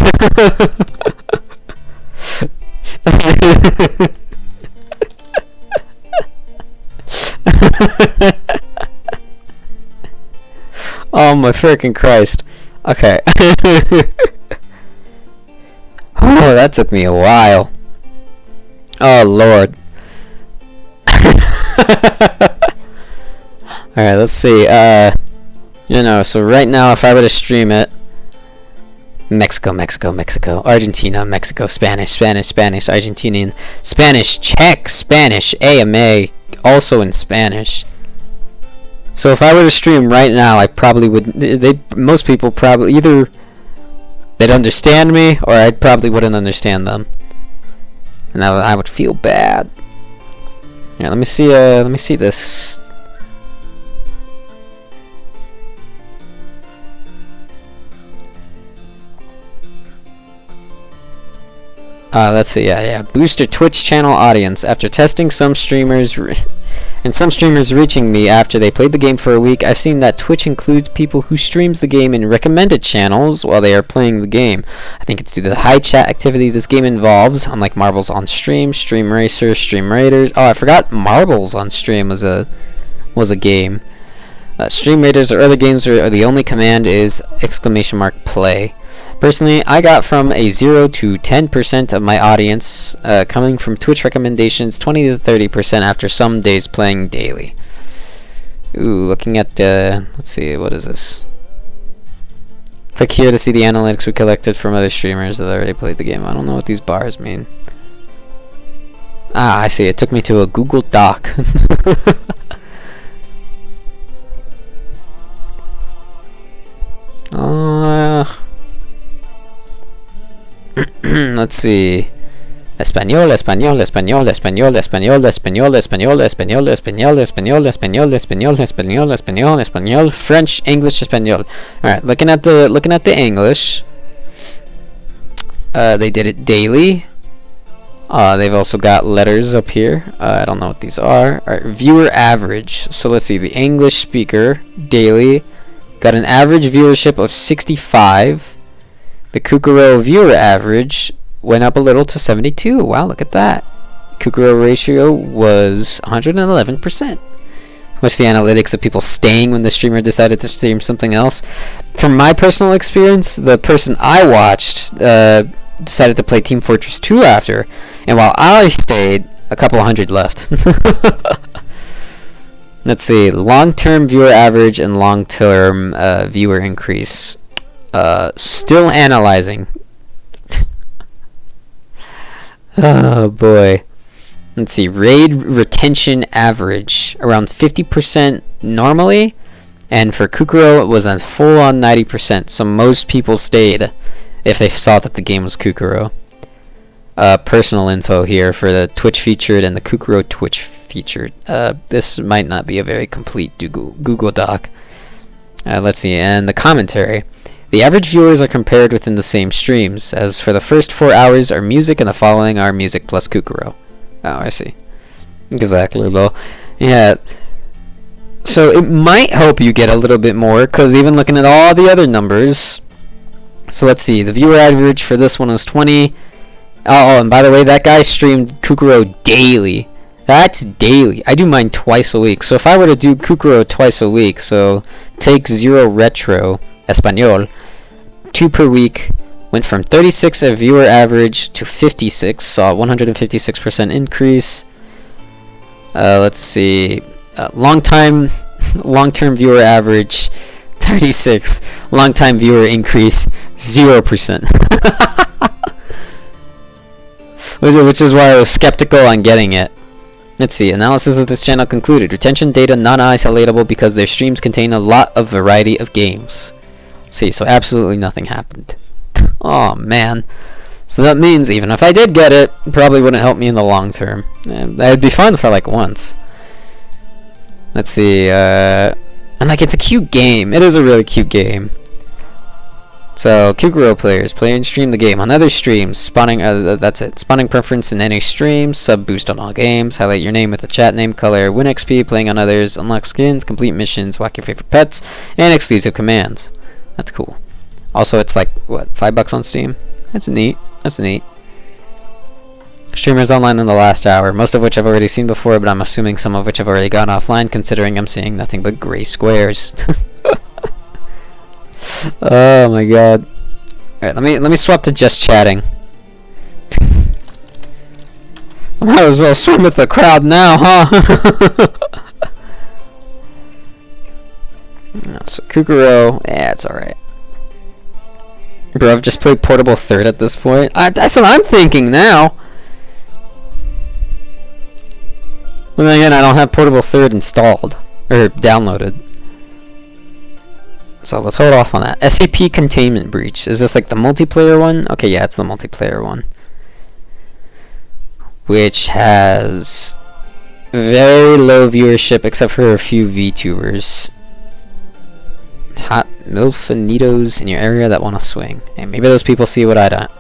Speaker 2: Oh my freaking Christ. Okay. Oh, that took me a while. Oh Lord. Alright, let's see. You know, so right now if I were to stream it, Mexico, Argentina, Mexico, Spanish, Argentinian, Spanish, Czech, Spanish, AMA, also in Spanish. So if I were to stream right now, I probably would, most people probably, either they'd understand me, or I probably wouldn't understand them. And I would feel bad. Yeah, let me see this. Let's see, yeah. Boost your Twitch channel audience. After testing some streamers reaching me after they played the game for a week, I've seen that Twitch includes people who streams the game in recommended channels while they are playing the game. I think it's due to the high chat activity this game involves, unlike Marbles on Stream, Stream Racer, Stream Raiders. Oh, I forgot Marbles on Stream was a game. Stream Raiders or other games where the only command is !play. Personally, I got from a 0 to 10% of my audience coming from Twitch recommendations, 20 to 30% after some days playing daily. Ooh, looking at, let's see, what is this? Click here to see the analytics we collected from other streamers that already played the game. I don't know what these bars mean. Ah, I see, it took me to a Google Doc. Let's see. Español, French, English, Español. Alright, looking at the English. They did it daily. They've also got letters up here. I don't know what these are. Alright, viewer average. So let's see, the English speaker daily got an average viewership of 65. The Kukuro viewer average went up a little to 72. Wow, look at that. Kukuro ratio was 111%. What's the analytics of people staying when the streamer decided to stream something else? From my personal experience, the person I watched decided to play Team Fortress 2 after, and while I stayed, a couple hundred left. Let's see, long-term viewer average and long-term viewer increase. Still analyzing. Oh boy. Let's see, raid retention average around 50% normally, and for Kukuro it was a full-on 90%, so most people stayed if they saw that the game was Kukuro. Personal info here for the Twitch featured and the Kukuro Twitch featured. This might not be a very complete Google Doc. Let's see, and the commentary. The average viewers are compared within the same streams, as for the first 4 hours are music and the following are music plus Kukuro. Oh, I see. Exactly, though. Yeah. So it might help you get a little bit more, because even looking at all the other numbers. So let's see, the viewer average for this one is 20. Oh, and by the way, that guy streamed Kukuro daily. That's daily. I do mine twice a week. So if I were to do Kukuro twice a week, so take 0 retro Espanol, 2 per week, went from 36 a viewer average to 56, saw a 156% increase. Let's see, long-term viewer average 36, long-time viewer increase 0%. Which is why I was skeptical on getting it. Let's see, analysis of this channel concluded. Retention data non-isolatable because their streams contain a lot of variety of games. See, so absolutely nothing happened. Oh man. So that means even if I did get it, it probably wouldn't help me in the long term. It'd be fun for like once. Let's see, and like it's a cute game. It is a really cute game. So, Kukuro players, play and stream the game on other streams. Spawning, that's it. Spawning preference in any stream. Sub boost on all games. Highlight your name with the chat name, color, win XP, playing on others. Unlock skins, complete missions, whack your favorite pets, and exclusive commands. That's cool. Also, it's like, what, $5 on Steam? That's neat. That's neat. Streamers online in the last hour, most of which I've already seen before, but I'm assuming some of which have already gone offline, considering I'm seeing nothing but gray squares. Oh my god. Alright, let me swap to just chatting. I might as well swim with the crowd now, huh? So Kukuro, yeah, it's alright. Bro, I've just played Portable Third at this point. That's what I'm thinking now. Well, then again, I don't have Portable Third installed or downloaded. So let's hold off on that. SCP Containment Breach. Is this like the multiplayer one? Okay, yeah, it's the multiplayer one. Which has very low viewership except for a few VTubers. Hot milfinitos in your area that want to swing. Hey, maybe those people see what I don't.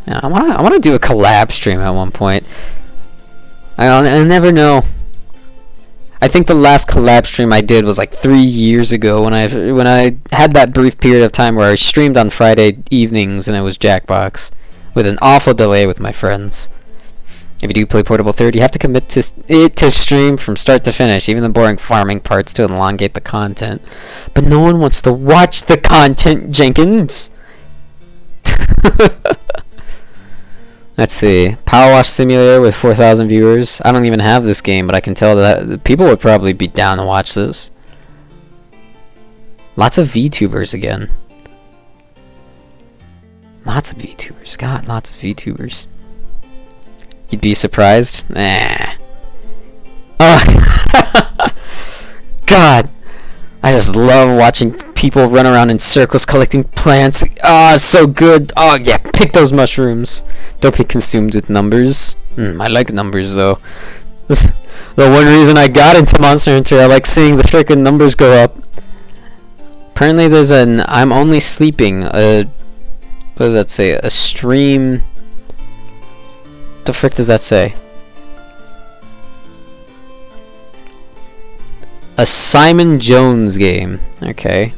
Speaker 2: Yeah, I wanna do a collab stream at one point. I never know. I think the last collab stream I did was like 3 years ago when I had that brief period of time where I streamed on Friday evenings and it was Jackbox with an awful delay with my friends. If you do play Portable Third, you have to commit to it to stream from start to finish, even the boring farming parts to elongate the content. But no one wants to watch the content, Jenkins. Let's see. Power Wash Simulator with 4,000 viewers. I don't even have this game, but I can tell that people would probably be down to watch this. Lots of VTubers again. Lots of VTubers. God, lots of VTubers. You'd be surprised? Nah. Oh. God. I just love watching people run around in circles collecting plants. Ah, so good. Oh, yeah, pick those mushrooms. Don't be consumed with numbers. I like numbers, though. The one reason I got into Monster Hunter, I like seeing the frickin' numbers go up. Apparently there's an I'm only sleeping, what does that say? A stream... What the frick does that say? A Simon Jones game. Okay.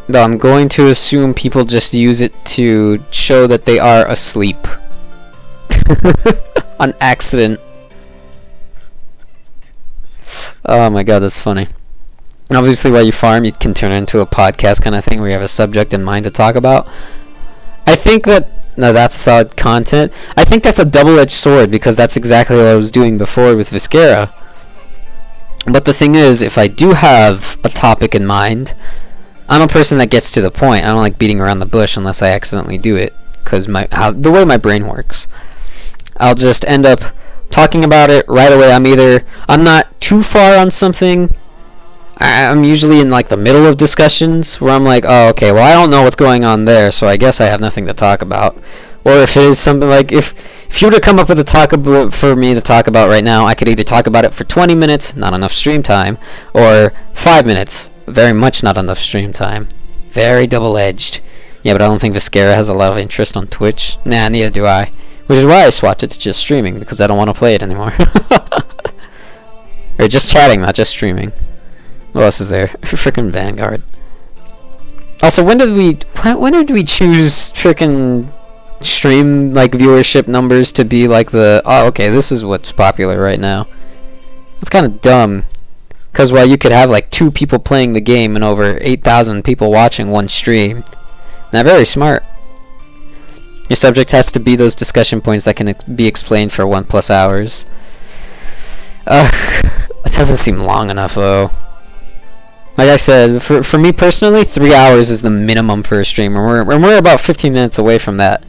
Speaker 2: Though I'm going to assume people just use it to show that they are asleep. On accident. Oh my god, that's funny. And obviously while you farm, you can turn it into a podcast kind of thing where you have a subject in mind to talk about. I think that... No, that's solid content. I think that's a double-edged sword because that's exactly what I was doing before with Viscera. But the thing is, if I do have a topic in mind, I'm a person that gets to the point. I don't like beating around the bush unless I accidentally do it, because the way my brain works. I'll just end up talking about it right away. I'm not too far on something. I'm usually in like the middle of discussions where I'm like, oh, okay, well, I don't know what's going on there, so I guess I have nothing to talk about. Or if it is something like, if you were to come up with a topic for me to talk about right now, I could either talk about it for 20 minutes, not enough stream time, or 5 minutes, very much not enough stream time. Very double-edged. Yeah, but I don't think Viscera has a lot of interest on Twitch. Nah, neither do I. Which is why I swapped it to just streaming, because I don't want to play it anymore. Or just chatting, not just streaming. What else is there? Frickin' Vanguard. Also, when did we choose freaking stream like viewership numbers to be like okay, this is what's popular right now? It's kind of dumb. Because while you could have like 2 people playing the game and over 8,000 people watching one stream, not very smart. Your subject has to be those discussion points that can be explained for 1+ hours. It doesn't seem long enough though. Like I said, for me personally, 3 hours is the minimum for a stream, and we're about 15 minutes away from that.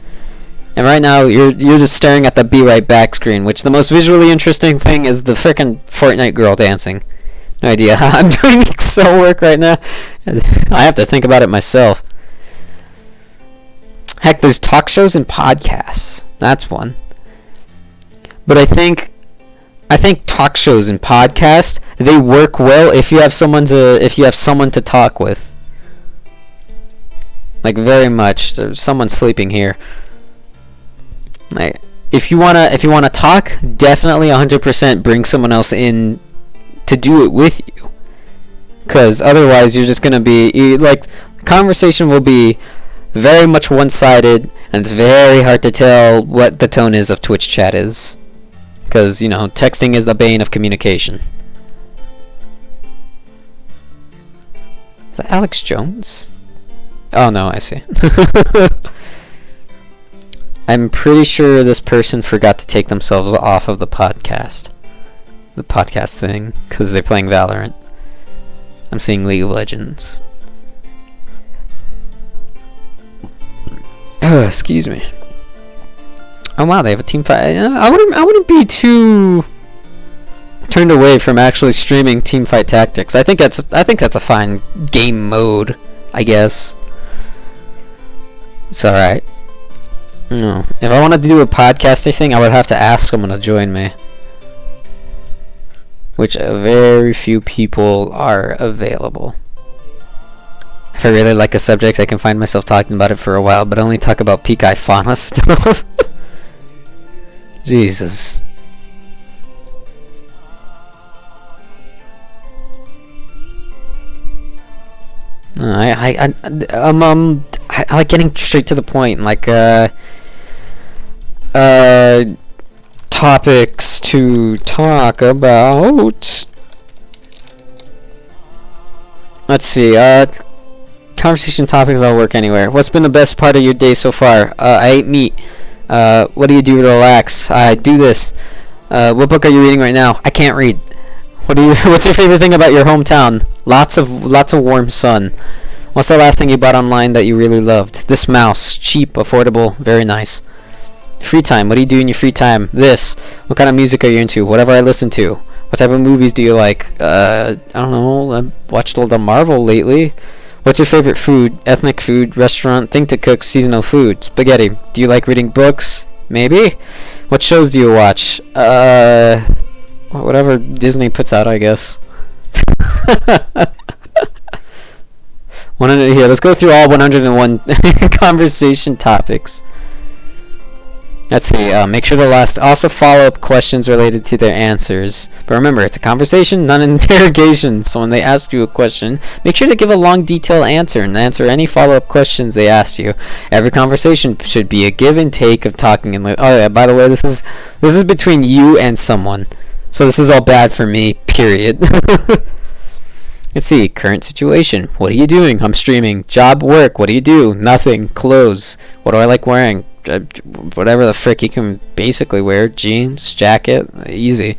Speaker 2: And right now, you're just staring at the "Be Right Back" screen, which the most visually interesting thing is the frickin' Fortnite girl dancing. No idea how I'm doing Excel work right now. I have to think about it myself. Heck, there's talk shows and podcasts. That's one. But I think talk shows and podcasts, they work well if you have someone to talk with. Like, very much. There's someone sleeping here. Like, if you wanna talk, definitely 100% bring someone else in to do it with you, because otherwise you're just gonna be like, conversation will be very much one-sided, and it's very hard to tell what the tone is of Twitch chat is, because texting is the bane of communication. Is that Alex Jones? Oh no, I see. I'm pretty sure this person forgot to take themselves off of the podcast thing, because they're playing Valorant. I'm seeing League of Legends. Oh, excuse me. Oh wow, they have a team fight. I wouldn't be too turned away from actually streaming Teamfight Tactics. I think that's a fine game mode, I guess. It's alright. No. If I wanted to do a podcasting thing, I would have to ask someone to join me, which very few people are available. If I really like a subject, I can find myself talking about it for a while, but only talk about peak fauna stuff. Jesus. I like getting straight to the point, like topics to talk about. Let's see, conversation topics I'll work anywhere. What's been the best part of your day so far? I ate meat. What do you do to relax? I do this. What book are you reading right now? I can't read. What's your favorite thing about your hometown? Lots of warm sun. What's the last thing you bought online that you really loved? This mouse. Cheap, affordable, very nice. Free time. What do you do in your free time? This. What kind of music are you into? Whatever I listen to. What type of movies do you like? I don't know. I've watched all the Marvel lately. What's your favorite food? Ethnic food, restaurant, thing to cook, seasonal food. Spaghetti. Do you like reading books? Maybe. What shows do you watch? Whatever Disney puts out, I guess. Here, let's go through all 101 conversation topics. Let's see, make sure to also follow up questions related to their answers. But remember, it's a conversation, not an interrogation. So when they ask you a question, make sure to give a long, detailed answer and answer any follow-up questions they ask you. Every conversation should be a give and take of talking. And oh yeah, by the way, this is between you and someone. So this is all bad for me, period. Let's see, current situation. What are you doing? I'm streaming. Job, work. What do you do? Nothing. Clothes. What do I like wearing? Whatever the frick you can basically wear. Jeans, jacket, easy.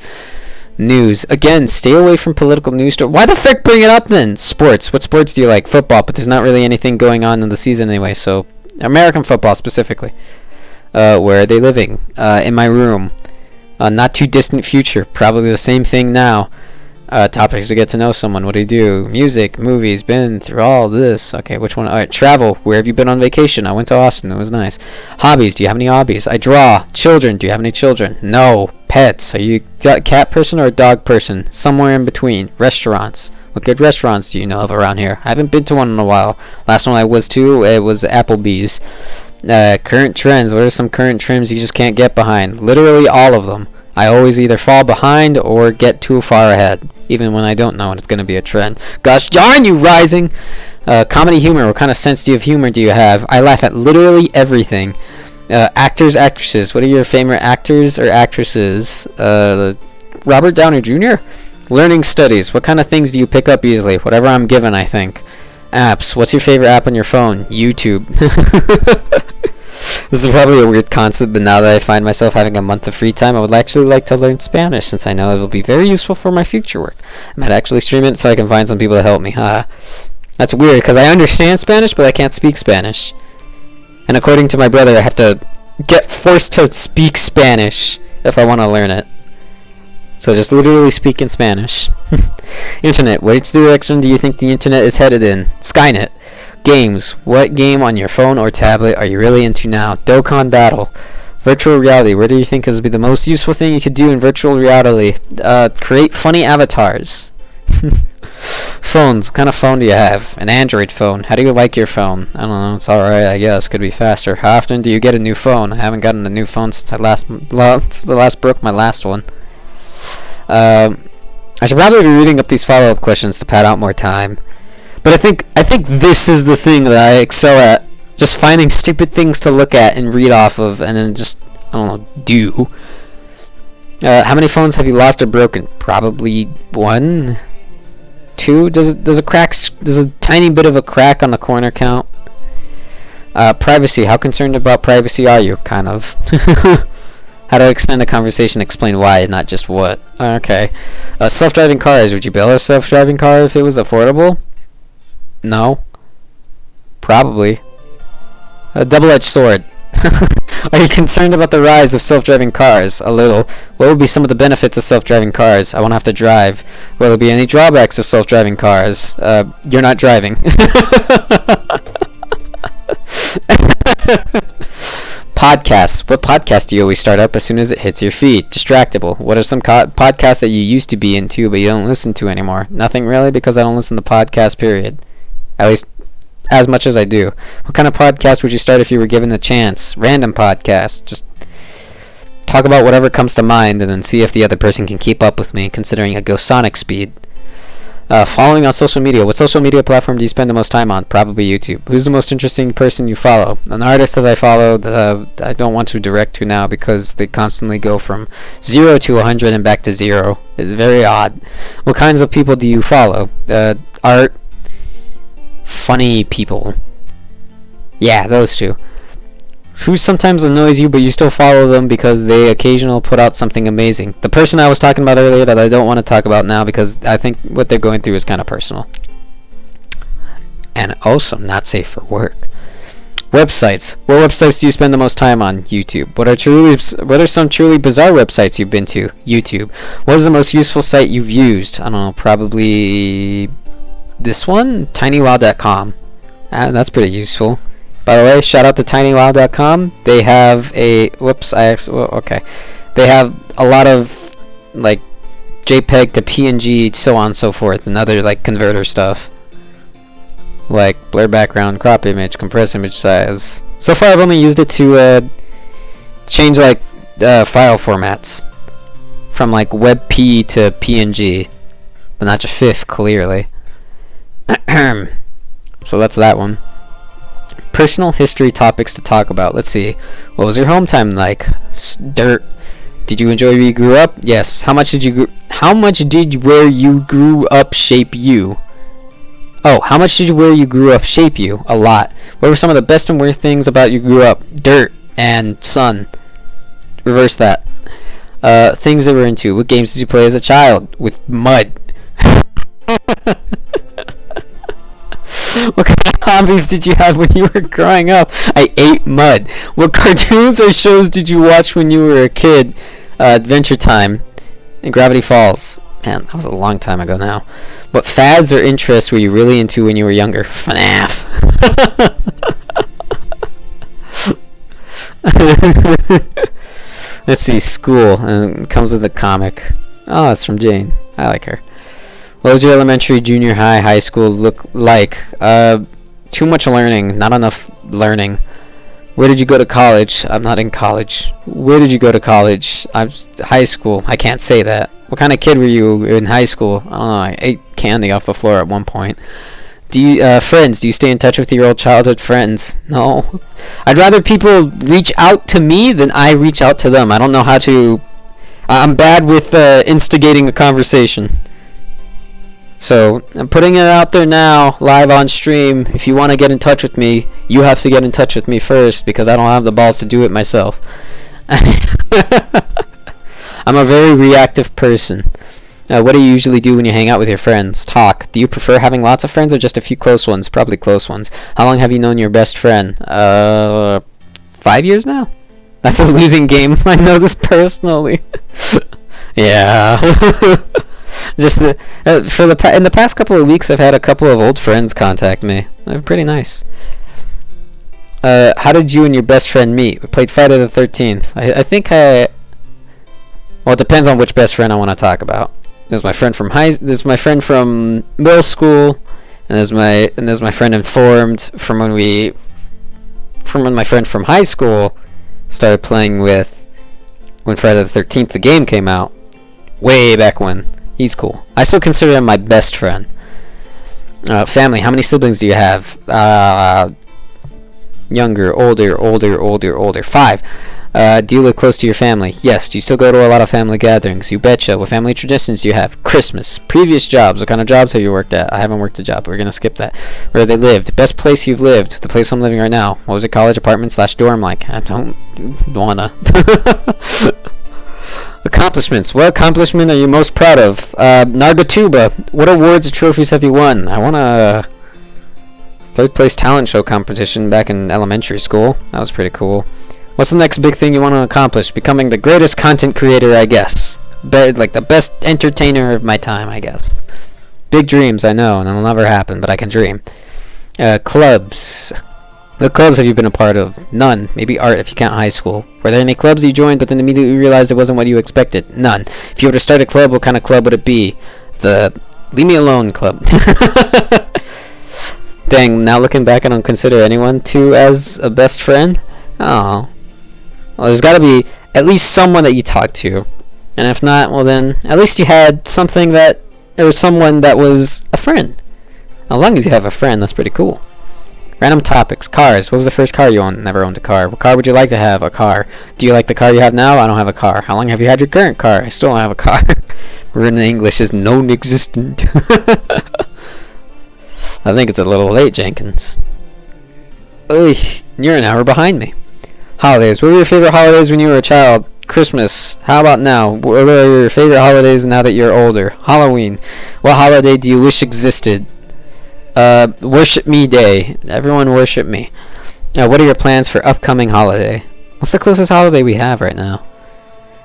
Speaker 2: News. Again, stay away from political news stories. Why the frick bring it up then? Sports. What sports do you like? Football, but there's not really anything going on in the season anyway, so American football specifically. Where are they living? In my room. Not too distant future. Probably the same thing now. Topics to get to know someone. What do you do? Music, movies, been through all this. Okay, which one? Alright, travel. Where have you been on vacation? I went to Austin. It was nice. Hobbies. Do you have any hobbies? I draw. Children. Do you have any children? No. Pets. Are you a cat person or a dog person? Somewhere in between. Restaurants. What good restaurants do you know of around here? I haven't been to one in a while. Last one I was to, it was Applebee's. Current trends. What are some current trends you just can't get behind? Literally all of them. I always either fall behind or get too far ahead, even when I don't know when it's going to be a trend. Gosh darn you, Rising! Comedy humor. What kind of sense of humor do you have? I laugh at literally everything. Actors, actresses. What are your favorite actors or actresses? Robert Downey Jr. Learning studies. What kind of things do you pick up easily? Whatever I'm given, I think. Apps. What's your favorite app on your phone? YouTube. This is probably a weird concept, but now that I find myself having a month of free time, I would actually like to learn Spanish, since I know it will be very useful for my future work. I might actually stream it so I can find some people to help me. That's weird, because I understand Spanish, but I can't speak Spanish. And according to my brother, I have to get forced to speak Spanish if I want to learn it. So just literally speak in Spanish. Internet. Which direction do you think the internet is headed in? Skynet. Games. What game on your phone or tablet are you really into now? Dokkan Battle. Virtual reality. Where do you think is be the most useful thing you could do in virtual reality? Create funny avatars. Phones. What kind of phone do you have? An Android phone. How do you like your phone? I don't know. It's alright, I guess. Could be faster. How often do you get a new phone? I haven't gotten a new phone since I last broke my last one. I should probably be reading up these follow-up questions to pad out more time. But I think this is the thing that I excel at. Just finding stupid things to look at and read off of, and then just, I don't know, do. How many phones have you lost or broken? Probably 1. 2. Does a tiny bit of a crack on the corner count? Privacy. How concerned about privacy are you? Kind of. How to extend a conversation, explain why, not just what. Okay. Self-driving cars. Would you build a self-driving car if it was affordable? No. Probably. A double-edged sword. Are you concerned about the rise of self-driving cars? A little. What would be some of the benefits of self-driving cars? I won't have to drive. Will there be any drawbacks of self-driving cars? You're not driving. Podcasts. What podcast do you always start up as soon as it hits your feed? Distractible. What are some podcasts that you used to be into but you don't listen to anymore? Nothing really, because I don't listen to podcasts, period. At least as much as I do. What kind of podcast would you start if you were given a chance? Random podcast. Just talk about whatever comes to mind and then see if the other person can keep up with me, considering I go sonic speed. Following on social media. What social media platform do you spend the most time on? Probably YouTube. Who's the most interesting person you follow? An artist that I follow I don't want to direct to now because they constantly go from 0 to 100 and back to 0. It's very odd. What kinds of people do you follow? Art. Funny people. Yeah, those two. Who sometimes annoys you, but you still follow them because they occasionally put out something amazing. The person I was talking about earlier that I don't want to talk about now because I think what they're going through is kind of personal. And also not safe for work. Websites. What websites do you spend the most time on? YouTube. What are some truly bizarre websites you've been to? YouTube. What is the most useful site you've used? I don't know, probably this one? tinywow.com. That's pretty useful. By the way, shout out to tinywow.com. They have a They have a lot of like JPEG to PNG, so on and so forth, and other like converter stuff. Like blur background, crop image, compress image size. So far I've only used it to change like file formats from like WebP to PNG, but not just FIF, clearly. So that's that one. Personal history topics to talk about. Let's see. What was your home time like? Dirt. Did you enjoy where you grew up? Yes. How much did where you grew up shape you? Oh, how much did where you grew up shape you? A lot. What were some of the best and worst things about you grew up? Dirt and sun. Reverse that. Things they were into. What games did you play as a child? With mud. What kind of hobbies did you have when you were growing up? I ate mud. What cartoons or shows did you watch when you were a kid? Adventure Time and Gravity Falls. Man, that was a long time ago now. What fads or interests were you really into when you were younger? FNAF. Let's see, school. And it comes with a comic. Oh, it's from Jane. I like her. What was your elementary, junior high, high school look like? Too much learning, not enough learning. Where did you go to college? I'm not in college. Where did you go to college? High school. I can't say that. What kind of kid were you in high school? I don't know. I ate candy off the floor at one point. Do you friends? Do you stay in touch with your old childhood friends? No. I'd rather people reach out to me than I reach out to them. I don't know how to. I'm bad with instigating a conversation. So I'm putting it out there now, live on stream. If you want to get in touch with me, you have to get in touch with me first because I don't have the balls to do it myself. I'm a very reactive person. What do you usually do when you hang out with your friends? Talk. Do you prefer having lots of friends or just a few close ones? Probably close ones. How long have you known your best friend? 5 years now? That's a losing game. I know this personally. Yeah. Just in the past couple of weeks, I've had a couple of old friends contact me. They're pretty nice. How did you and your best friend meet? We played Friday the 13th. I think well, it depends on which best friend I want to talk about. There's my friend from middle school, and there's my friend informed from when my friend from high school started playing with when Friday the 13th the game came out. Way back when. He's cool. I still consider him my best friend. Family. How many siblings do you have? Younger, older. 5. Do you live close to your family? Yes. Do you still go to a lot of family gatherings? You betcha. What family traditions do you have? Christmas. Previous jobs. What kind of jobs have you worked at? I haven't worked a job. We're gonna skip that. Where they lived. Best place you've lived. The place I'm living right now. What was it? College, apartment / dorm like? I don't wanna. Accomplishments. What accomplishment are you most proud of? Nargatuba. What awards or trophies have you won? I won a 3rd place talent show competition back in elementary school. That was pretty cool. What's the next big thing you want to accomplish? Becoming the greatest content creator, I guess. Like the best entertainer of my time, I guess. Big dreams, I know, and it'll never happen, but I can dream. Clubs. What clubs have you been a part of? None. Maybe art if you count high school. Were there any clubs you joined but then immediately realized it wasn't what you expected? None. If you were to start a club, what kind of club would it be? The Leave Me Alone Club. Dang, now looking back, I don't consider anyone as a best friend. Oh. Well, there's got to be at least someone that you talk to. And if not, well then, at least you had someone that was a friend. As long as you have a friend, that's pretty cool. Random topics. Cars. What was the first car you owned? Never owned a car. What car would you like to have? A car. Do you like the car you have now? I don't have a car. How long have you had your current car? I still don't have a car. Written in English is non-existent. I think it's a little late, Jenkins. Ugh, you're an hour behind me. Holidays. What were your favorite holidays when you were a child? Christmas. How about now? What are your favorite holidays now that you're older? Halloween. What holiday do you wish existed? Worship Me Day. Everyone worship me. What are your plans for upcoming holiday? What's the closest holiday we have right now?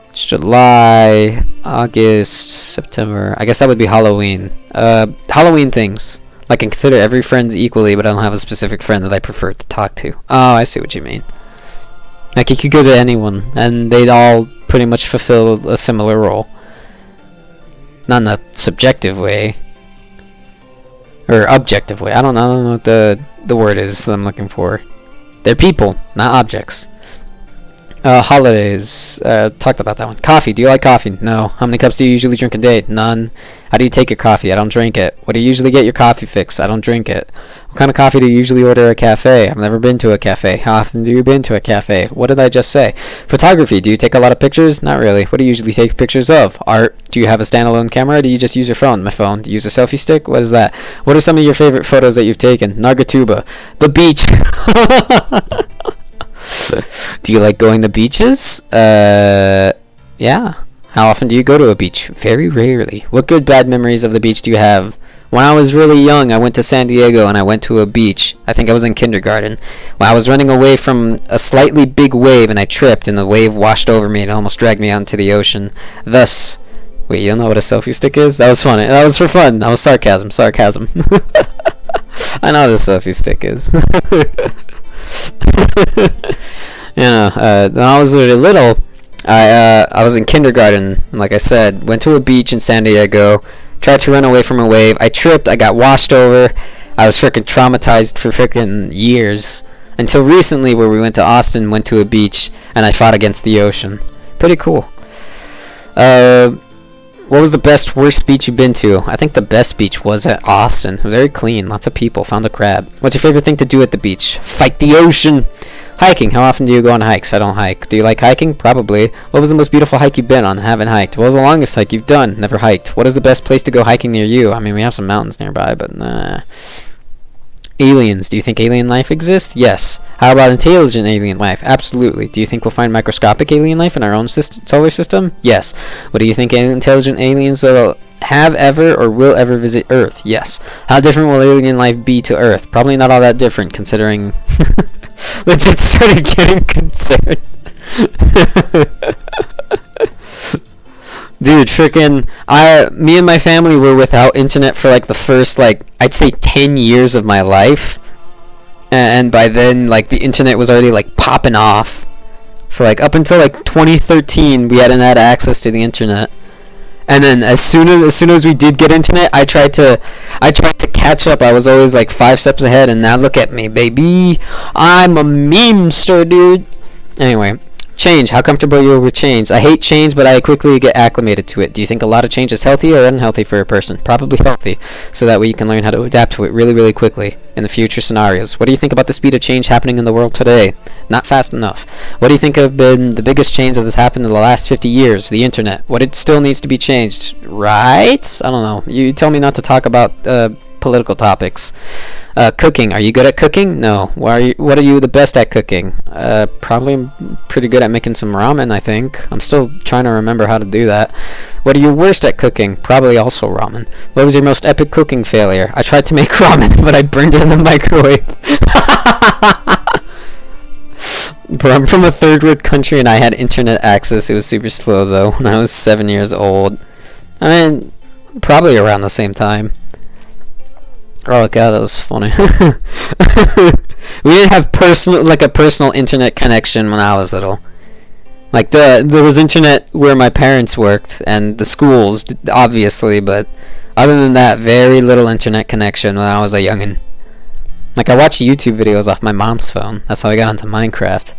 Speaker 2: It's July, August, September. I guess that would be Halloween. Halloween things. Like, I consider every friend equally, but I don't have a specific friend that I prefer to talk to. Oh, I see what you mean. Like, you could go to anyone, and they'd all pretty much fulfill a similar role. Not in a subjective way. Or objective way. I don't know what the word is that I'm looking for. They're people, not objects. Holidays. Talked about that one. Coffee. Do you like coffee? No. How many cups do you usually drink a day? None. How do you take your coffee? I don't drink it. What do you usually get your coffee fix? I don't drink it. What kind of coffee do you usually order at a cafe? I've never been to a cafe. How often do you been to a cafe? What did I just say? Photography. Do you take a lot of pictures? Not really. What do you usually take pictures of? Art. Do you have a standalone camera or do you just use your phone? My phone. Do you use a selfie stick? What is that? What are some of your favorite photos that you've taken? Nargatuba. The beach. Do you like going to beaches? Yeah. How often do you go to a beach? Very rarely. What good bad memories of the beach do you have? When I was really young, I went to San Diego and I went to a beach. I think I was in kindergarten. When I was running away from a slightly big wave and I tripped and the wave washed over me and almost dragged me out into the ocean. Thus, wait, you don't know what a selfie stick is? That was funny. That was for fun. That was sarcasm. I know what a selfie stick is. When I was really little, I was in kindergarten, like I said, went to a beach in San Diego, tried to run away from a wave, I tripped, I got washed over, I was freaking traumatized for freaking years, until recently where we went to Austin, went to a beach, and I fought against the ocean. Pretty cool. What was the best, worst beach you've been to? I think the best beach was at Austin. Very clean, lots of people, found a crab. What's your favorite thing to do at the beach? Fight the ocean! Hiking. How often do you go on hikes? I don't hike. Do you like hiking? Probably. What was the most beautiful hike you've been on? Haven't hiked. What was the longest hike you've done? Never hiked. What is the best place to go hiking near you? I mean, we have some mountains nearby, but nah. Aliens. Do you think alien life exists? Yes. How about intelligent alien life? Absolutely. Do you think we'll find microscopic alien life in our own solar system? Yes. What do you think intelligent aliens will have ever or will ever visit Earth? Yes. How different will alien life be to Earth? Probably not all that different, considering... Legit started getting concerned. Dude, freaking, me and my family were without internet for like the first, like, I'd say 10 years of my life. And by then, like, the internet was already, like, popping off. So, like, up until, like, 2013, we hadn't had access to the internet. And then as soon as we did get internet, I tried to catch up. I was always like 5 steps ahead, and now look at me, baby. I'm a memester, dude. Anyway, change. How comfortable are you with change? I hate change, but I quickly get acclimated to it. Do you think a lot of change is healthy or unhealthy for a person? Probably healthy, so that way you can learn how to adapt to it really, really quickly in the future scenarios. What do you think about the speed of change happening in the world today? Not fast enough. What do you think have been the biggest change that has happened in the last 50 years? The internet. What it still needs to be changed, right? I don't know. You tell me not to talk about political topics. Cooking. Are you good at cooking? No. What are you the best at cooking? Probably pretty good at making some ramen, I think. I'm still trying to remember how to do that. What are you worst at cooking? Probably also ramen. What was your most epic cooking failure? I tried to make ramen, but I burned it in the microwave. Bro, I'm from a third world country and I had internet access. It was super slow though when I was 7 years old. I mean, probably around the same time. Oh god, that was funny. We didn't have a personal internet connection when I was little. Like there was internet where my parents worked and the schools, obviously, but other than that, very little internet connection when I was a youngin'. Like I watched YouTube videos off my mom's phone. That's how I got into Minecraft.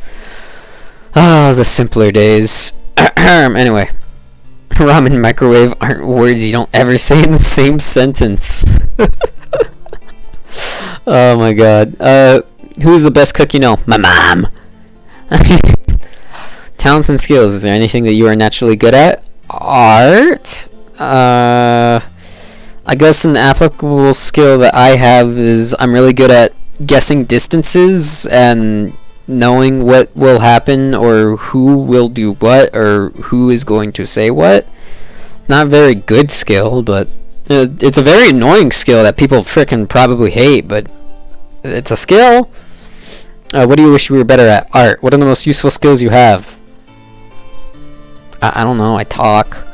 Speaker 2: Oh, the simpler days. Anyway, ramen and microwave aren't words you don't ever say in the same sentence. Oh my god. Who's the best cook you know? My mom. Talents and skills. Is there anything that you are naturally good at? Art? I guess an applicable skill that I have is I'm really good at guessing distances and knowing what will happen or who will do what or who is going to say what. Not a very good skill, but it's a very annoying skill that people frickin' probably hate, but it's a skill. What do you wish you were better at? Art. What are the most useful skills you have? I don't know. I talk.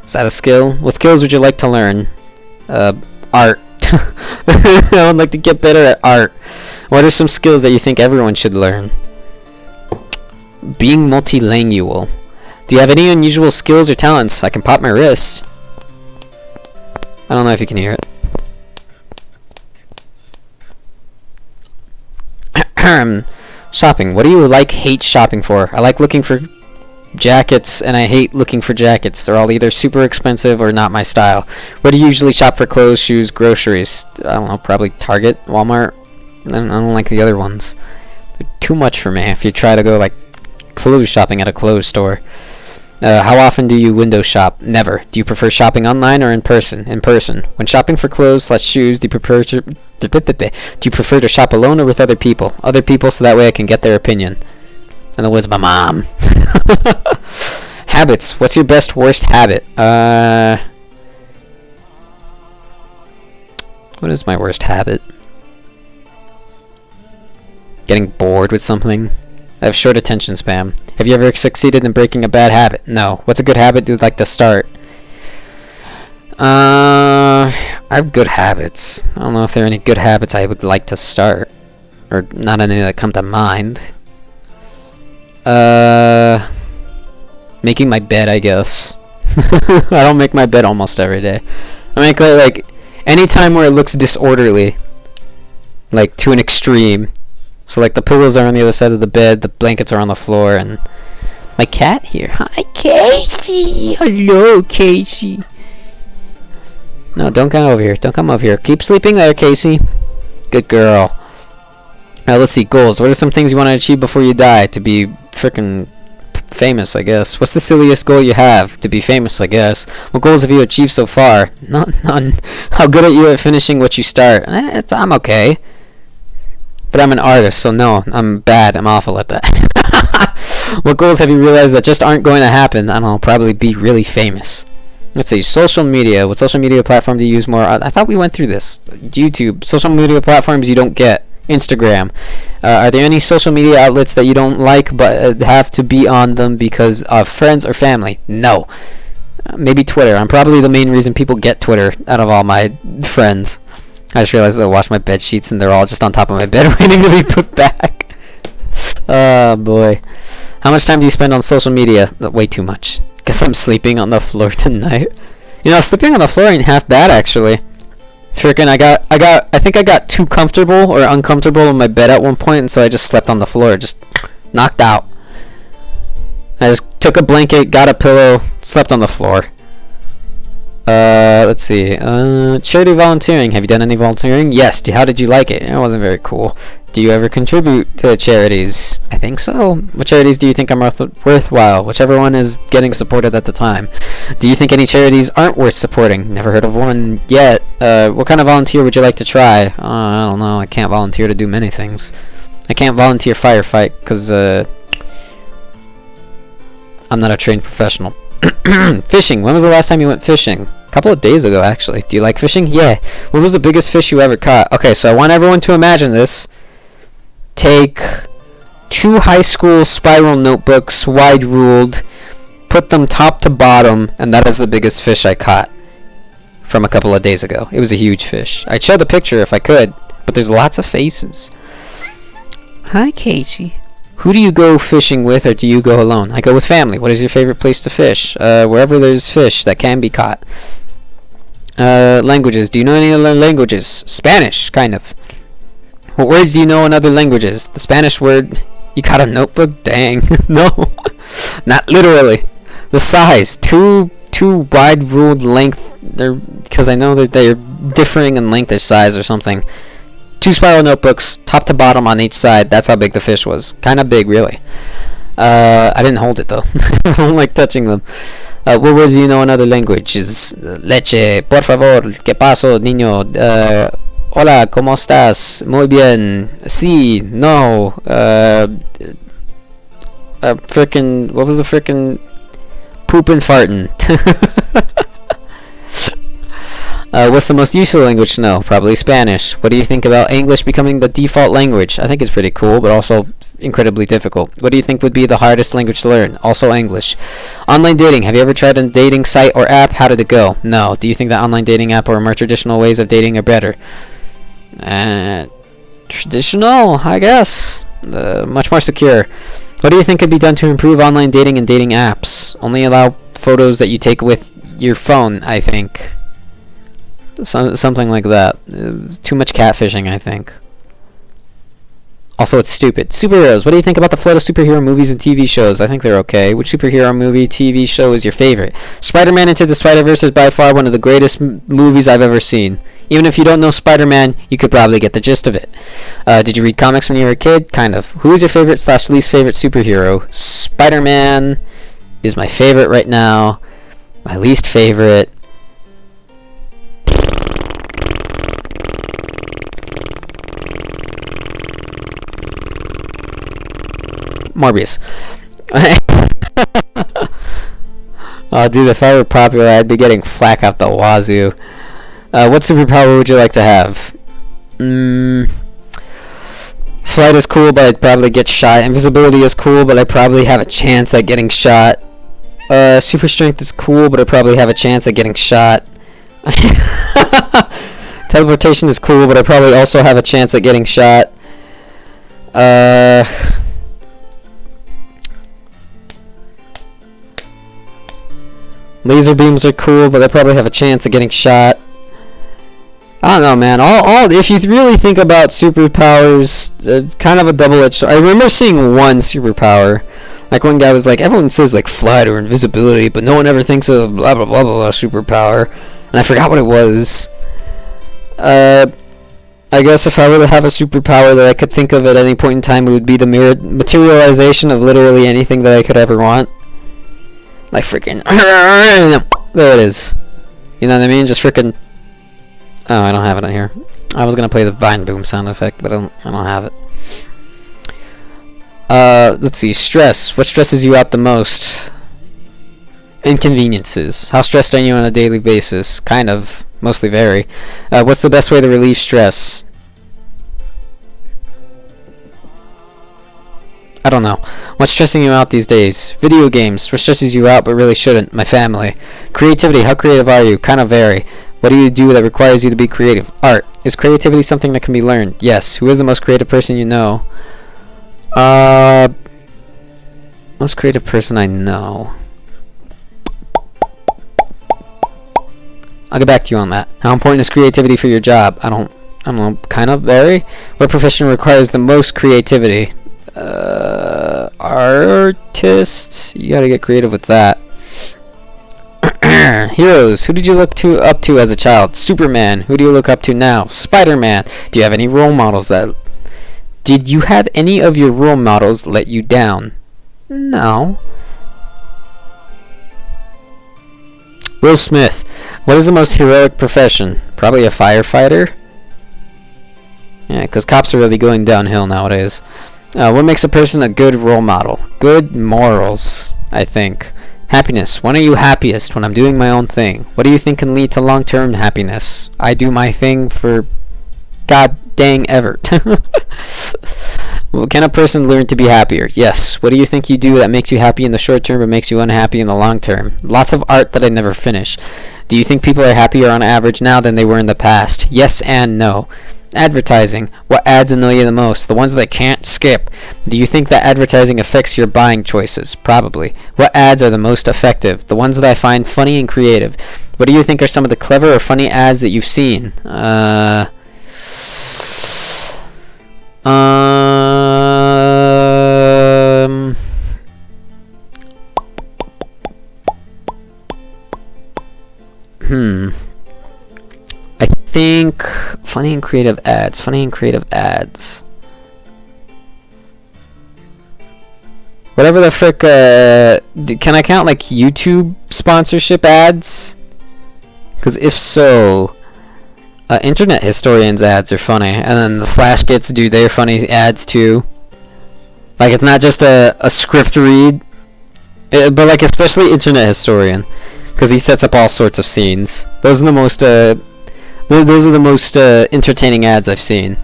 Speaker 2: Is that a skill? What skills would you like to learn? Art. I would like to get better at art. What are some skills that you think everyone should learn? Being multilingual. Do you have any unusual skills or talents? I can pop my wrist. I don't know if you can hear it. Shopping. What do you hate shopping for? I like looking for jackets, and I hate looking for jackets. They're all either super expensive or not my style. Where do you usually shop for clothes, shoes, groceries? I don't know, probably Target, Walmart. I don't like the other ones. They're too much for me if you try to go like clothes shopping at a clothes store. How often do you window shop? Never. Do you prefer shopping online or in person? In person. When shopping for clothes/shoes, do you prefer to shop alone or with other people? Other people, so that way I can get their opinion. In other words, my mom. Habits. What's your best, worst habit? What is my worst habit? Getting bored with something. I have short attention span. Have you ever succeeded in breaking a bad habit? No. What's a good habit you'd like to start? I have good habits. I don't know if there are any good habits I would like to start. Or not any that come to mind. Making my bed, I guess. I don't make my bed almost every day. I make like any time where it looks disorderly. Like to an extreme. So like the pillows are on the other side of the bed, the blankets are on the floor, and my cat here. Hi, Casey. Hello, Casey. No, don't come over here. Don't come over here. Keep sleeping there, Casey. Good girl. Let's see. Goals. What are some things you want to achieve before you die? To be freaking famous, I guess. What's the silliest goal you have? To be famous, I guess. What goals have you achieved so far? None. How good are you at finishing what you start? I'm okay. But I'm an artist, so no, I'm bad. I'm awful at that. What goals have you realized that just aren't going to happen? I don't know, probably be really famous. Let's see, social media. What social media platform do you use more? I thought we went through this. YouTube. Social media platforms you don't get. Instagram. Are there any social media outlets that you don't like but have to be on them because of friends or family? No. Maybe Twitter. I'm probably the main reason people get Twitter out of all my friends. I just realized that I washed my bed sheets and they're all just on top of my bed waiting to be put back. Oh boy. How much time do you spend on social media? Way too much. Guess I'm sleeping on the floor tonight. You know, sleeping on the floor ain't half bad actually. Freaking, I think I got too comfortable or uncomfortable in my bed at one point, and so I just slept on the floor, just knocked out. I just took a blanket, got a pillow, slept on the floor. Let's see. Charity volunteering. Have you done any volunteering? Yes. How did you like it? It wasn't very cool. Do you ever contribute to charities? I think so. What charities do you think are worthwhile? Whichever one is getting supported at the time. Do you think any charities aren't worth supporting? Never heard of one yet. What kind of volunteer would you like to try? I don't know. I can't volunteer to do many things. I can't volunteer firefight because I'm not a trained professional. Fishing. When was the last time you went fishing? A couple of days ago, actually. Do you like fishing? Yeah. What was the biggest fish you ever caught? Okay, so I want everyone to imagine this. Take 2 high school spiral notebooks, wide ruled, put them top to bottom, and that is the biggest fish I caught from a couple of days ago. It was a huge fish. I'd show the picture if I could, but there's lots of faces. Hi, Casey. Who do you go fishing with, or do you go alone? I go with family. What is your favorite place to fish? Wherever there's fish that can be caught. Languages. Do you know any other languages? Spanish, kind of. What words do you know in other languages? The Spanish word. You got a notebook? Dang. No. Not literally. The size. Too wide ruled length. Because I know that they're differing in length or size or something. 2 spiral notebooks, top to bottom on each side. That's how big the fish was. Kind of big, really. I didn't hold it, though. I don't like touching them. What words do you know in other languages? Leche, por favor, ¿qué paso, niño? Hola, ¿cómo estás? Muy bien. Sí, no. Frickin', what was the frickin' poopin' fartin'? What's the most useful language to know? Probably Spanish. What do you think about English becoming the default language? I think it's pretty cool, but also incredibly difficult. What do you think would be the hardest language to learn? Also English. Online dating. Have you ever tried a dating site or app? How did it go? No. Do you think that online dating app or more traditional ways of dating are better? Traditional, I guess. Much more secure. What do you think could be done to improve online dating and dating apps? Only allow photos that you take with your phone, I think. Something like that. Too much catfishing, I think. Also, it's stupid. Superheroes. What do you think about the flood of superhero movies and TV shows? I think they're okay. Which superhero movie, TV show is your favorite? Spider-Man Into the Spider-Verse is by far one of the greatest movies I've ever seen. Even if you don't know Spider-Man, you could probably get the gist of it. Did you read comics when you were a kid? Kind of. Who is your favorite / least favorite superhero? Spider-Man is my favorite right now. My least favorite... Morbius. Oh, dude, if I were popular, I'd be getting flack out the wazoo. What superpower would you like to have? Flight is cool, but I'd probably get shot. Invisibility is cool, but I'd probably have a chance at getting shot. Super strength is cool, but I'd probably have a chance at getting shot. Teleportation is cool, but I probably also have a chance at getting shot. Laser beams are cool, but I probably have a chance of getting shot. I don't know, man. All if you really think about superpowers, kind of a double-edged sword. I remember seeing one superpower. Like, one guy was like, everyone says, like, flight or invisibility, but no one ever thinks of blah, blah, blah, blah, blah, superpower. and I forgot what it was. I guess if I were to have a superpower that I could think of at any point in time, it would be the materialization of literally anything that I could ever want. Like freaking... There it is. You know what I mean? Just freaking... Oh, I don't have it on here. I was gonna play the Vine Boom sound effect, but I don't have it. Let's see. Stress. What stresses you out the most? Inconveniences. How stressed are you on a daily basis? Kind of. Mostly very. What's the best way to relieve stress? I don't know. What's stressing you out these days? Video games. What stresses you out but really shouldn't? My family. Creativity. How creative are you? Kind of vary. What do you do that requires you to be creative? Art. Is creativity something that can be learned? Yes. Who is the most creative person you know? Most creative person I know. I'll get back to you on that. How important is creativity for your job? I don't know, kind of vary. What profession requires the most creativity? Artist. You gotta get creative with that. Heroes. Who did you look up to as a child? Superman. Who do you look up to now? Spider-Man. Do you have any role models that... Did you have any of your role models let you down? No. Will Smith. What is the most heroic profession? Probably a firefighter? Yeah, because cops are really going downhill nowadays. What makes a person a good role model? Good morals, I think. Happiness. When are you happiest? When I'm doing my own thing. What do you think can lead to long-term happiness? I do my thing for god dang ever. Well, can a person learn to be happier? Yes. What do you think you do that makes you happy in the short term but makes you unhappy in the long term? Lots of art that I never finish. Do you think people are happier on average now than they were in the past? Yes and no. Advertising. What ads annoy you the most? The ones that I can't skip. Do you think that advertising affects your buying choices? Probably. What ads are the most effective? The ones that I find funny and creative. What do you think are some of the clever or funny ads that you've seen? I think funny and creative ads. Whatever the frick, can I count like YouTube sponsorship ads? Because if so, Internet Historians ads are funny, and then the Flash Gets do their funny ads too. Like it's not just a script read, but like especially Internet Historian, because he sets up all sorts of scenes. Those are the most entertaining ads I've seen.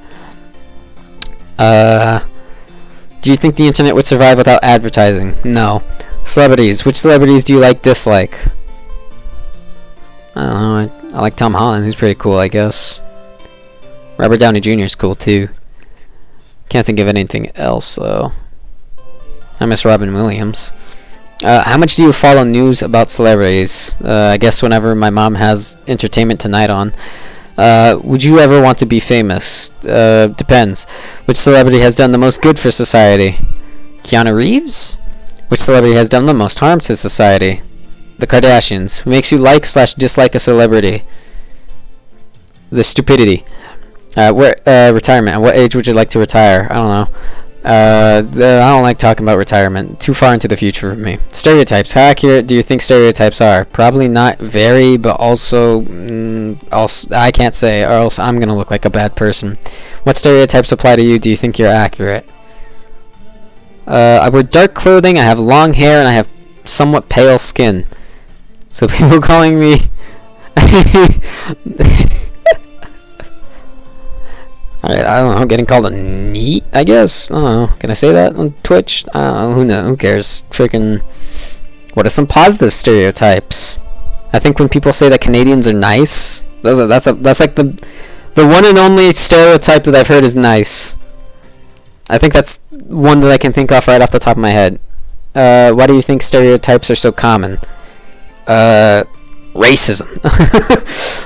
Speaker 2: Do you think the internet would survive without advertising? No. Celebrities. Which celebrities do you dislike? I don't know. I like Tom Holland. He's pretty cool, I guess. Robert Downey Jr. is cool, too. Can't think of anything else, though. I miss Robin Williams. How much do you follow news about celebrities? I guess whenever my mom has Entertainment Tonight on. Would you ever want to be famous? Depends. Which celebrity has done the most good for society? Keanu Reeves? Which celebrity has done the most harm to society? The Kardashians. Who makes you like/dislike a celebrity? The stupidity. Retirement. At what age would you like to retire? I don't know. I don't like talking about retirement. Too far into the future for me. Stereotypes. How accurate do you think stereotypes are? Probably not very, but also I can't say, or else I'm gonna look like a bad person. What stereotypes apply to you? Do you think you're accurate? I wear dark clothing, I have long hair, and I have somewhat pale skin. So people calling me I don't know, getting called a neat, I guess? I don't know. Can I say that on Twitch? I don't know. Who knows? Who cares? Freaking. What are some positive stereotypes? I think when people say that Canadians are nice, that's like the one and only stereotype that I've heard is nice. I think that's one that I can think of right off the top of my head. Why do you think stereotypes are so common? Racism.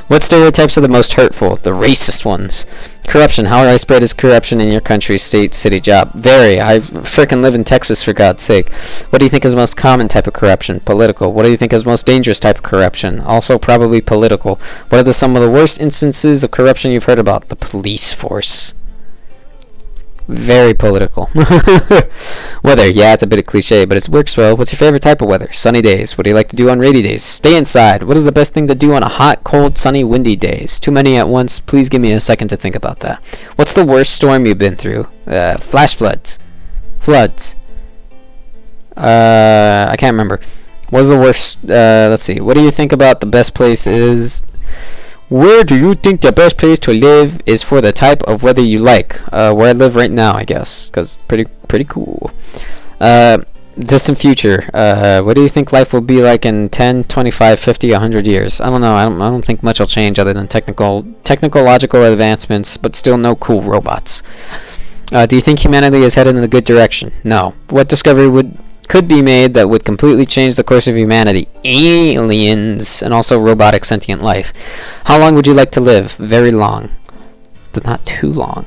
Speaker 2: What stereotypes are the most hurtful? The racist ones. Corruption. How widespread is corruption in your country, state, city, job? Very. I frickin' live in Texas, for God's sake. What do you think is the most common type of corruption? Political. What do you think is the most dangerous type of corruption? Also probably political. What are some of the worst instances of corruption you've heard about? The police force. Very political. Weather. Yeah, it's a bit of cliche, but it works well. What's your favorite type of weather? Sunny days. What do you like to do on rainy days? Stay inside. What is the best thing to do on a hot, cold, sunny, windy days? Too many at once. Please give me a second to think about that. What's the worst storm you've been through? Flash floods. Floods. I can't remember. What's the worst? Let's see. What do you think about the best place is? Where do you think the best place to live is for the type of weather you like? Where I live right now, I guess, because pretty cool. Distant future. What do you think life will be like in 10, 25, 50, 100 years? I don't know. I don't think much will change other than technological advancements, but still no cool robots. Do you think humanity is headed in a good direction? No. What discovery could be made that would completely change the course of humanity? Aliens, and also robotic sentient life. How long would you like to live? Very long, but not too long.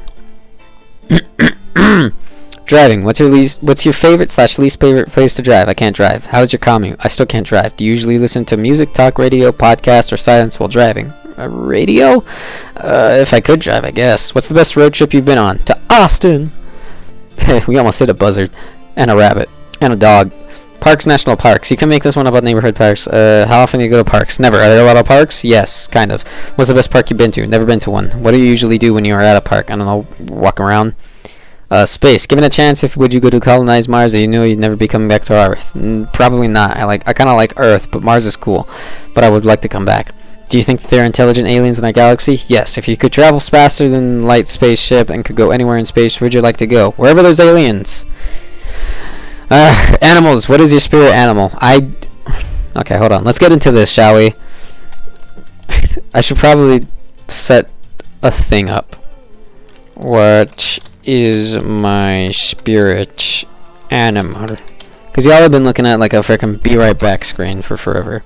Speaker 2: Driving. What's your favorite / least favorite place to drive? I can't drive. How's your commute? I still can't drive. Do you usually listen to music, talk radio, podcast, or silence while driving? Radio? If I could drive, I guess. What's the best road trip you've been on? To Austin. We almost hit a buzzard and a rabbit. And a dog. Parks, national parks. You can make this one about neighborhood parks. How often do you go to parks? Never. Are there a lot of parks? Yes, kind of. What's the best park you've been to? Never been to one. What do you usually do when you are at a park? I don't know. Walk around. Space. Given a chance, would you go to colonize Mars, or you know you'd never be coming back to Earth? Probably not. I kind of like Earth, but Mars is cool. But I would like to come back. Do you think that there are intelligent aliens in our galaxy? Yes. If you could travel faster than light spaceship and could go anywhere in space, where'd you like to go? Wherever there's aliens. Animals. What is your spirit animal? Okay, hold on. Let's get into this, shall we? I should probably set a thing up. What is my spirit animal? Because y'all have been looking at like a freaking be right back screen for forever.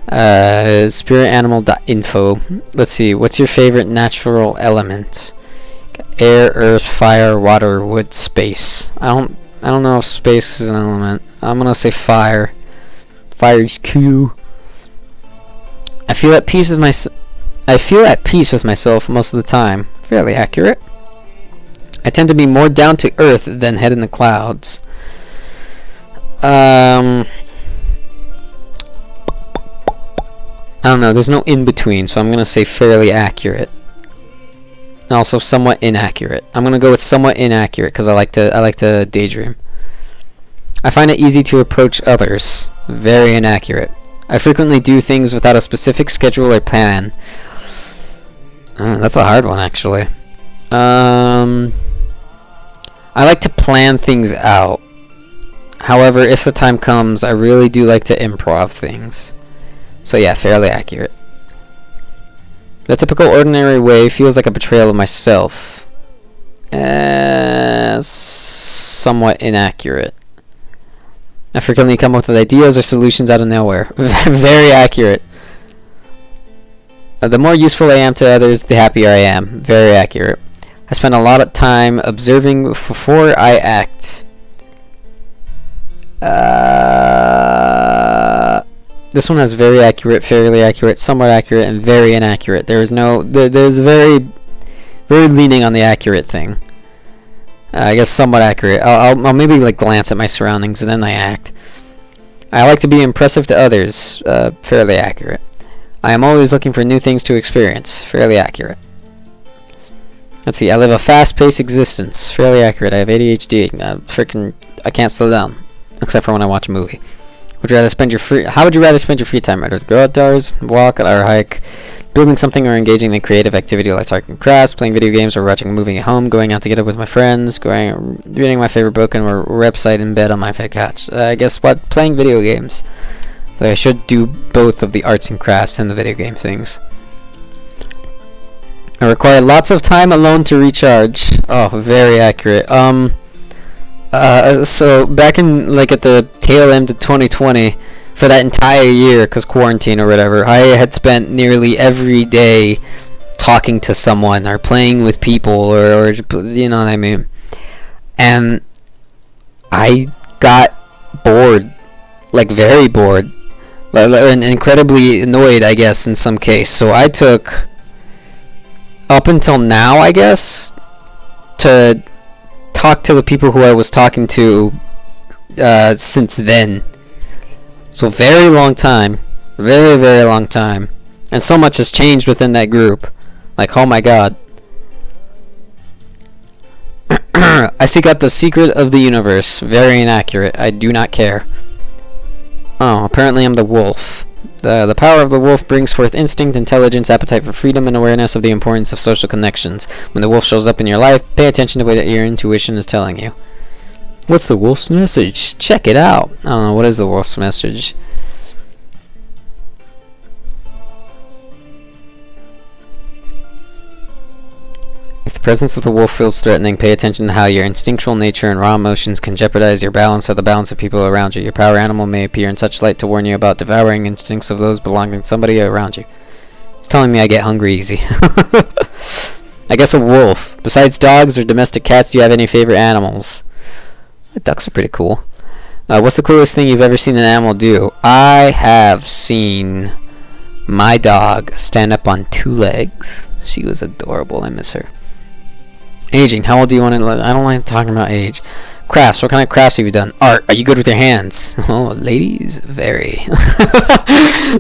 Speaker 2: Spiritanimal.info. Let's see. What's your favorite natural element? Air, earth, fire, water, wood, space. I don't know if space is an element. I'm gonna say fire. Fire is cool. I feel at peace with myself most of the time. Fairly accurate. I tend to be more down to earth than head in the clouds. I don't know. There's no in between, so I'm gonna say fairly accurate. Also somewhat inaccurate. I'm gonna go with somewhat inaccurate because I like to daydream. I find it easy to approach others. Very inaccurate. I frequently do things without a specific schedule or plan. That's a hard one, actually. I like to plan things out. However, if the time comes, I really do like to improv things. So yeah, fairly accurate. The typical ordinary way feels like a betrayal of myself. Somewhat inaccurate. I frequently come up with ideas or solutions out of nowhere. Very accurate. The more useful I am to others, the happier I am. Very accurate. I spend a lot of time observing before I act. This one has very accurate, fairly accurate, somewhat accurate, and very inaccurate. There's very leaning on the accurate thing. I guess somewhat accurate. I'll maybe like glance at my surroundings and then I act. I like to be impressive to others. Fairly accurate. I am always looking for new things to experience. Fairly accurate. Let's see. I live a fast-paced existence. Fairly accurate. I have ADHD. I can't slow down, except for when I watch a movie. How would you rather spend your free time? Either go outdoors, walk, or hike, building something, or engaging in creative activity like arts and crafts, playing video games, or watching a movie at home, going out together with my friends, reading my favorite book, and website in bed on my favorite couch. Guess what? Playing video games. I should do both of the arts and crafts and the video game things. I require lots of time alone to recharge. Oh, very accurate. So back in at the tail end of 2020, for that entire year, cause quarantine or whatever, I had spent nearly every day talking to someone or playing with people or you know what I mean. And I got bored, like very bored, and incredibly annoyed, I guess, in some case. So I took, up until now, I guess, to talk to the people who I was talking to since then. So very long time, very, very long time. And so much has changed within that group. Like, oh my god. I seek out the secret of the universe. Very inaccurate. I do not care. Oh, apparently I'm the wolf. The power of the wolf brings forth instinct, intelligence, appetite for freedom, and awareness of the importance of social connections. When the wolf shows up in your life, pay attention to what your intuition is telling you. What's the wolf's message? Check it out. I don't know, what is the wolf's message? If the presence of the wolf feels threatening, pay attention to how your instinctual nature and raw emotions can jeopardize your balance or the balance of people around you. Your power animal may appear in such light to warn you about devouring instincts of those belonging to somebody around you. It's telling me I get hungry easy. I guess a wolf. Besides dogs or domestic cats, do you have any favorite animals? Ducks are pretty cool. What's the coolest thing you've ever seen an animal do? I have seen my dog stand up on 2 legs. She was adorable. I miss her. Aging. How old do you want to... I don't like talking about age. Crafts. What kind of crafts have you done? Art. Are you good with your hands? Oh, ladies, very.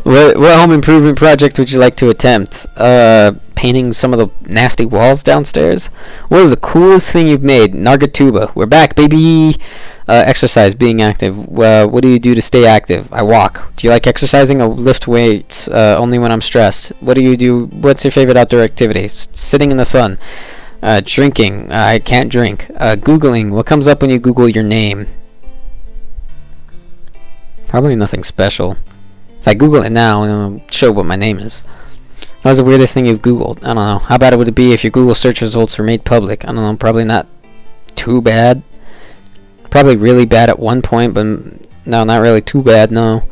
Speaker 2: What home improvement project would you like to attempt? Painting some of the nasty walls downstairs. What is the coolest thing you've made? Nargatuba. We're back, baby. Exercise. Being active. What do you do to stay active? I walk. Do you like exercising? I lift weights only when I'm stressed. What do you do? What's your favorite outdoor activity? Sitting in the sun. Drinking. I can't drink. Googling. What comes up when you Google your name? Probably nothing special. If I Google it now, it'll show what my name is. What was the weirdest thing you've Googled? I don't know. How bad would it be if your Google search results were made public? I don't know. Probably not too bad. Probably really bad at one point, but no, not really too bad, no.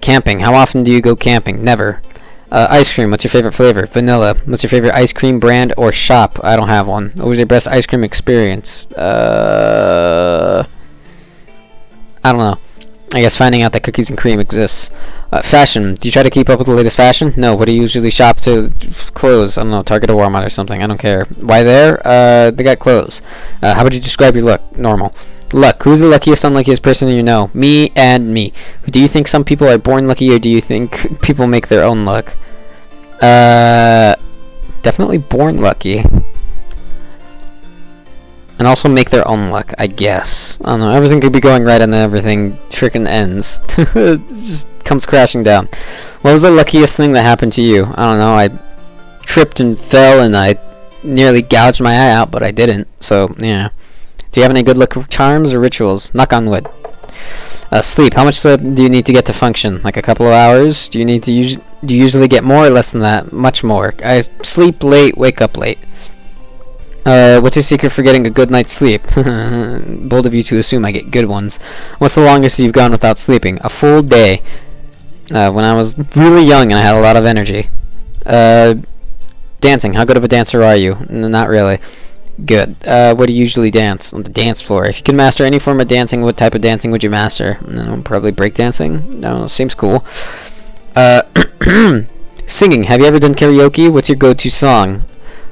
Speaker 2: Camping. How often do you go camping? Never. Ice cream. What's your favorite flavor? Vanilla. What's your favorite ice cream brand or shop? I don't have one. What was your best ice cream experience? I don't know. I guess finding out that cookies and cream exists. Fashion. Do you try to keep up with the latest fashion? No. What do you usually shop to? Clothes. I don't know. Target or Walmart or something. I don't care. Why there? They got clothes. How would you describe your look? Normal. Luck. Who's the luckiest, unluckiest person you know? Me and me. Do you think some people are born lucky, or do you think people make their own luck? Definitely born lucky. And also make their own luck, I guess. I don't know. Everything could be going right and then everything freaking ends. It just comes crashing down. What was the luckiest thing that happened to you? I don't know. I tripped and fell and I nearly gouged my eye out, but I didn't. So, yeah. Do you have any good luck charms or rituals? Knock on wood. Sleep. How much sleep do you need to get to function? Like a couple of hours? Do you need to do you usually get more or less than that? Much more. I sleep late, wake up late. What's your secret for getting a good night's sleep? Bold of you to assume I get good ones. What's the longest you've gone without sleeping? A full day. When I was really young and I had a lot of energy. Dancing. How good of a dancer are you? Not really. Good. What do you usually dance? On the dance floor. If you could master any form of dancing, what type of dancing would you master? No, probably breakdancing. No, seems cool. Singing. Have you ever done karaoke? What's your go-to song?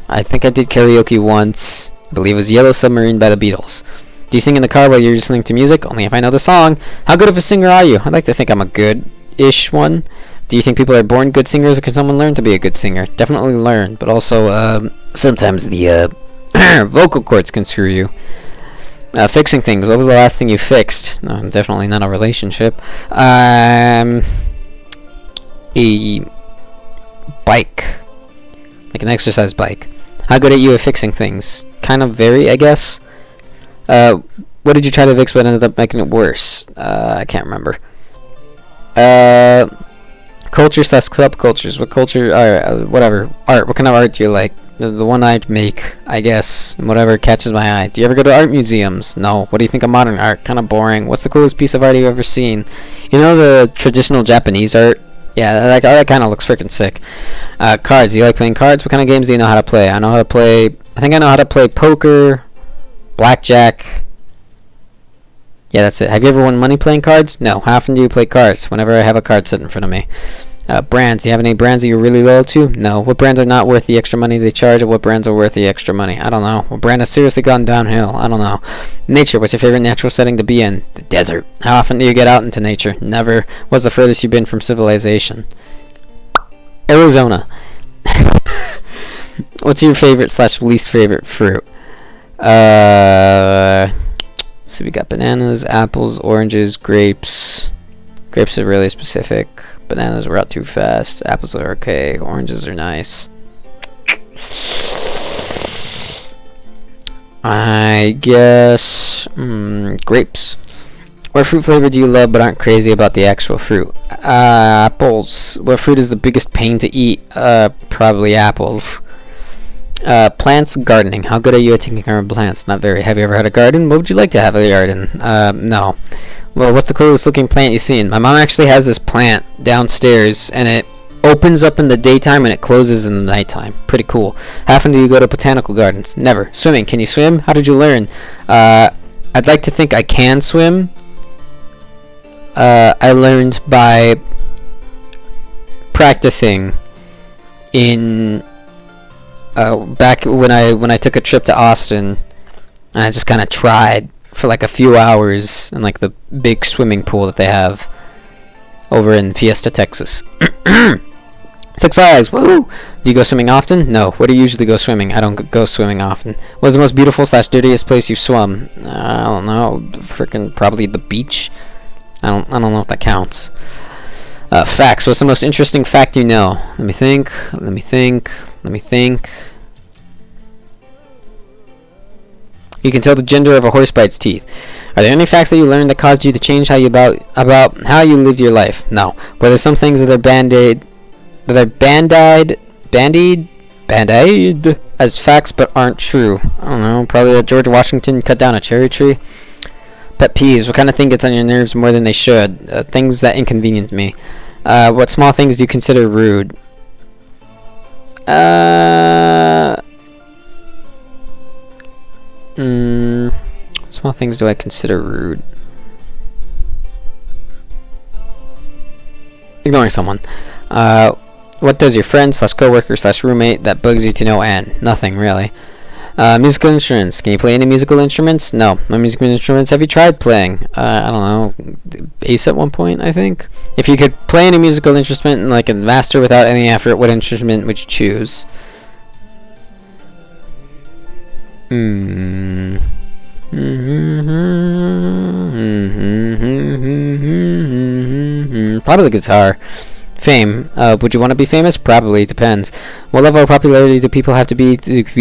Speaker 2: I think I did karaoke once. I believe it was Yellow Submarine by the Beatles. Do you sing in the car while you're listening to music? Only if I know the song. How good of a singer are you? I'd like to think I'm a good-ish one. Do you think people are born good singers, or can someone learn to be a good singer? Definitely learn, but also, sometimes the, vocal cords can screw you. Fixing things. What was the last thing you fixed? No, definitely not a relationship. A bike. Like an exercise bike. How good are you at fixing things? Kind of very, I guess. What did you try to fix but ended up making it worse? I can't remember. Culture / subcultures. What culture? Whatever. Art. What kind of art do you like? The one I'd make, I guess. Whatever catches my eye. Do you ever go to art museums? No. What do you think of modern art? Kind of boring. What's the coolest piece of art you've ever seen? You know the traditional Japanese art? Yeah, that kind of looks freaking sick. Cards. Do you like playing cards? What kind of games do you know how to play? I know how to play. I think I know how to play poker, blackjack. Yeah, that's it. Have you ever won money playing cards? No. How often do you play cards? Whenever I have a card set in front of me. Brands. Do you have any brands that you're really loyal to? No. What brands are not worth the extra money they charge, and what brands are worth the extra money? I don't know. What brand has seriously gone downhill? I don't know. Nature. What's your favorite natural setting to be in? The desert. How often do you get out into nature? Never. What's the furthest you've been from civilization? Arizona. What's your favorite / least favorite fruit? So we got bananas, apples, oranges, grapes. Grapes are really specific. Bananas were out too fast. Apples are okay. Oranges are nice. I guess grapes. What fruit flavor do you love but aren't crazy about the actual fruit? Apples. What fruit is the biggest pain to eat? Probably apples. Plants, gardening. How good are you at taking care of plants? Not very. Have you ever had a garden? What would you like to have a garden? No. Well, what's the coolest looking plant you've seen? My mom actually has this plant downstairs, and it opens up in the daytime and it closes in the nighttime. Pretty cool. How often do you go to botanical gardens? Never. Swimming. Can you swim? How did you learn? I'd like to think I can swim. I learned by practicing in back when I took a trip to Austin, and I just kind of tried for like a few hours in like the big swimming pool that they have over in Fiesta, Texas. Six Flags, woo! Do you go swimming often? No. Where do you usually go swimming? I don't go swimming often. What's the most beautiful / dirtiest place you've swum? I don't know. Freaking probably the beach. I don't know if that counts. Facts. What's the most interesting fact you know? Let me think. You can tell the gender of a horse by its teeth. Are there any facts that you learned that caused you to change how you about how you lived your life? No. Were there some things that are bandied as facts but aren't true? I don't know. Probably that George Washington cut down a cherry tree. Pet peeves. What kind of thing gets on your nerves more than they should? Things that inconvenience me. What small things do you consider rude? Small things do I consider rude? Ignoring someone. What does your friend / coworker / roommate that bugs you to no end? Nothing really. Musical instruments. Can you play any musical instruments? No. No musical instruments. Have you tried playing? I don't know. Bass at one point, I think. If you could play any musical instrument and like a master without any effort, what instrument would you choose? Probably guitar. Fame. Would you want to be famous? Probably. Depends. What level of popularity do people have to be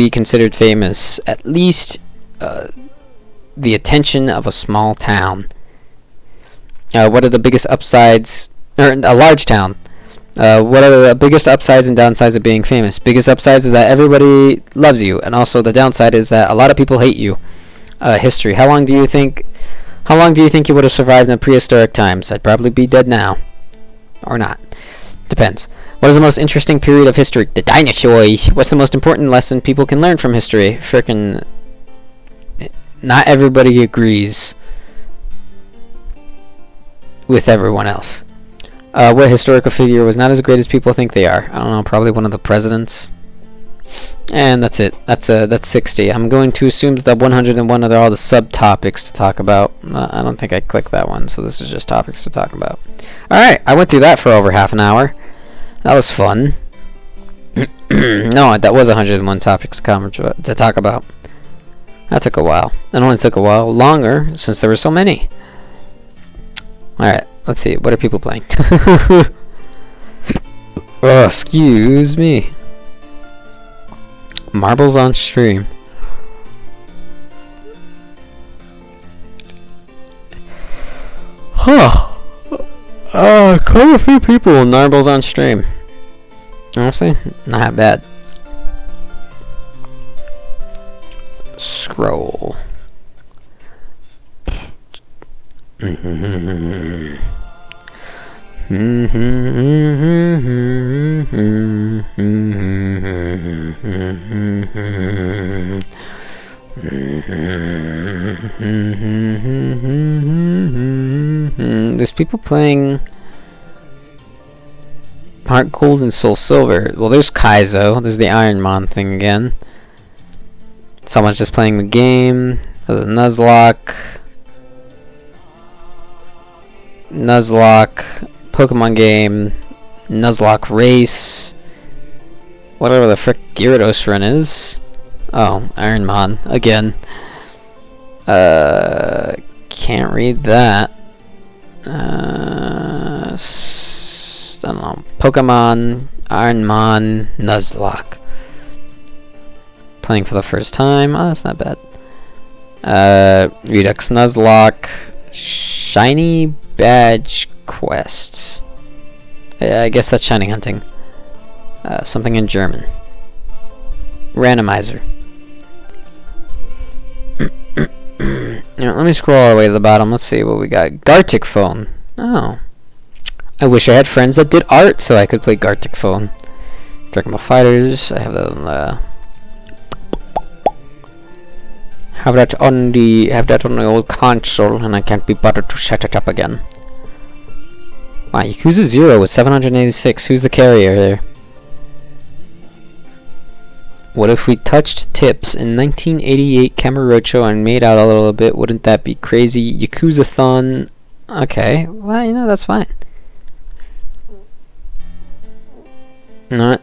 Speaker 2: considered famous? At least the attention of a small town. What are the biggest upsides? Or a large town. What are the biggest upsides and downsides of being famous? Biggest upsides is that everybody loves you, and also the downside is that a lot of people hate you. History. How long do you think you would have survived in prehistoric times? I'd probably be dead now. Or not. Depends. What is the most interesting period of history? The dinosaurs. What's the most important lesson people can learn from history? Frickin' not everybody agrees with everyone else. What historical figure was not as great as people think they are? I don't know, probably one of the presidents. And that's it. That's 60. I'm going to assume that the 101 are all the subtopics to talk about. I don't think I clicked that one, so this is just topics to talk about. Alright, I went through that for over half an hour. That was fun. No, that was 101 topics to talk about. That took a while. It only took a while longer since there were so many. Alright, let's see. What are people playing? Oh, excuse me. Marbles on stream. Huh. Quite a few people with marbles on stream. Honestly, not bad. Scroll. There's people playing Heart Gold and Soul Silver. Well, there's Kaizo. There's the Ironmon thing again. Someone's just playing the game. There's a Nuzlocke. Pokemon game. Nuzlocke race. Whatever the frick Gyarados run is. Oh, Ironmon again. Can't read that. I don't know. Pokemon, Ironmon, Nuzlocke. Playing for the first time. Oh, that's not bad. Redux Nuzlocke. Shiny Badge Quests. I guess that's shiny hunting. Something in German. Randomizer. Let me scroll all the way to the bottom. Let's see what we got. Gartic Phone. Oh. I wish I had friends that did art so I could play Gartic Phone. Dragon Ball Fighters. I have that on the... Have that on the old console, and I can't be bothered to set it up again. Wow, Yakuza 0 with 786. Who's the carrier there? What if we touched tips in 1988 Kamurocho and made out a little bit? Wouldn't that be crazy? Yakuza-thon. Okay, well, you know, that's fine. Not.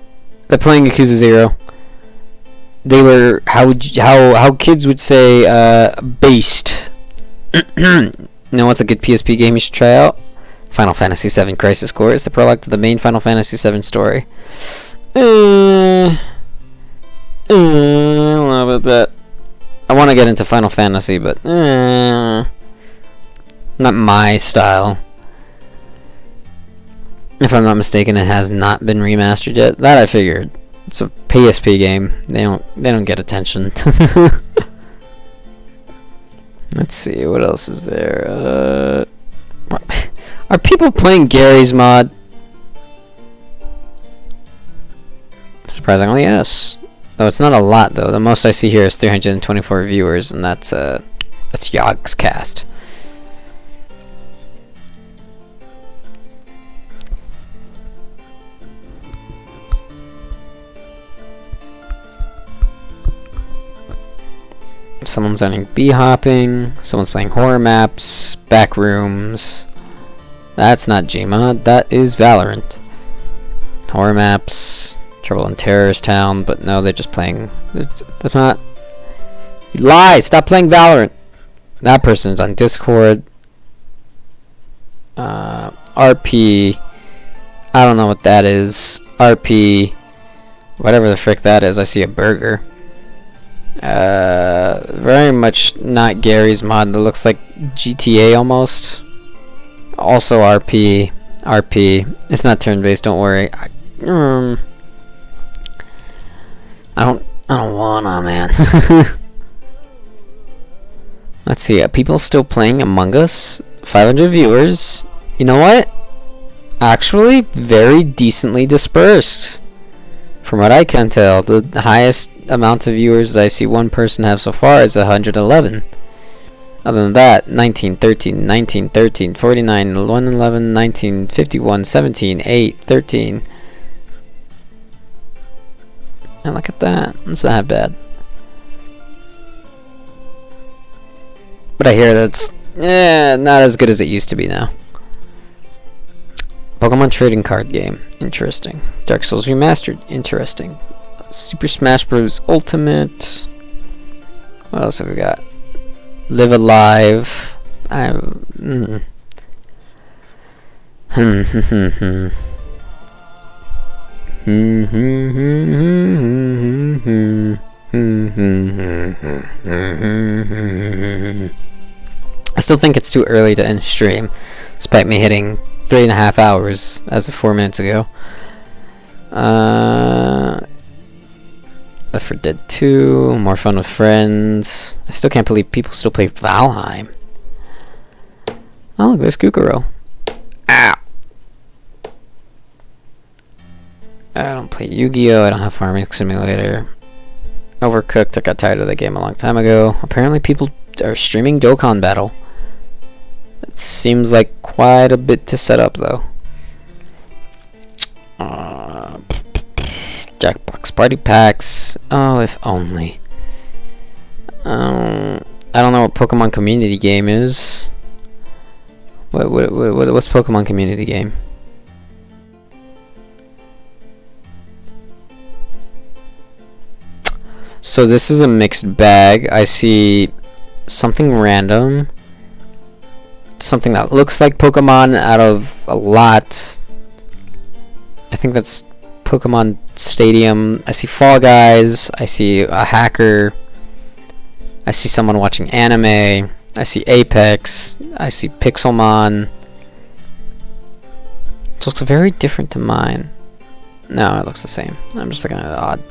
Speaker 2: They're playing Yakuza 0. They were how kids would say based. You know what's a good PSP game you should try out? Final Fantasy VII Crisis Core. It's the prologue to the main Final Fantasy VII story. I don't know about that. I want to get into Final Fantasy, but not my style. If I'm not mistaken, it has not been remastered yet. That I figured. It's a PSP game. They don't get attention. Let's see what else is there. Are people playing Gary's mod? Surprisingly, yes. Though it's not a lot though. The most I see here is 324 viewers, and that's Yogg's cast. Someone's learning bee hopping. Someone's playing horror maps, back rooms. That's not Gmod. That is Valorant. Horror maps, Trouble in Terrorist Town, but no, they're just playing. That's not. You lie! Stop playing Valorant. That person's on Discord. RP. I don't know what that is. RP. Whatever the frick that is. I see a burger. Very much not Gary's mod. That looks like GTA almost. Also RP. It's not turn-based. Don't worry. I don't wanna, man. Let's see. Are people still playing Among Us? 500 viewers. You know what? Actually, very decently dispersed. From what I can tell, the highest amount of viewers I see one person have so far is 111. Other than that, 19, 13, 19, 13, 49, 111, 19, 51, 17, 8, 13. And look at that. It's not bad. But I hear that's not as good as it used to be now. Pokemon trading card game. Interesting. Dark Souls Remastered. Interesting. Super Smash Bros. Ultimate. What else have we got? Live Alive. I still think it's too early to end stream, despite me hitting 3.5 hours as of 4 minutes ago. Left 4 Dead 2, more fun with friends. I still can't believe people still play Valheim. Oh look, there's Kukuro. Ow! I don't play Yu-Gi-Oh! I don't have Farming Simulator. Overcooked, I got tired of that game a long time ago. Apparently people are streaming Dokkan Battle. It seems like quite a bit to set up though. Jackbox Party Packs. Oh, if only. I don't know what Pokemon Community Game is. What's Pokemon Community Game? So this is a mixed bag. I see something random, something that looks like Pokemon out of a lot. I think that's Pokemon Stadium. I see Fall Guys. I see a hacker. I see someone watching anime. I see Apex. I see Pixelmon. It looks very different to mine. No, it looks the same. I'm just looking at it odd.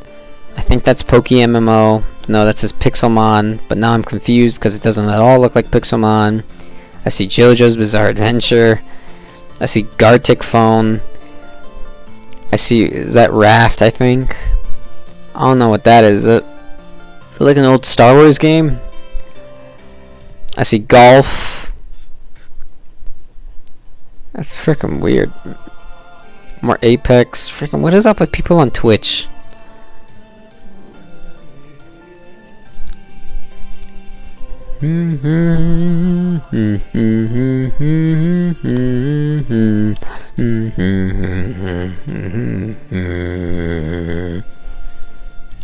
Speaker 2: I think that's PokeMMO. No, that says Pixelmon, but now I'm confused because it doesn't at all look like Pixelmon. I see JoJo's Bizarre Adventure. I see Gartic Phone. I see, is that Raft, I think? I don't know what that is. Is it like an old Star Wars game? I see Golf. That's freaking weird. More Apex. Freaking, what is up with people on Twitch? Oh,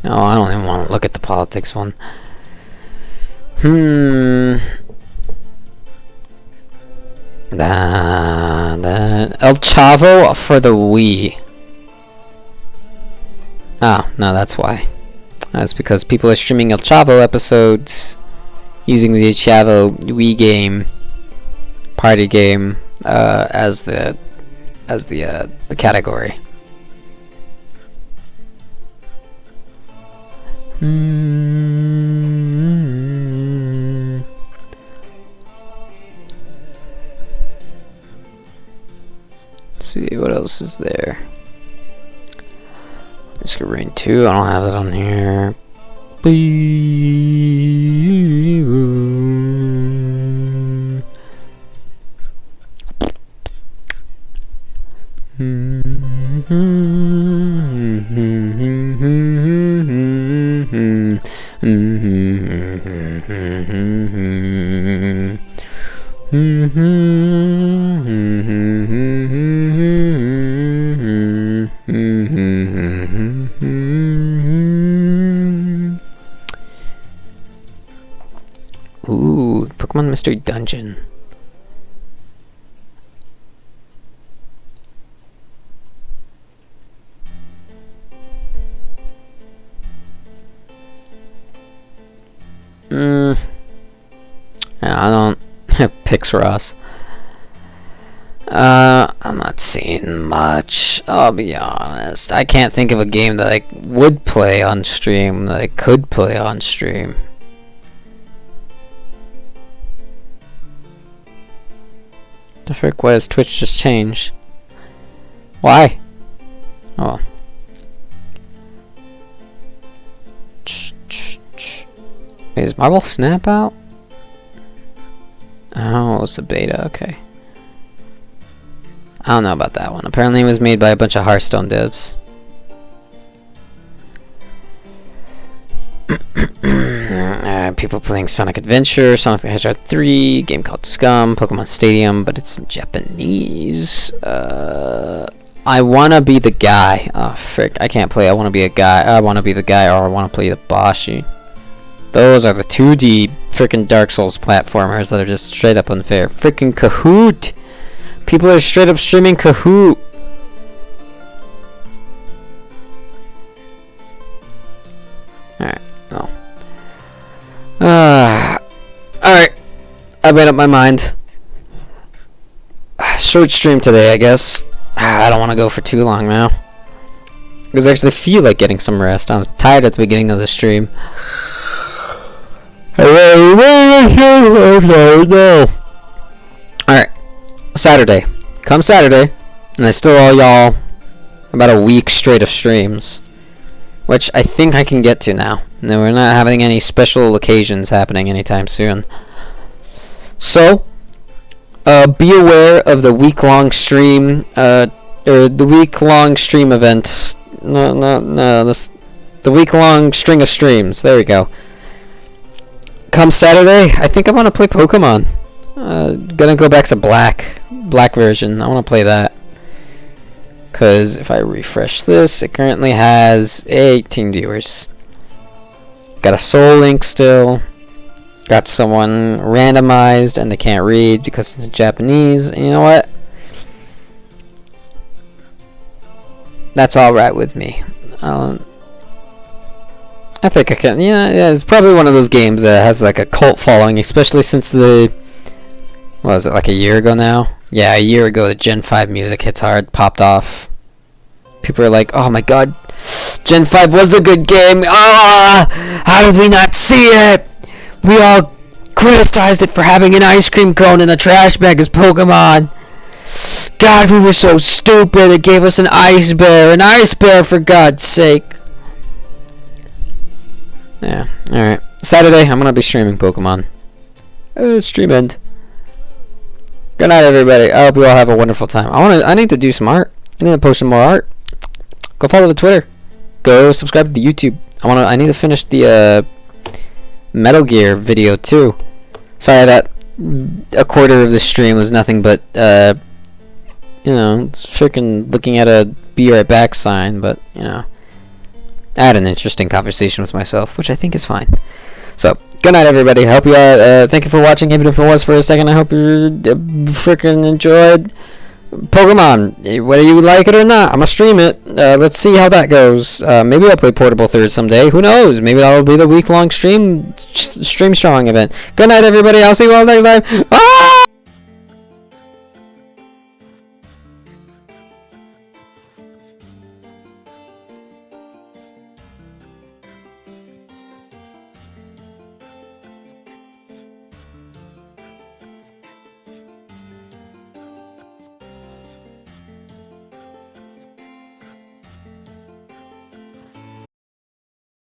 Speaker 2: I don't even want to look at the politics one. El Chavo for the Wii. Oh, no, that's why. That's because people are streaming El Chavo episodes using the Chavo Wii game, party game, as the category. Let's see what else is there. Let's go Rain 2. I don't have that on here. Ooh, Pokemon Mystery Dungeon. I don't Pix Ross. I'm not seeing much. I'll be honest. I can't think of a game that I would play on stream, that I could play on stream. The frick, why does Twitch just change? Why? Oh. Is Marble Snap out? Oh, it's a beta, okay. I don't know about that one. Apparently it was made by a bunch of Hearthstone devs. People playing Sonic Adventure, Sonic the Hedgehog 3, game called Scum, Pokemon Stadium, but it's in Japanese. I wanna be the guy. Oh frick, I can't play I wanna be a guy. I wanna be the guy, or I wanna play the Bashi. Those are the 2D frickin' Dark Souls platformers that are just straight up unfair. Frickin' Kahoot! People are straight up streaming Kahoot! Alright, well. Alright. I made up my mind. Short stream today, I guess. I don't want to go for too long now. Because I actually feel like getting some rest. I'm tired at the beginning of the stream. Alright. Saturday. Come Saturday. And I still all y'all about a week straight of streams, which I think I can get to now. No, we're not having any special occasions happening anytime soon. So, be aware of the week-long stream, or the week-long stream event. The week-long string of streams. There we go. Come Saturday, I think I want to play Pokemon. Gonna go back to Black version. I want to play that. Because if I refresh this, it currently has 18 viewers. Got a Soul Link still. Got someone randomized and they can't read because it's Japanese. And you know what? That's alright with me. I think I can. Yeah, it's probably one of those games that has like a cult following, especially since the. What was it, like a year ago now? Yeah, a year ago the Gen 5 music hits hard, popped off. People are like, oh my god, Gen 5 was a good game. Ah, how did we not see it? We all criticized it for having an ice cream cone in a trash bag as Pokemon. God, we were so stupid. It gave us an ice bear for God's sake. Yeah, alright. Saturday, I'm gonna be streaming Pokemon. Stream end. Good night, everybody. I hope you all have a wonderful time. I need to do some art. I need to post some more art. Go follow the Twitter. Go subscribe to the YouTube. I need to finish the Metal Gear video too. Sorry that a quarter of the stream was nothing but freaking looking at a be right back sign, but I had an interesting conversation with myself, which I think is fine. So, good night, everybody. Hope you all, thank you for watching, even if it was for a second. I hope you freaking enjoyed Pokemon. Whether you like it or not, I'm gonna stream it. Let's see how that goes. Maybe I'll play Portable Third someday. Who knows? Maybe that'll be the week-long stream strong event. Good night, everybody. I'll see you all next time. Ah!